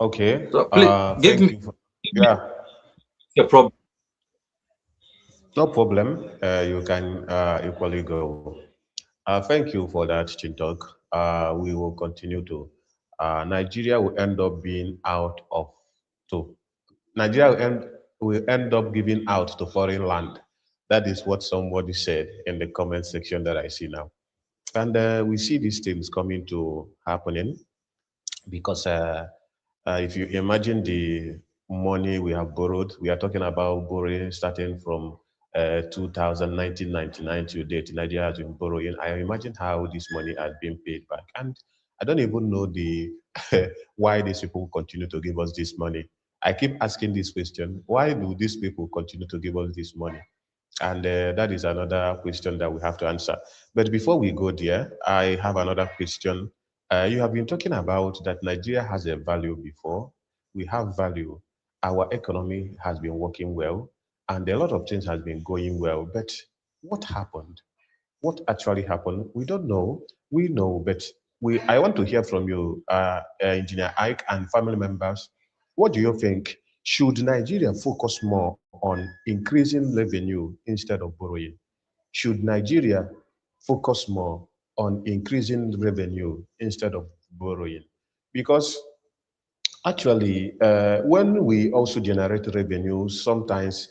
Okay. So please give Thank me you for, yeah. a problem. No problem. You can equally go. Thank you for that, Chintok. We will continue to. Nigeria will end up being out of to Nigeria will end up giving out to foreign land. That is what somebody said in the comment section that I see now. And we see these things coming to happening because if you imagine the money we have borrowed, we are talking about borrowing starting from 1999 to date. Nigeria has been borrowing. I imagine how this money has been paid back. And I don't even know the why these people continue to give us this money. I keep asking this question: why do these people continue to give us this money? And that is another question that we have to answer. But before we go there, I have another question. You have been talking about that Nigeria has a value before. We have value. Our economy has been working well, and a lot of things has been going well. But what happened? What actually happened? We don't know. We know, but I want to hear from you, Engineer Ike, and family members. What do you think? Should Nigeria focus more on increasing revenue instead of borrowing? Should Nigeria focus more on increasing revenue instead of borrowing? Because actually, when we also generate revenue, sometimes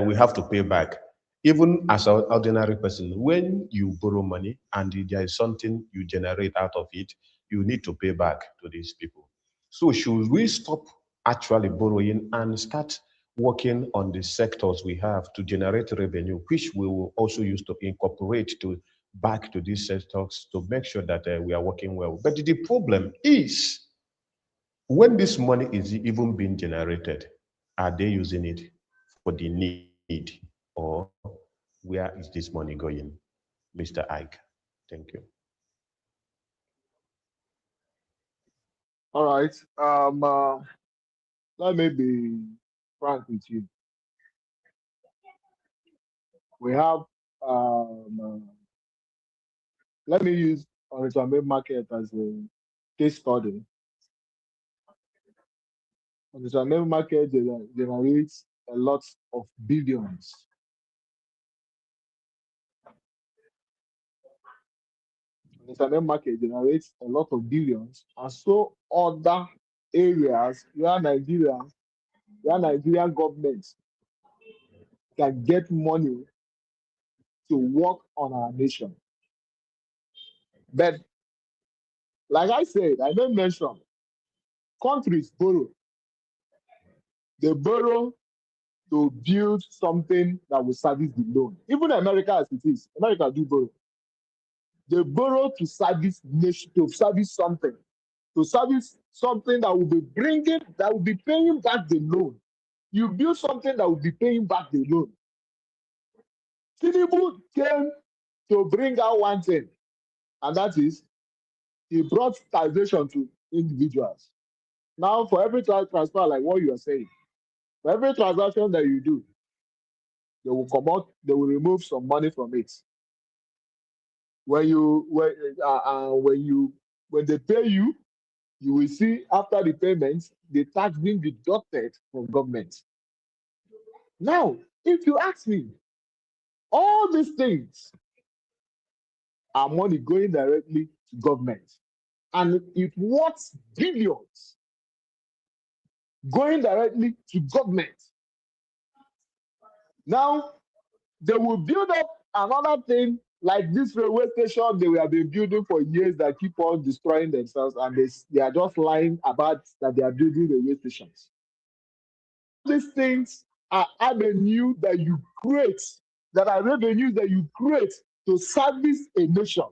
we have to pay back. Even as an ordinary person, when you borrow money and there is something you generate out of it, you need to pay back to these people. So, should we stop actually borrowing and start working on the sectors we have to generate revenue, which we will also use to incorporate to back to these sectors to make sure that we are working well? But the problem is, when this money is even being generated, are they using it for the need, or where is this money going? Mr. Ike, thank you. All right. Let me be frank with you. We have let me use on market as a case study. On the market generates a lot of billions. internet market generates a lot of billions, and so other areas where Nigerian government can get money to work on our nation. But like I said, I don't mention countries borrow. They borrow to build something that will service the loan. Even America as it is, America do borrow. They borrow to service nation, to service something that will be paying back the loan. You build something that will be paying back the loan. Tinubu came to bring out one thing, and that is he brought taxation to individuals. Now, for every transfer, like what you are saying, for every transaction that you do, they will come out, they will remove some money from it. When they pay you, you will see after the payment, the tax being deducted from government. Now, if you ask me, all these things are money going directly to government, and it worth billions going directly to government. Now, they will build up another thing like this railway station they have been building for years that keep on destroying themselves, and they are just lying about that they are building railway stations. These things are avenues that you create, that are revenues that you create to service a nation.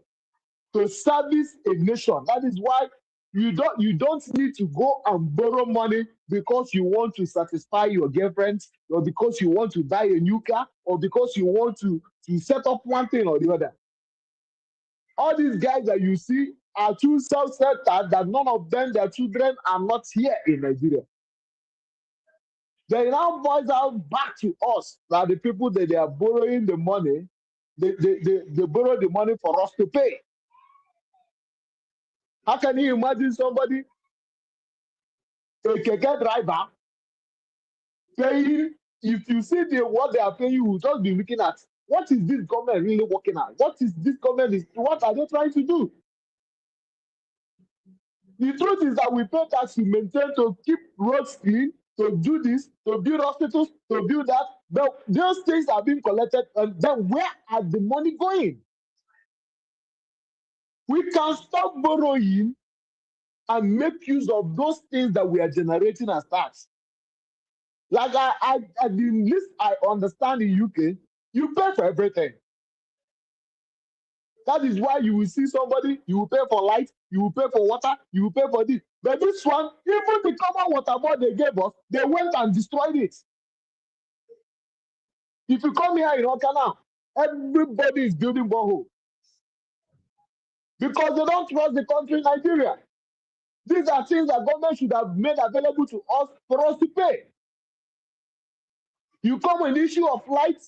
To service a nation. That is why you don't need to go and borrow money because you want to satisfy your girlfriend, or because you want to buy a new car, or because you want to set up one thing or the other. All these guys that you see are too self-centered that none of them, their children are not here in Nigeria. They now voice out back to us that the people that they are borrowing the money, they borrow the money for us to pay. How can you imagine somebody, a keke driver, paying? If you see what they are paying, you will just be looking at, what is this government really working at? What are they trying to do? The truth is that we pay tax to maintain, to keep roads clean, to do this, to build hospitals, to build that. But those things are being collected, and then where are the money going? We can stop borrowing and make use of those things that we are generating as tax. Like the least I understand in UK, you pay for everything. That is why you will see somebody, you will pay for light, you will pay for water, you will pay for this. But this one, even the common water board they gave us, they went and destroyed it. If you come here in Okana, everybody is building borehole because they don't trust the country, Nigeria. These are things that government should have made available to us for us to pay. You come with the issue of light.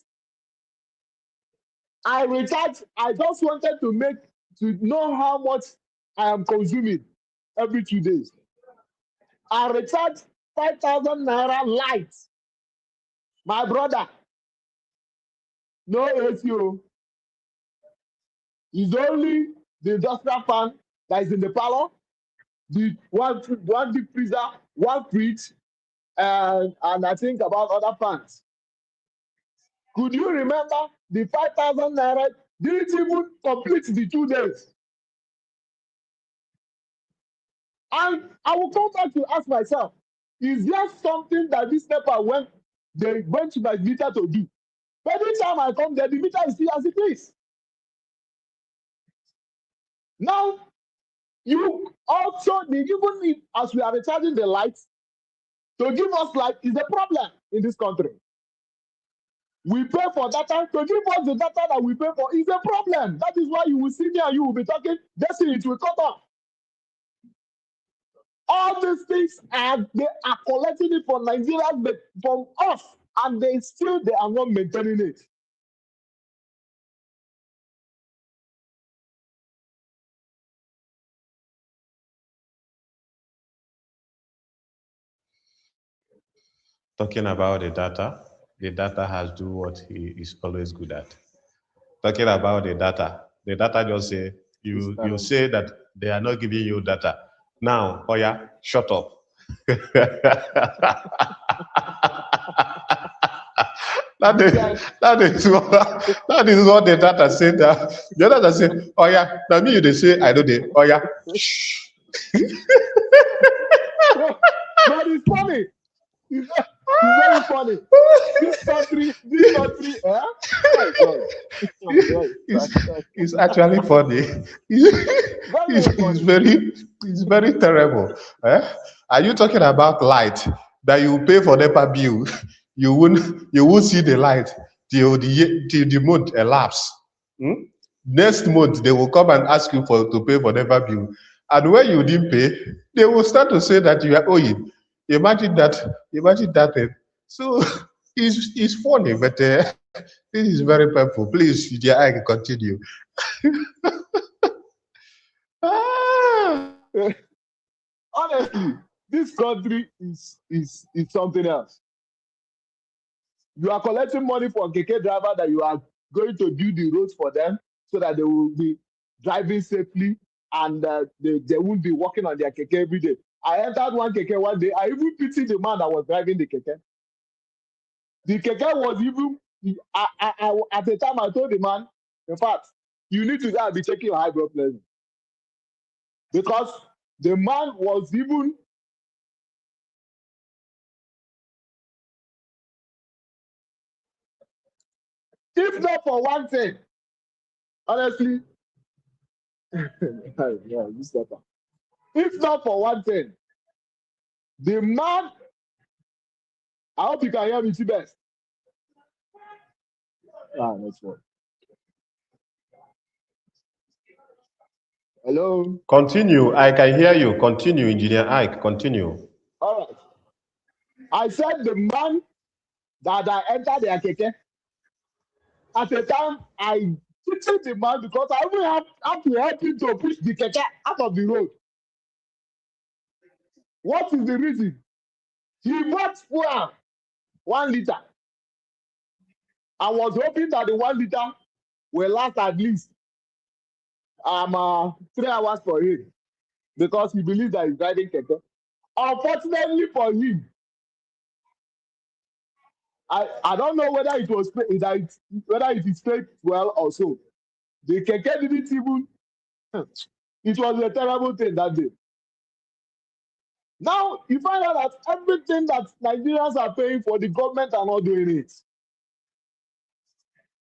I recharge. I just wanted to know how much I am consuming every 2 days. I recharge 5,000 naira light. My brother, no ACO. It's only the industrial fan that is in the parlor, the one deep freezer, one fridge, and I think about other fans. Could you remember the 5,000 naira didn't even complete the 2 days? And I will come back to ask myself, is there something that this NEPA they went to my meter to do? But every time I come there, the meter is still as it is. Now, you also, even if, as we are recharging the lights, to give us light is a problem in this country. We pay for data, to give us the data that we pay for is a problem. That is why you will see me and you will be talking, destiny, it will cut off. All these things, they are collecting it from Nigeria, but from us, and they are not maintaining it. Talking about the data has do what he is always good at. Talking about the data just say you say that they are not giving you data. Now, oh yeah, shut up. that is what the data said. The data say, oh yeah, now me they say I know they. Oh yeah, shh. But it's funny. It's very funny. This country, eh? My God. It's actually funny. It's very terrible. Eh? Are you talking about light that you pay for NEPA bill? You won't see the light till the month elapse. Hmm? Next month they will come and ask you to pay for NEPA bill, and when you didn't pay, they will start to say that you are owing. Imagine that. Imagine that. So it's funny, but this is very painful. Please, I can continue. Honestly, this country is something else. You are collecting money for a keke driver that you are going to do the roads for them so that they will be driving safely and they won't be walking on their keke every day. I entered one keke one day. I even pitied the man that was driving the keke. The keke was even, at the time I told the man, in fact, you need to go and be checking your high blood pressure. Because the man was even, if not for one thing, honestly, yeah, if not for one thing, the man, I hope you can hear me, best. That's what. Hello. Continue. I can hear you. Continue, Engineer Ike. Continue. All right. I said the man that I entered their keke. At the time, I pitied the man because I even have to help him to push the keke out of the road. What is the reason? He bought fuel 1 liter. I was hoping that the 1 liter will last at least 3 hours for him because he believes that he's driving keke. Unfortunately for him, I don't know whether it was whether it is straight well or so. The keke didn't even. It was a terrible thing that day. Now you find out that everything that Nigerians are paying for, the government are not doing it.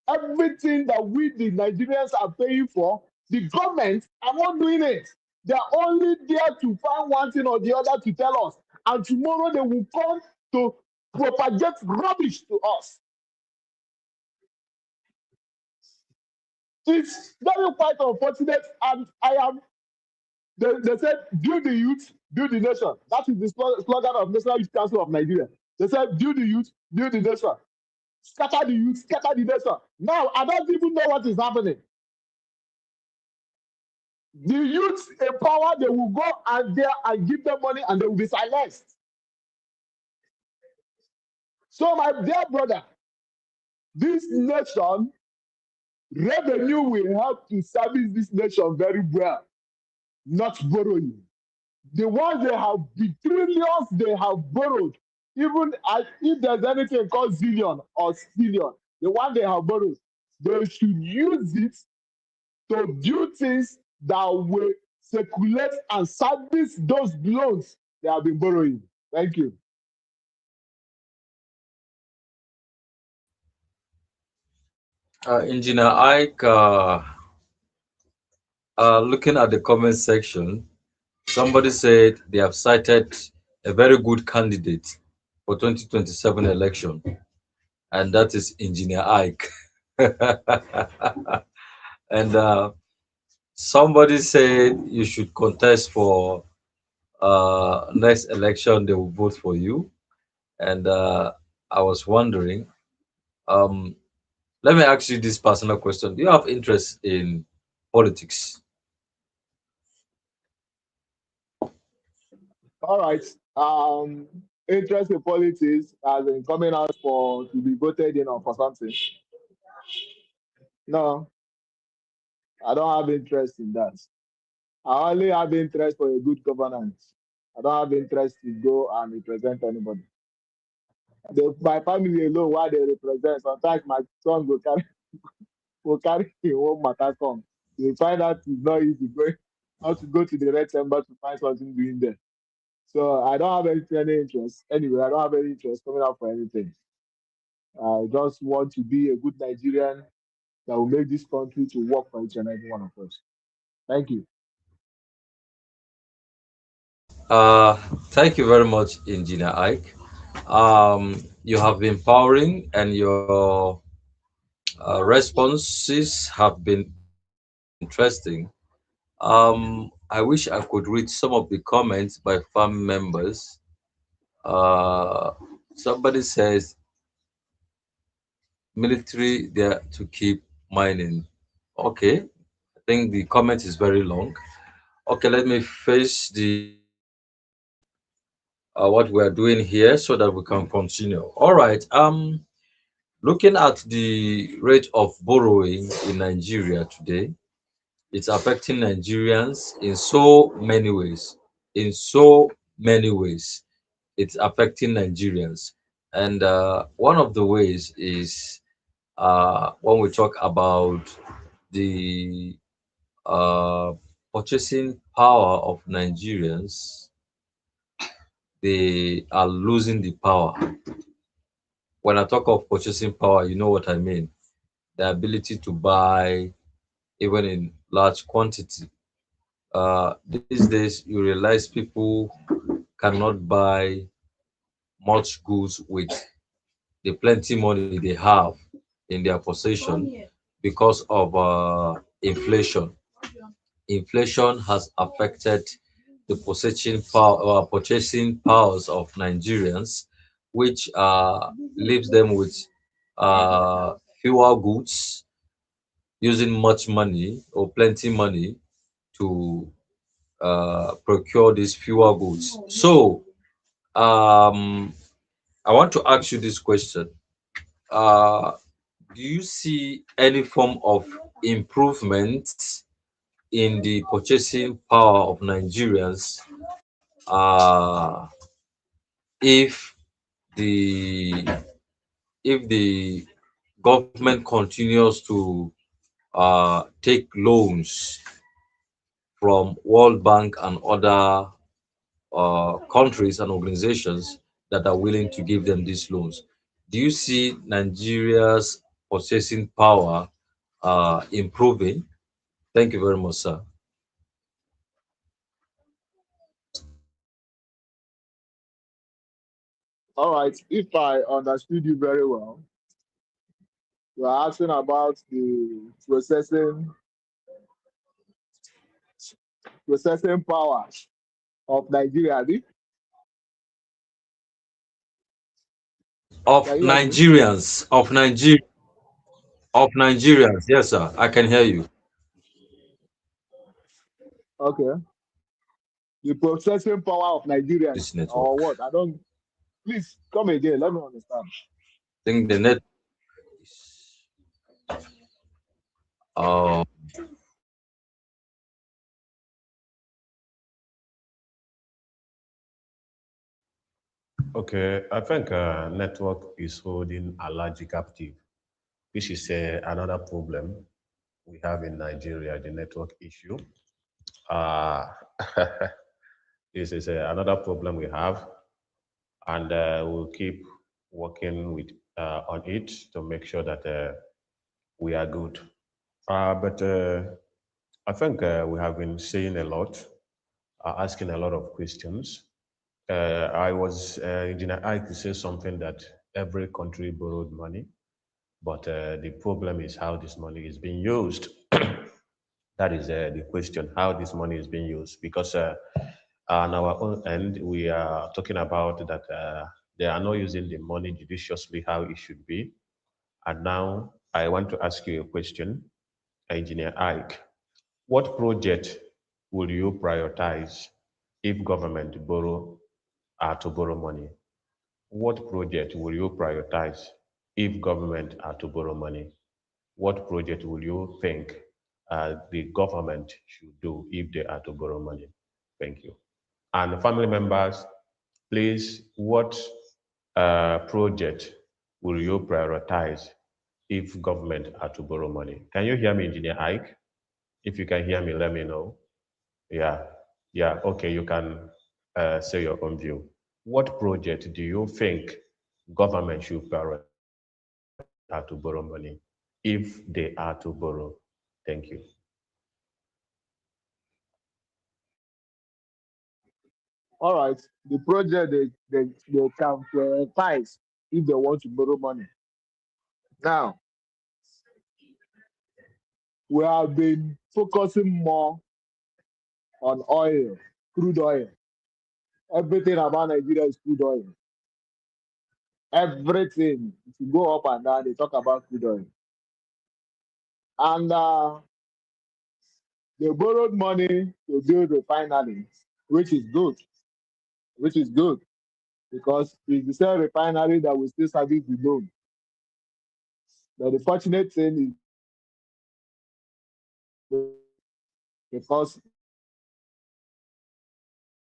Everything that we, the Nigerians, are paying for, the government are not doing it. They are only there to find one thing or the other to tell us. And tomorrow they will come to propagate rubbish to us. It's very quite unfortunate. And they said, build the youth, build the nation. That is the slogan of National Youth Council of Nigeria. They said, build the youth, build the nation. Scatter the youth, scatter the nation. Now, I don't even know what is happening. The youth in power, they will go out there and give them money and they will be silenced. So, my dear brother, this nation, revenue will help to service this nation very well, not borrowing. The ones they have, the trillions they have borrowed, even if there's anything called zillion or stillion, the one they have borrowed, they should use it to do things that will circulate and service those loans they have been borrowing. Thank you. Engineer Ike, looking at the comment section, somebody said they have cited a very good candidate for 2027 election, and that is Engineer Ike. And somebody said you should contest for next election, they will vote for you. And I was wondering, um, let me ask you this personal question. Do you have interest in politics? All right. Interest in politics as in coming out to be voted in or for something. No. I don't have interest in that. I only have interest for a good governance. I don't have interest to go and represent anybody. My family alone, why they represent, sometimes my son will carry his own matter come. You find out it's not easy going how to go to the red chamber to find something doing there. So I don't have any interest. Anyway, I don't have any interest coming out for anything. I just want to be a good Nigerian that will make this country to work for each and every one of us. Thank you. Uh, Thank you very much, Engineer Ike. You have been powering, and your responses have been interesting. I wish I could read some of the comments by farm members. Uh, Somebody says military there to keep mining. Okay, I think the comment is very long. Okay, let me face the what we are doing here so that we can continue. All right. Looking at the rate of borrowing in Nigeria today, it's affecting Nigerians in so many ways. In so many ways, it's affecting Nigerians. And one of the ways is when we talk about the uh, purchasing power of Nigerians, they are losing the power. When I talk of purchasing power, you know what I mean. The ability to buy even in large quantity. These days, you realize people cannot buy much goods with the plenty money they have in their possession because of inflation. Inflation has affected the purchasing powers of Nigerians, which leaves them with fewer goods, using much money or plenty money to procure these fewer goods. So, I want to ask you this question. Uh, do you see any form of improvement in the purchasing power of Nigerians if the government continues to take loans from World Bank and other countries and organizations that are willing to give them these loans? Do you see Nigeria's purchasing power improving? Thank you very much, sir. All right. If I understood you very well, you are asking about the processing power of Nigeria. Abi? Of Can you hear me? Nigerians, of Nigerians, yes, sir. I can hear you. Okay. The processing power of This Nigerians, network. or what? I don't. Please come again. Let me understand. I think the net. Uh, Okay, I think network is holding allergy captive, which is another problem we have in Nigeria, the network issue. Uh, this is another problem we have, and we'll keep working with on it to make sure that we are good. But I think we have been saying a lot, asking a lot of questions. I was Engineer Ike say something that every country borrowed money, but the problem is how this money is being used. That is the question: how this money is being used. Because on our own end, we are talking about that they are not using the money judiciously how it should be. And now I want to ask you a question, Engineer Ike. What project will you prioritize if government are to borrow money? What project will you prioritize if government are to borrow money? What project will you think the government should do if they are to borrow money. Thank you. And family members, please, what project will you prioritize if government are to borrow money? Can you hear me, Engineer Ike? If you can hear me, let me know. Yeah, yeah, okay, you can say your own view. What project do you think government should prioritize are to borrow money if they are to borrow? Thank you. All right, the project they can prioritize if they want to borrow money. Now, we have been focusing more on oil, crude oil. Everything about Nigeria is crude oil. Everything. If you go up and down, they talk about crude oil. And they borrowed money to build refineries, which is good, which is good, because it's the same refinery that will still service the loan. But the fortunate thing is because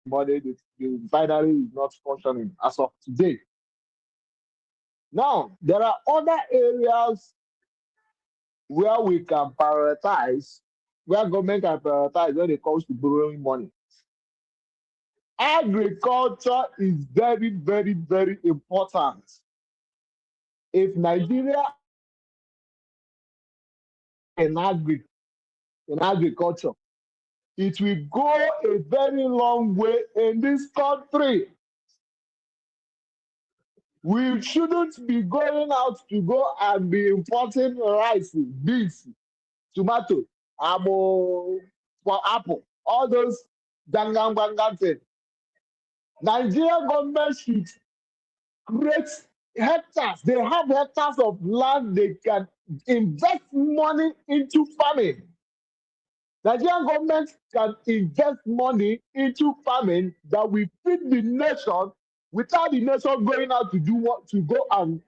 money, the refinery is not functioning as of today. Now, there are other areas where we can prioritize, where government can prioritize when it comes to borrowing money. Agriculture is very, very, very important. If Nigeria in agriculture, it will go a very long way in this country. We shouldn't be going out to go and be importing rice, beans, tomato, for apple, all those dangang things. Nigerian government should create hectares. They have hectares of land they can invest money into farming. Nigerian government can invest money into farming that will feed the nation without the nation going out to do what to go and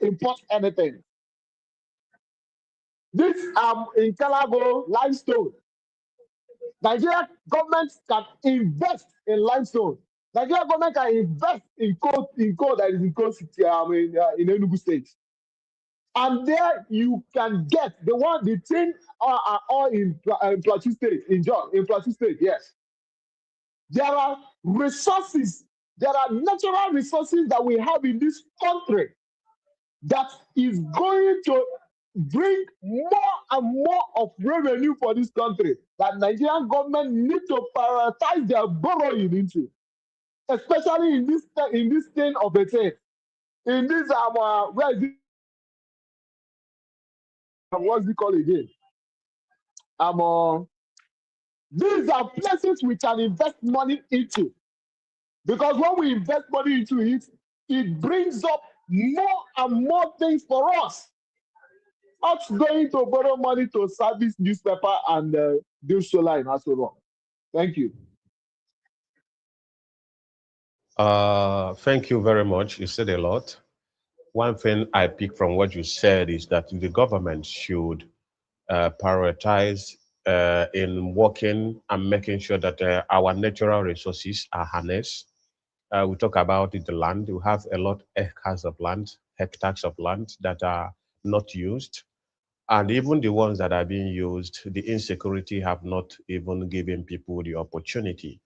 import anything. This in Calago limestone. Nigerian government can invest in limestone. Nigerian government can invest in coal that is in coal city, in Enugu State. And there you can get the thing are all in Plateau State, in Plateau State, yes. There are resources, there are natural resources that we have in this country that is going to bring more and more of revenue for this country that Nigerian government need to prioritize their borrowing into, especially in this thing of a thing. In this where is it? What's it called again? These are places we can invest money into, because when we invest money into it, it brings up more and more things for us. Not going to borrow money to service newspaper and do solar in Asoro. Thank you. Thank you very much. You said a lot. One thing I pick from what you said is that the government should prioritize in working and making sure that our natural resources are harnessed. We talk about the land. We have a lot of hectares of land that are not used. And even the ones that are being used, the insecurity have not even given people the opportunity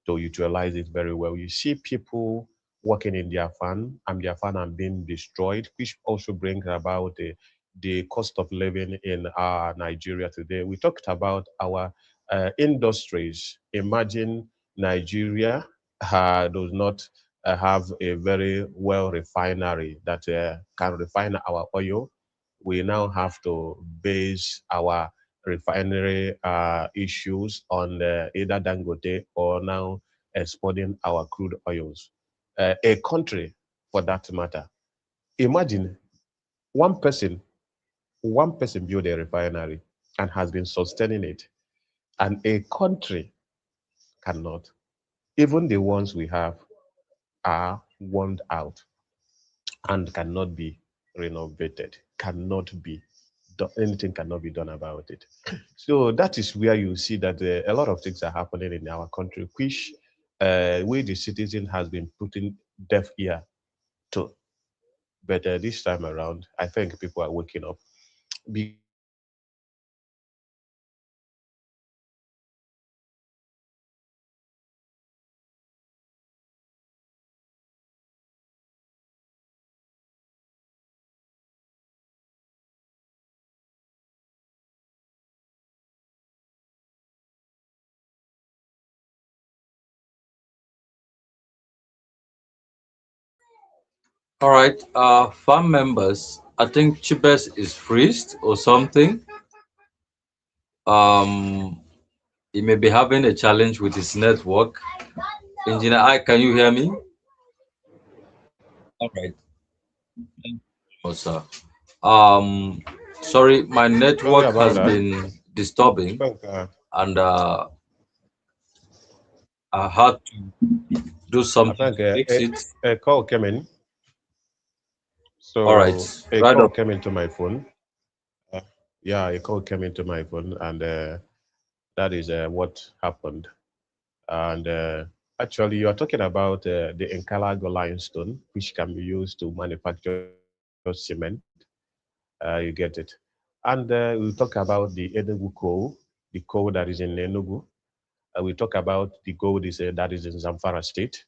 to utilize it very well. You see people working in their farm and their farm are being destroyed, which also brings about the cost of living in Nigeria today. We talked about our industries. Imagine Nigeria does not have a very well refinery that can refine our oil. We now have to base our refinery issues on either Dangote or now exporting our crude oils. A country, for that matter, imagine one person, one person built a refinery and has been sustaining it, and a country cannot. Even the ones we have are worn out and cannot be renovated, cannot be anything cannot be done about it. So that is where you see that a lot of things are happening in our country, which we the citizen has been putting deaf ear to. But this time around, I think people are waking up because government has All right, farm members, I think Chibes is freezed or something. Um, he may be having a challenge with his network. Engineer I, can you hear me? All right. Thank you, sir. Um, Sorry, my sorry network about has that. been I disturbing, think and I had to do I something think to fix it. a call came in. All right, So a right call up. came into my phone. Uh, yeah, a call came into my phone, and that is what happened. And actually, you are talking about the Encalago limestone, which can be used to manufacture cement. You get it. And we'll talk about the Enugu coal, the coal that is in Enugu. We talk about the gold that is in Zamfara State.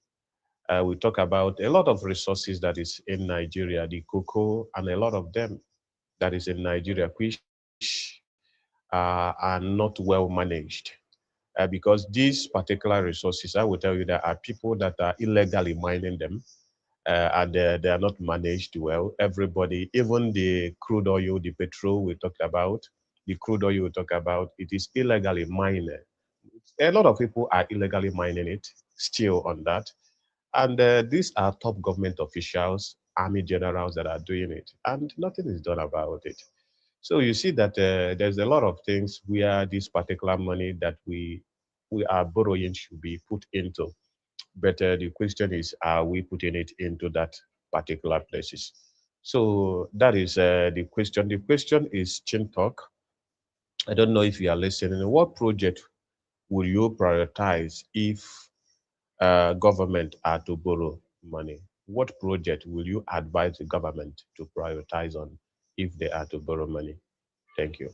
We talk about a lot of resources that is in Nigeria, the cocoa, and a lot of them that is in Nigeria, which are not well managed. Because these particular resources, I will tell you, there are people that are illegally mining them, and they are not managed well. Everybody, even the crude oil, the petrol we talked about, the crude oil we talk about, it is illegally mined. A lot of people are illegally mining it still on that. And these are top government officials, army generals that are doing it, and nothing is done about it. So you see that there's a lot of things where this particular money that we are borrowing should be put into. But the question is, are we putting it into that particular places? So that is the question. The question is Chin Talk. I don't know if you are listening. What project will you prioritize if government are to borrow money? What project will you advise the government to prioritize on if they are to borrow money? Thank you.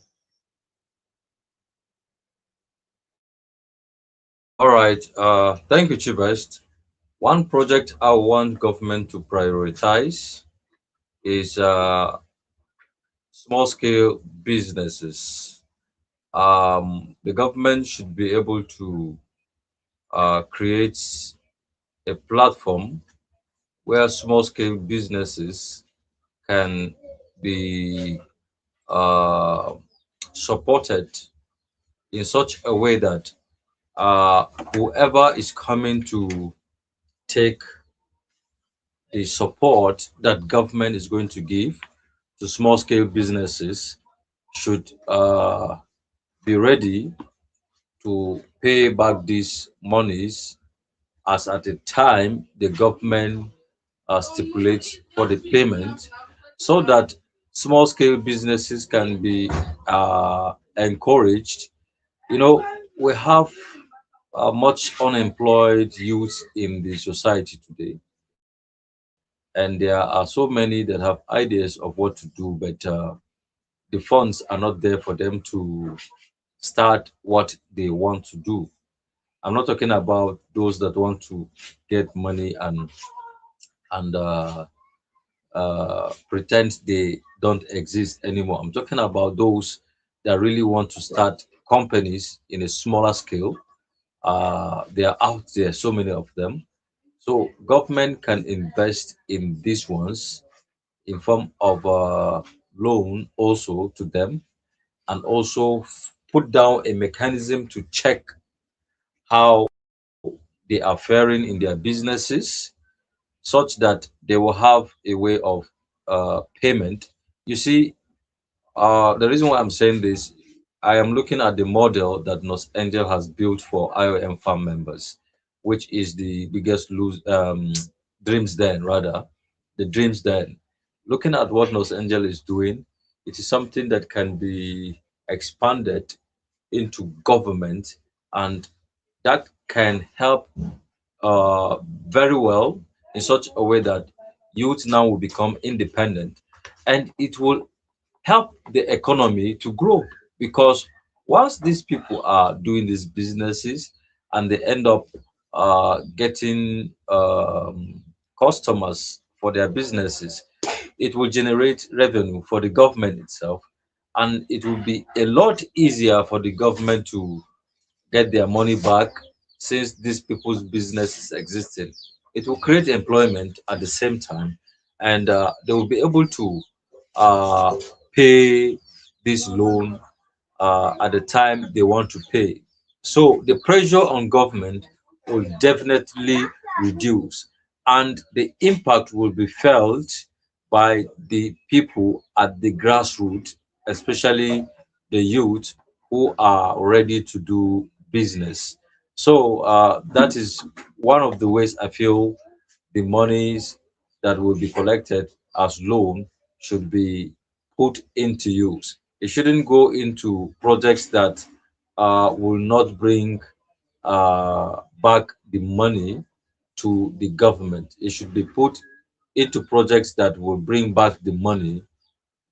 All right. Thank you, Chibest. One project I want government to prioritize is small scale businesses. The government should be able to create a platform where small scale businesses can be uh, supported in such a way that uh, whoever is coming to take the support that government is going to give to small scale businesses should be ready to pay back these monies as at the time the government stipulates for the payment, so that small scale businesses can be encouraged. You know, we have much unemployed youth in the society today, and there are so many that have ideas of what to do, but the funds are not there for them to start what they want to do. I'm not talking about those that want to get money and pretend they don't exist anymore. I'm talking about those that really want to start companies in a smaller scale. They are out there, so many of them. So government can invest in these ones in form of loan also to them, and also put down a mechanism to check how they are faring in their businesses, such that they will have a way of payment. You see, the reason why I'm saying this, I am looking at the model that Nos Angel has built for IOM farm members, which is the biggest Dreams Den rather, the Dreams Den. Looking at what Nos Angel is doing, It is something that can be expanded into government, and that can help very well in such a way that youth now will become independent, and it will help the economy to grow, because once these people are doing these businesses and they end up getting customers for their businesses, it will generate revenue for the government itself, and it will be a lot easier for the government to get their money back, since these people's business is existing. It will create employment at the same time, and they will be able to uh, pay this loan at the time they want to pay. So the pressure on government will definitely reduce, and the impact will be felt by the people at the grassroots, especially the youth who are ready to do business. So that is one of the ways I feel the monies that will be collected as loan should be put into use. It shouldn't go into projects that will not bring back the money to the government. It should be put into projects that will bring back the money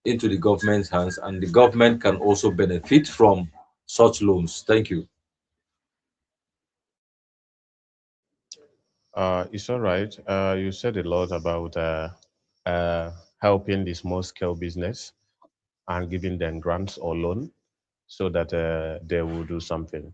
into the government's hands, and the government can also benefit from such loans. Thank you. It's all right. You said a lot about uh, helping the small scale business and giving them grants or loan so that they will do something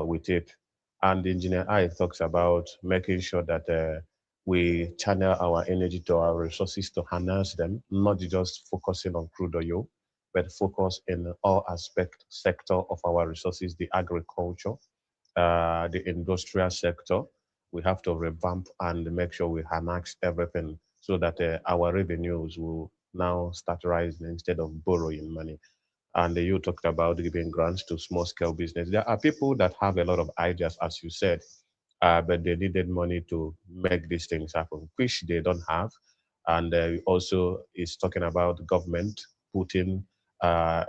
with it. And Engineer I talks about making sure that we channel our energy to our resources to harness them, not just focusing on crude oil, but focus in all aspect sector of our resources, the agriculture, the industrial sector. We have to revamp and make sure we harness everything so that our revenues will now start rising instead of borrowing money. And you talked about giving grants to small scale business. There are people that have a lot of ideas, as you said, but they needed money to make these things happen, which they don't have. And also is talking about government putting a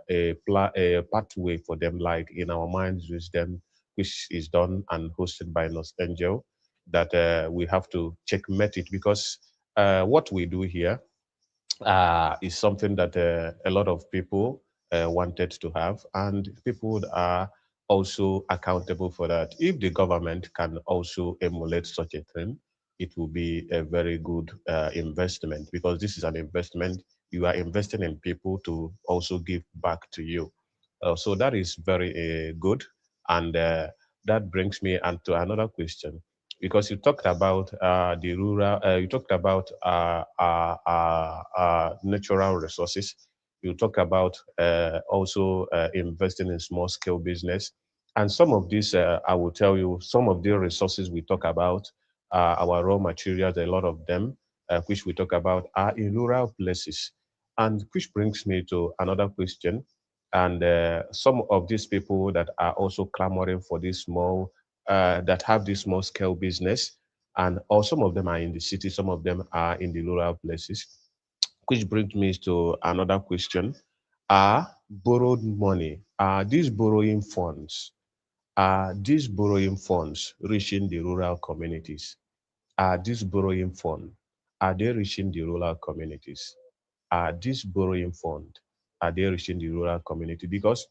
pathway for them, like in our minds wisdom, which is done and hosted by Los Angel, that we have to checkmate it because what we do here is something that a lot of people wanted to have, and people are also accountable for that. If the government can also emulate such a thing, it will be a very good investment because this is an investment. You are investing in people to also give back to you. So that is very good. And that brings me on to another question because you talked about the rural, you talked about natural resources. You talk about also investing in small scale business. And some of these, I will tell you, some of the resources we talk about, our raw materials, a lot of them, which we talk about, are in rural places. And which brings me to another question. And some of these people that are also clamoring for this small that have this small scale business, and or some of them are in the city, some of them are in the rural places. Which brings me to another question: Are borrowed money, are these borrowing funds reaching the rural communities? Are these borrowing fund, are they reaching the rural communities? Are this borrowing fund, are they reaching the rural community? Because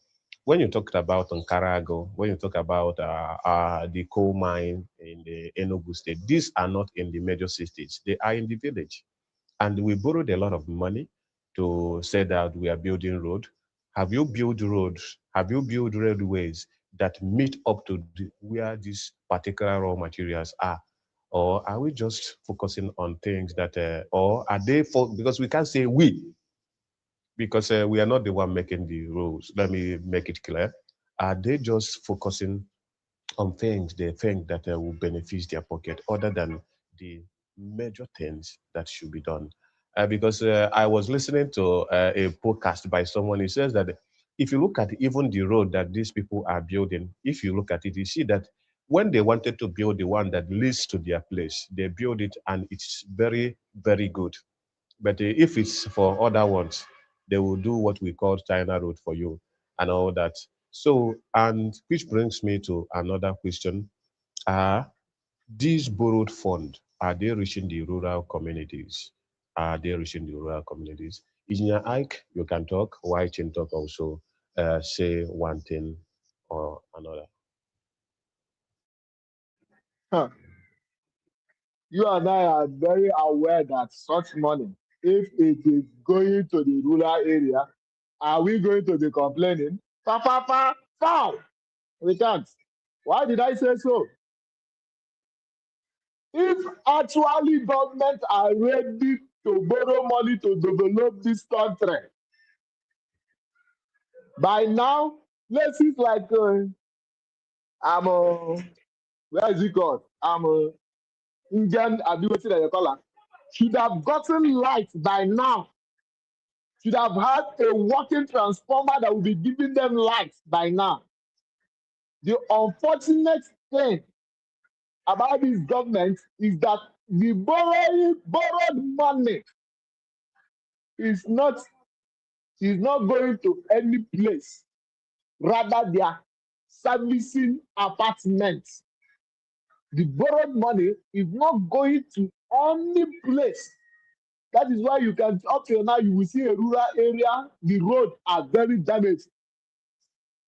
when you talked about Nkarago, when you talk about the coal mine in the Enugu state, these are not in the major cities. They are in the village. And we borrowed a lot of money to say that we are building road. Have you built roads? Have you built railways that meet up to where these particular raw materials are? Or are we just focusing on things that, or are they for, because we can't say we, because we are not the one making the rules. Let me make it clear. Are they just focusing on things they think that will benefit their pocket other than the major things that should be done? Because I was listening to a podcast by someone who says that if you look at even the road that these people are building, if you look at it, you see that when they wanted to build the one that leads to their place, they build it and it's very, very good. But if it's for other ones, they will do what we call China road for you and all that. So, and which brings me to another question. Are these borrowed funds, are they reaching the rural communities? Are they reaching the rural communities? Engineer Ike, you can talk. Why Chin talk also say one thing or another. Huh. You and I are very aware that such money, if it is going to the rural area, are we going to be complaining? Pa, pa, pa, pow! We can't. Why did I say so? If actually government are ready to borrow money to develop this country, by now, places like I'm where is it called? I'm Indian Abiwesi that you call her, should have gotten light by now. Should have had a working transformer that will be giving them light by now. The unfortunate thing about this government is that the borrowed money is not going to any place. Rather, they are servicing apartments. The borrowed money is not going to any place. That is why you can, up till now, you will see a rural area, the roads are very damaged.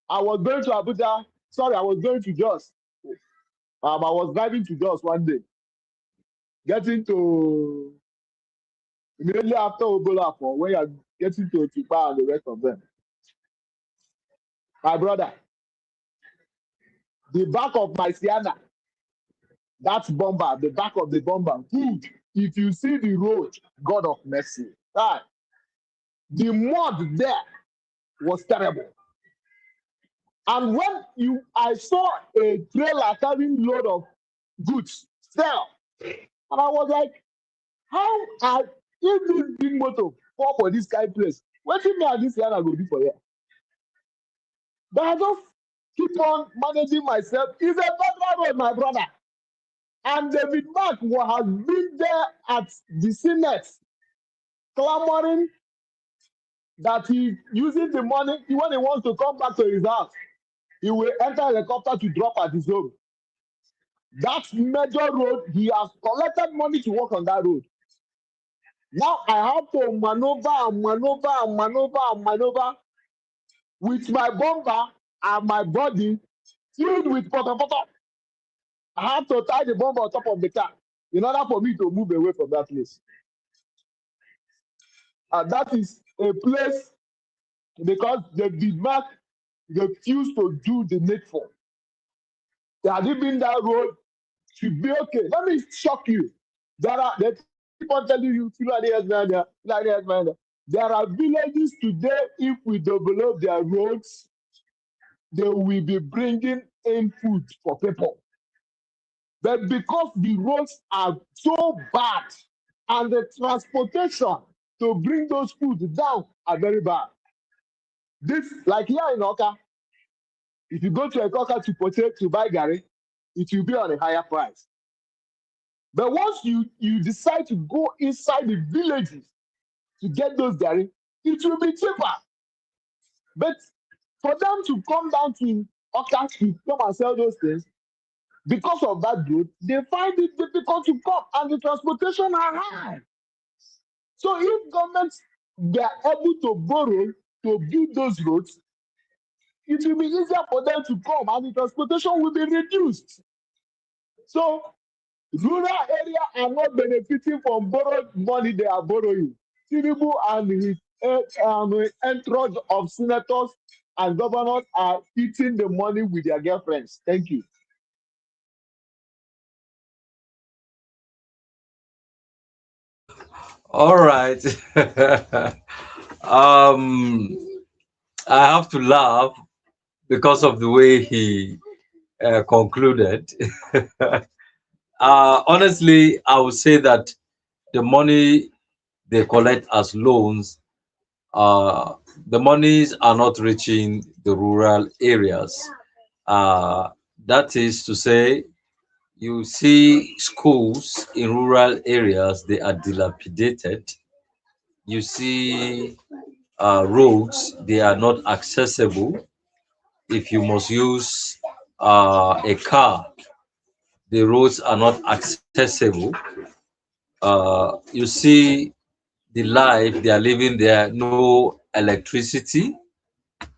I was going to Abuja, sorry, I was going to Jos. I was driving to Jos one day, getting to, immediately after Obolafo, when you're getting to Tipa and the rest of them. My brother, the back of my Sienna, that's bomber, the back of the bomber, good. If you see the road, God of mercy, right? The mud there was terrible. And when I saw a trailer carrying load of goods, sell, and I was like, how are if this big motor fall for this kind of place? What do you mean this land I go do for here? But I just keep on managing myself. It's a federal road, my brother. And David Mark has been there at the Senate clamoring that he's using the money when he wants to come back to his house. He will enter a helicopter to drop at his home. That major road, he has collected money to work on that road. Now I have to maneuver and maneuver and maneuver and maneuver with my bomber and my body filled with potter. I have to tie the bomber on top of the car in order for me to move away from that place. And that is a place because the Denmark refused to do the needful. They had been that road should be okay. Let me shock you. They keep on telling you, there are villages today, if we develop their roads, they will be bringing in food for people. But because the roads are so bad and the transportation to bring those food down are very bad. This, like here in Oka, if you go to a Oka to purchase to buy Gary, it will be on a higher price. But once you decide to go inside the villages to get those Gary, it will be cheaper. But for them to come down to Oka to come and sell those things, because of that road, they find it difficult to come and the transportation are high. So if governments they are able to borrow to build those roads, it will be easier for them to come and the transportation will be reduced. So rural area are not benefiting from borrowed money they are borrowing. Tinubu and his entourage of senators and governors are eating the money with their girlfriends. Thank you. All right. um, I have to laugh because of the way he concluded. Honestly, I would say that the money they collect as loans, uh, the monies are not reaching the rural areas. Uh, that is to say, you see schools in rural areas, they are dilapidated. You see roads, they are not accessible. If you must use a car, the roads are not accessible. You see the life they are living there, no electricity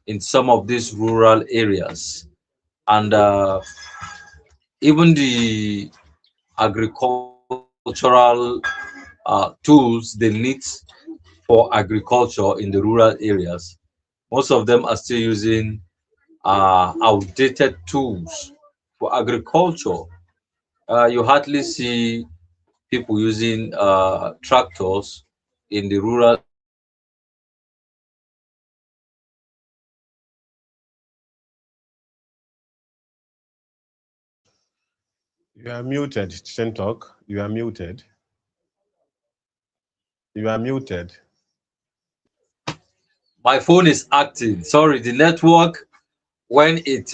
in some of these rural areas. And even the agricultural tools they need for agriculture in the rural areas, most of them are still using outdated tools for agriculture. You hardly see people using tractors in the rural areas. Most of them are still using You are muted, Chintalk. You are muted. You are muted. my phone is acting. Sorry, the network, when it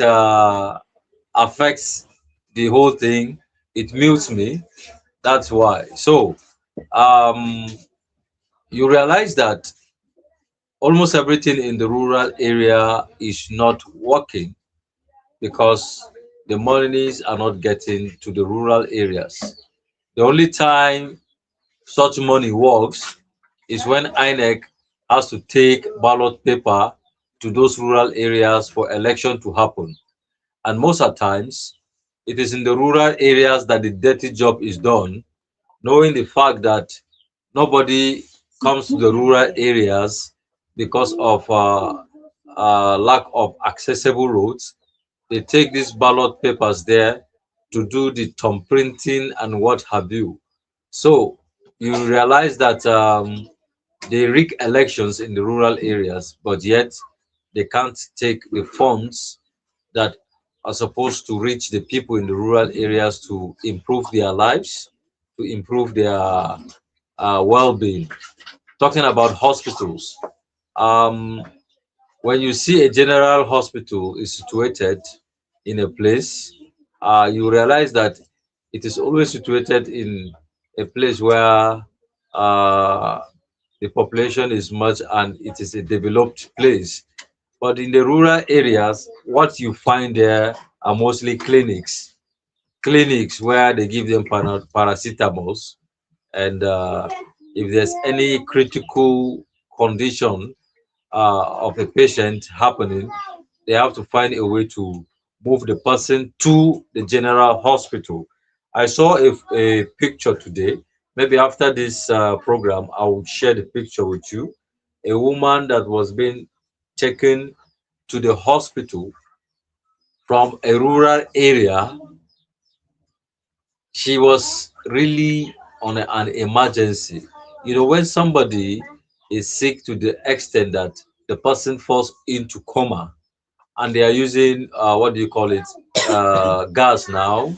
affects the whole thing, it mutes me. That's why. So, um, you realize that almost everything in the rural area is not working because the monies are not getting to the rural areas. The only time such money works is when INEC has to take ballot paper to those rural areas for election to happen. And most of the times, it is in the rural areas that the dirty job is done, knowing the fact that nobody comes to the rural areas because of lack of accessible roads. They take these ballot papers there to do the thumb printing and what have you. So you realize that they rig elections in the rural areas, but yet they can't take the funds that are supposed to reach the people in the rural areas to improve their lives, to improve their well-being. Talking about hospitals, um, when you see a general hospital is situated in a place, you realize that it is always situated in a place where uh, the population is much and it is a developed place. But in the rural areas, what you find there are mostly clinics where they give them paracetamols. And if there's any critical condition of a patient happening, they have to find a way to move the person to the general hospital. I saw a picture today. Maybe after this program, I will share the picture with you. A woman that was being taken to the hospital from a rural area. She was really on an emergency. You know, when somebody is sick to the extent that the person falls into coma and they are using what do you call it, gas now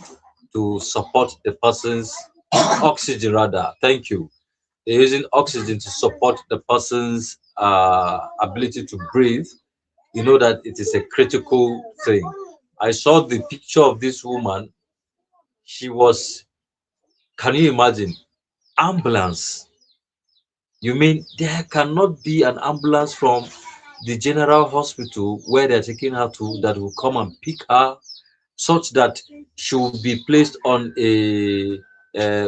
to support the person's oxygen, rather. Thank you. They're using oxygen to support the person's ability to breathe. You know that it is a critical thing. I saw the picture of this woman. She was, can you imagine, ambulance? You mean there cannot be an ambulance from the general hospital where they're taking her to that will come and pick her, such that she will be placed on a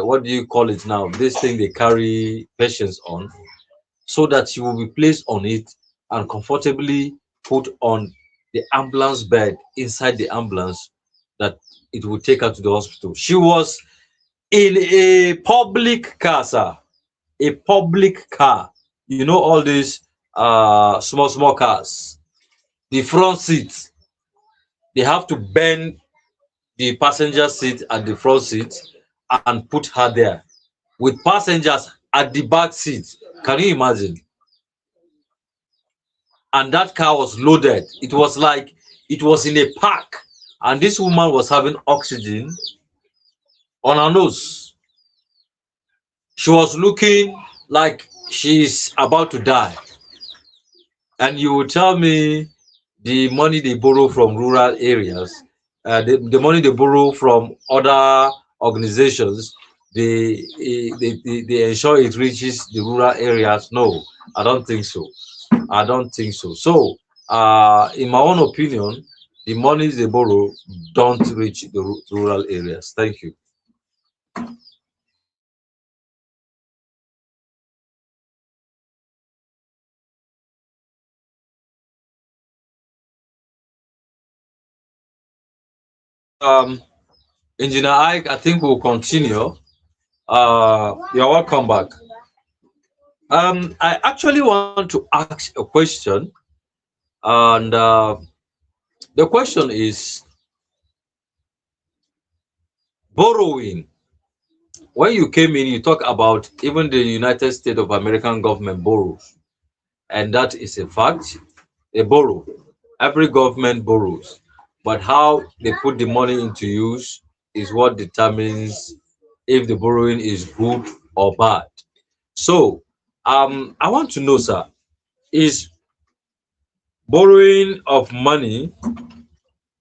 what do you call it now? This thing they carry patients on, so that she will be placed on it and comfortably put on the ambulance bed inside the ambulance that it will take her to the hospital. She was in a public car, sir. A public car. You know all these small cars. The front seat, they have to bend the passenger seat at the front seat and put her there with passengers at the back seat. Can you imagine? And that car was loaded. It was like it was in a park, and this woman was having oxygen on her nose. She was looking like she's about to die. And you will tell me the money they borrow from rural areas, the money they borrow from other organizations, they ensure it reaches the rural areas. No, I don't think so. I don't think so. So, in my own opinion, the monies they borrow don't reach the rural areas. Thank you. Um, Engineer Ike, I think we'll continue. You're welcome back. I actually want to ask a question, and the question is borrowing. When you came in, you talk about even the United States of American government borrows, and that is a fact. They borrow. Every government borrows, but how they put the money into use is what determines if the borrowing is good or bad. So, I want to know, sir, is borrowing of money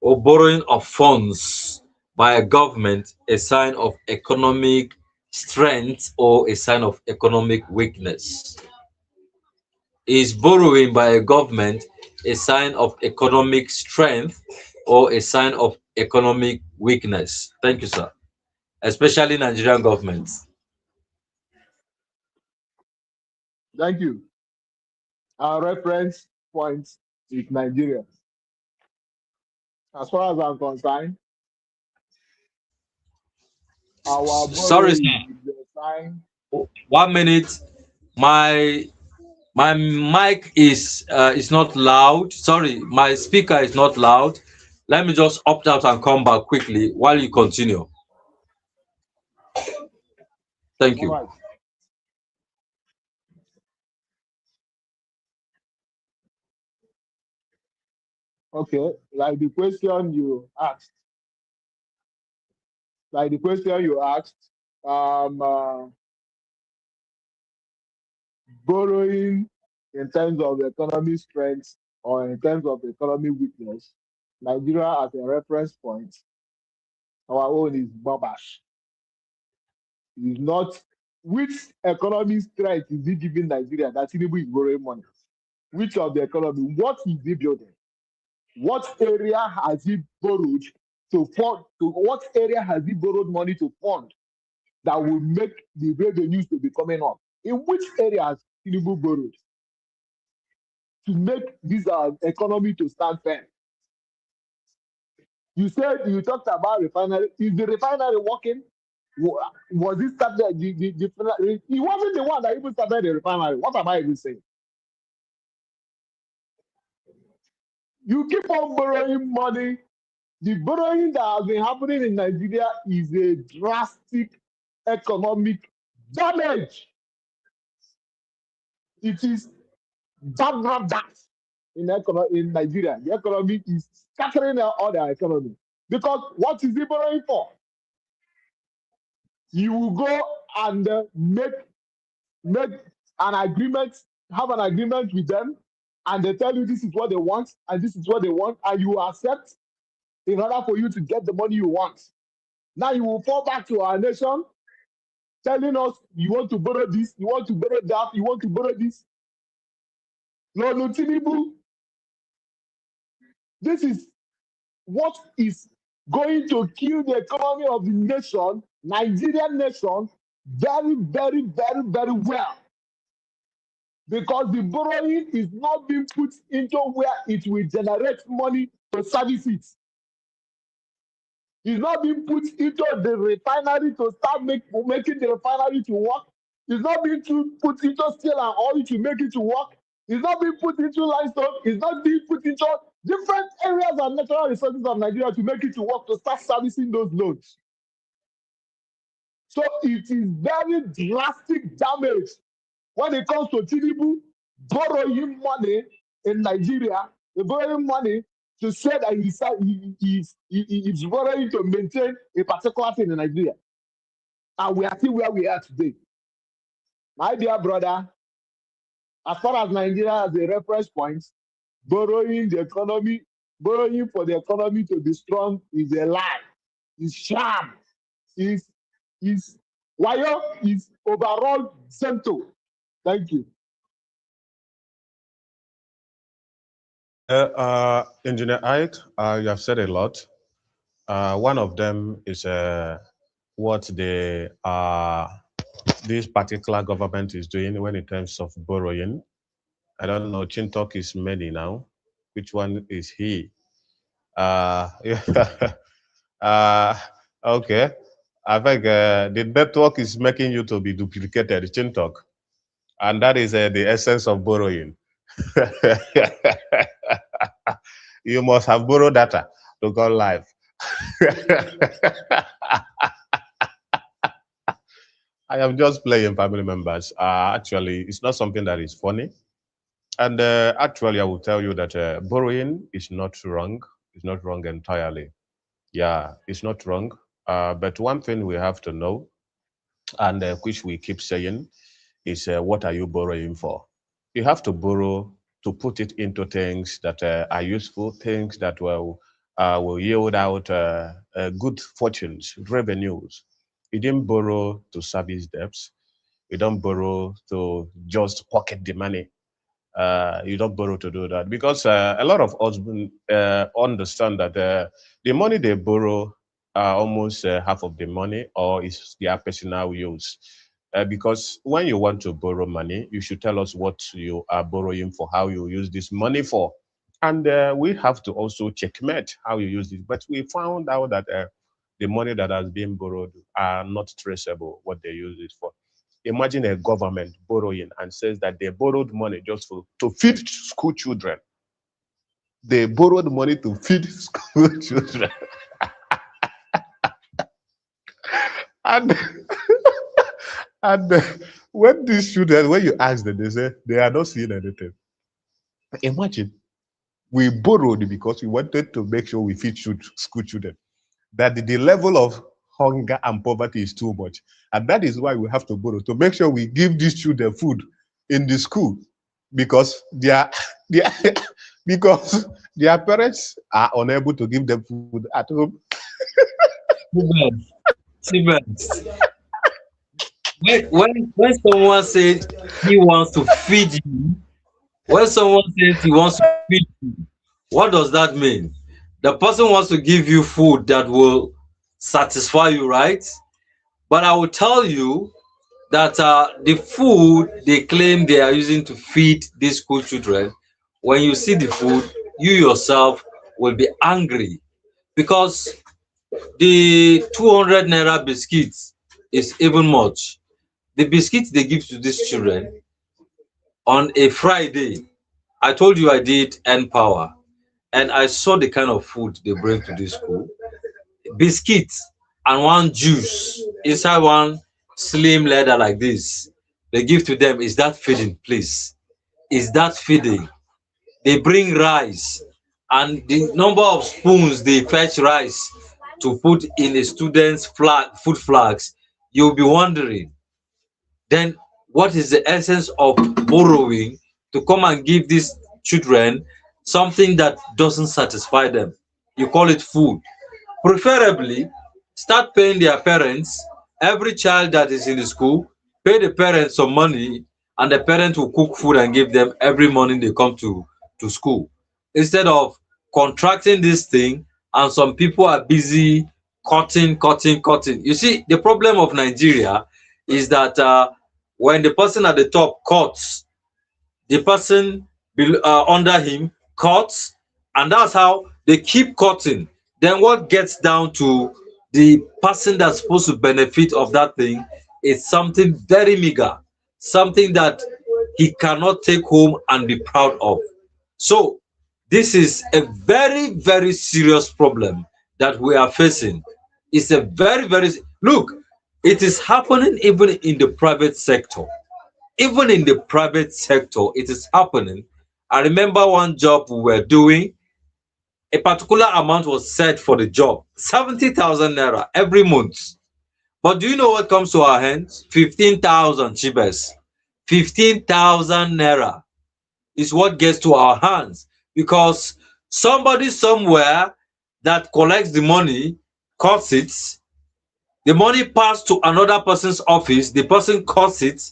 or borrowing of funds by a government a sign of economic strength or a sign of economic weakness? Is borrowing by a government a sign of economic strength or a sign of economic weakness? Thank you, sir. Especially Nigerian governments. Thank you. Our reference point is Nigeria. As far as I'm concerned, our Sorry, borrowing sir. is the sign. 1 minute. My mic is not loud. Sorry, my speaker is not loud. Let me just opt out and come back quickly while you continue. Thank All you. right. Okay. Like the question you asked, um, uh, borrowing in terms of economic strength or in terms of economic weakness, Nigeria as a reference point, our own is Babash. It is not which economic strength is it giving Nigeria that Tinubu is borrowing money? Which of the economy? What is he building? What area has he borrowed to fund? To what area has he borrowed money to fund that will make the revenues to be coming up? In which area has Tinubu borrowed to make this economy to stand firm? You said you talked about refinery. Is the refinery working? Was it started? He wasn't the one that even started the refinery. What am I even saying? You keep on borrowing money. The borrowing that has been happening in Nigeria is a drastic economic damage. It is that in Nigeria. The economy is scattering all their economy. Because what is he borrowing for? You will go and make an agreement, have an agreement with them, and they tell you this is what they want, and this is what they want, and you accept in order for you to get the money you want. Now you will fall back to our nation, telling us you want to borrow this, you want to borrow that, you want to borrow this. No, no, Tinubu, this is what is going to kill the economy of the nation, Nigerian nation, very, very, very, very well. Because the borrowing is not being put into where it will generate money to service it. It's not being put into the refinery to start making the refinery to work. It's not being put into steel and oil to make it to work. It's not being put into limestone. It's not being put into different areas and natural resources of Nigeria to make it to work to start servicing those loans. So it is very drastic damage when it comes to Tinubu borrowing money in Nigeria, borrowing money to say that he's borrowing to maintain a particular thing in Nigeria. And we are still where we are today. My dear brother, as far as Nigeria as a reference point, borrowing for the economy to be strong is a lie. It's sham. Is Wayo is overall Cento. Thank you. Engineer Ike, you have said a lot. One of them is what this particular government is doing when in terms of borrowing. I don't know, Chintok is many now. Which one is he? Yeah. Okay. I think the network is making you to be duplicated, Chintok. And that is the essence of borrowing. You must have borrowed data to go live. I am just playing, family members. Actually, it's not something that is funny. And actually, I will tell you that borrowing is not wrong. It's not wrong entirely. Yeah, it's not wrong. But one thing we have to know, and which we keep saying, is what are you borrowing for? You have to borrow to put it into things that are useful, things that will yield out good fortunes, revenues. You didn't borrow to service debts. You don't borrow to just pocket the money. You don't borrow to do that because a lot of us understand that the money they borrow are almost half of the money or is their personal use. Because when you want to borrow money, you should tell us what you are borrowing for, how you use this money for. And we have to also checkmate how you use it. But we found out that the money that has been borrowed are not traceable, what they use it for. Imagine a government borrowing and says that they borrowed money just to feed school children. They borrowed money to feed school children. and and when these children, when you ask them, they say they are not seeing anything. Imagine we borrowed because we wanted to make sure we feed school children. That the level of hunger and poverty is too much. And that is why we have to borrow to make sure we give these children food in the school because they are because their parents are unable to give them food at home. Stevens, when someone says he wants to feed you, when someone says he wants to feed you, what does that mean? The person wants to give you food that will satisfy you, right? But I will tell you that the food they claim they are using to feed these school children, when you see the food, you yourself will be angry because the 200 naira biscuits is even much. The biscuits they give to these children on a Friday, I told you I did N Power, and I saw the kind of food they bring to this school. Biscuits and one juice inside one slim leather like this. They give to them. Is that feeding, please? Is that feeding? They bring rice, and the number of spoons they fetch rice to put in a student's food flags, you'll be wondering, then what is the essence of borrowing to come and give these children something that doesn't satisfy them? You call it food. Preferably, start paying their parents. Every child that is in the school, pay the parents some money, and the parent will cook food and give them every morning they come to school. Instead of contracting this thing, and some people are busy cutting. You see, the problem of Nigeria is that when the person at the top cuts, the person under him cuts, and that's how they keep cutting. Then what gets down to the person that's supposed to benefit of that thing is something very meager, something that he cannot take home and be proud of. So this is a very serious problem that we are facing. It's a very look, it is happening even in the private sector. Even in the private sector, it is happening. I remember one job we were doing, a particular amount was set for the job, 70,000 naira every month. But do you know what comes to our hands? 15,000 chibes. 15,000 naira is what gets to our hands because somebody somewhere that collects the money cuts it. The money passed to another person's office, the person cuts it,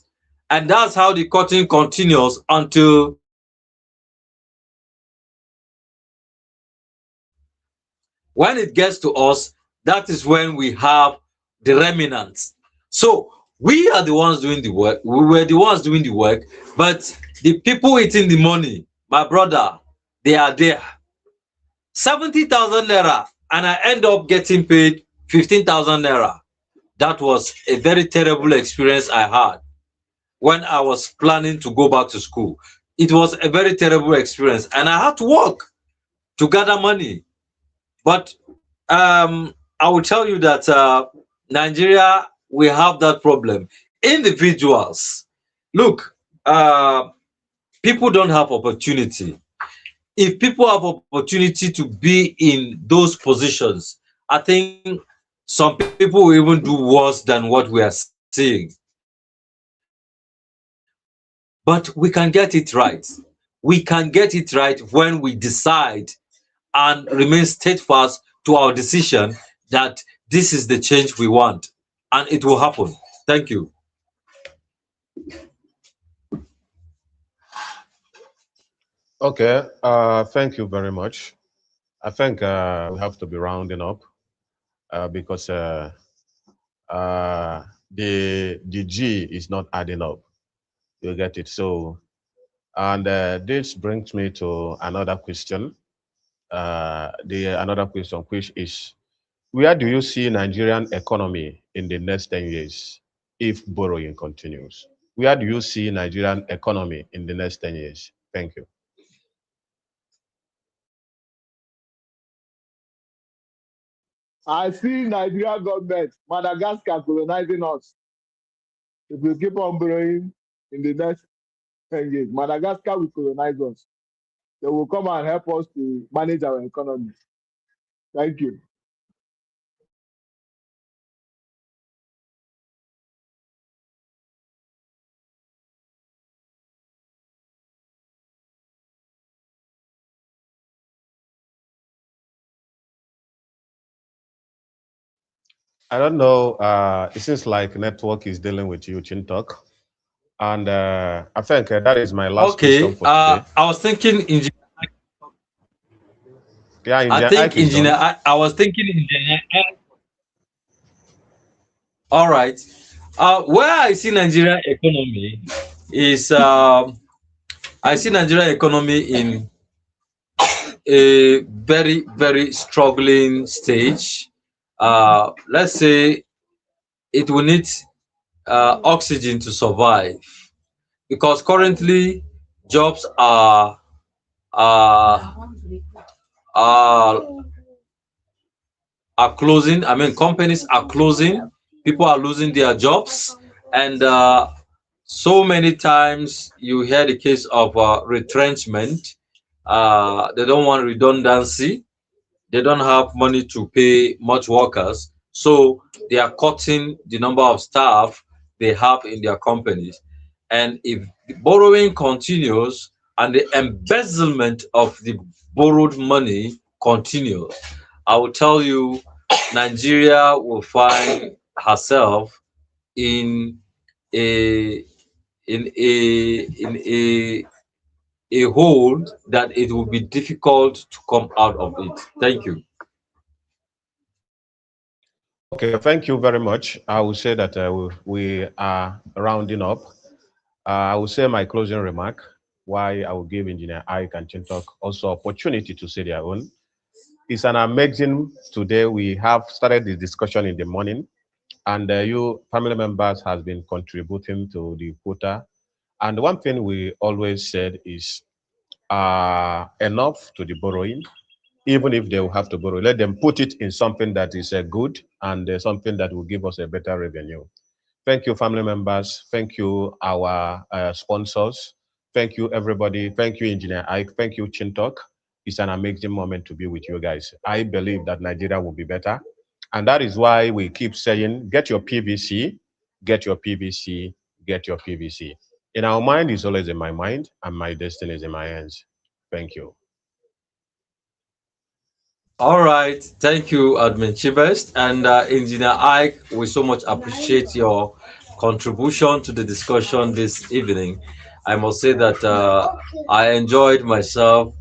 and that's how the cutting continues until When it gets to us, that is when we have the remnants. So we are the ones doing the work. We were the ones doing the work, but the people eating the money, my brother, they are there. 70,000 naira, and I end up getting paid 15,000 naira. That was a very terrible experience I had when I was planning to go back to school. It was a very terrible experience, and I had to work to gather money. But I will tell you that Nigeria, we have that problem. Individuals, look, people don't have opportunity. If people have opportunity to be in those positions, I think some people will even do worse than what we are seeing. But we can get it right. We can get it right when we decide and remain steadfast to our decision that this is the change we want, and it will happen. Thank you. Okay, thank you very much. I think we have to be rounding up because the G is not adding up. You get it. So, and this brings me to another question. The another question, which is, where do you see Nigerian economy in the next 10 years if borrowing continues? Where do you see Nigerian economy in the next 10 years? Thank you. I see Nigeria government, Madagascar colonizing us. If we keep on borrowing in the next 10 years, Madagascar will colonize us. They will come and help us to manage our economy. Thank you. I don't know. It seems like network is dealing with you, Chintok. And I think that is my last question Okay, for today. I was thinking Yeah, I Engineer think Ike is engineer. done. I was thinking engineer. All right. Where I see Nigerian economy is I see Nigerian economy in a very very struggling stage. Let's say it will need oxygen to survive because currently jobs are are are closing. I mean, companies are closing. People are losing their jobs, and so many times you hear the case of retrenchment. They don't want redundancy. They don't have money to pay much workers, so they are cutting the number of staff they have in their companies. And if the borrowing continues and the embezzlement of the borrowed money continues, I will tell you, Nigeria will find herself in a in a hole that it will be difficult to come out of it. Thank you. Okay, thank you very much. I will say that we are rounding up. I will say my closing remark, why I will give Engineer Ike and Chintok also opportunity to say their own. It's an amazing today. We have started the discussion in the morning, and you family members has been contributing to the quota. And one thing we always said is enough to the borrowing, even if they will have to borrow, let them put it in something that is good and something that will give us a better revenue. Thank you, family members. Thank you, our sponsors. Thank you, everybody. Thank you, Engineer Ike. Thank you, Chintok. It's an amazing moment to be with you guys. I believe that Nigeria will be better. And that is why we keep saying, get your PVC, get your PVC, get your PVC. In our mind is always in my mind, and my destiny is in my hands. Thank you. All right. Thank you, Admin Chibest and Engineer Ike. We so much appreciate your contribution to the discussion this evening. I must say that I enjoyed myself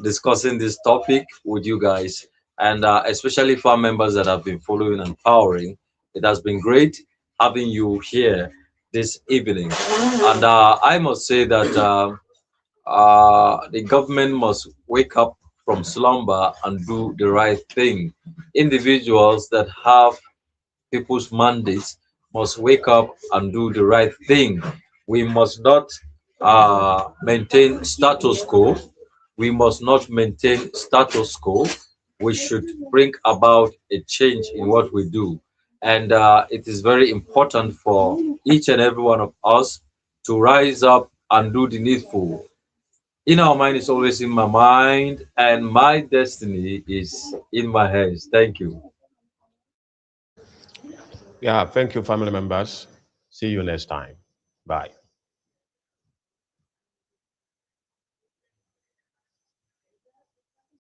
discussing this topic with you guys. and especially farm members that have been following and powering. It has been great having you here this evening. And I must say that the government must wake up from slumber and do the right thing. Individuals that have people's mandates must wake up and do the right thing. We must not maintain status quo. We must not maintain status quo. We should bring about a change in what we do. And it is very important for each and every one of us to rise up and do the needful. In our mind is always in my mind, and my destiny is in my hands. Thank you. Yeah, thank you, family members. See you next time. Bye.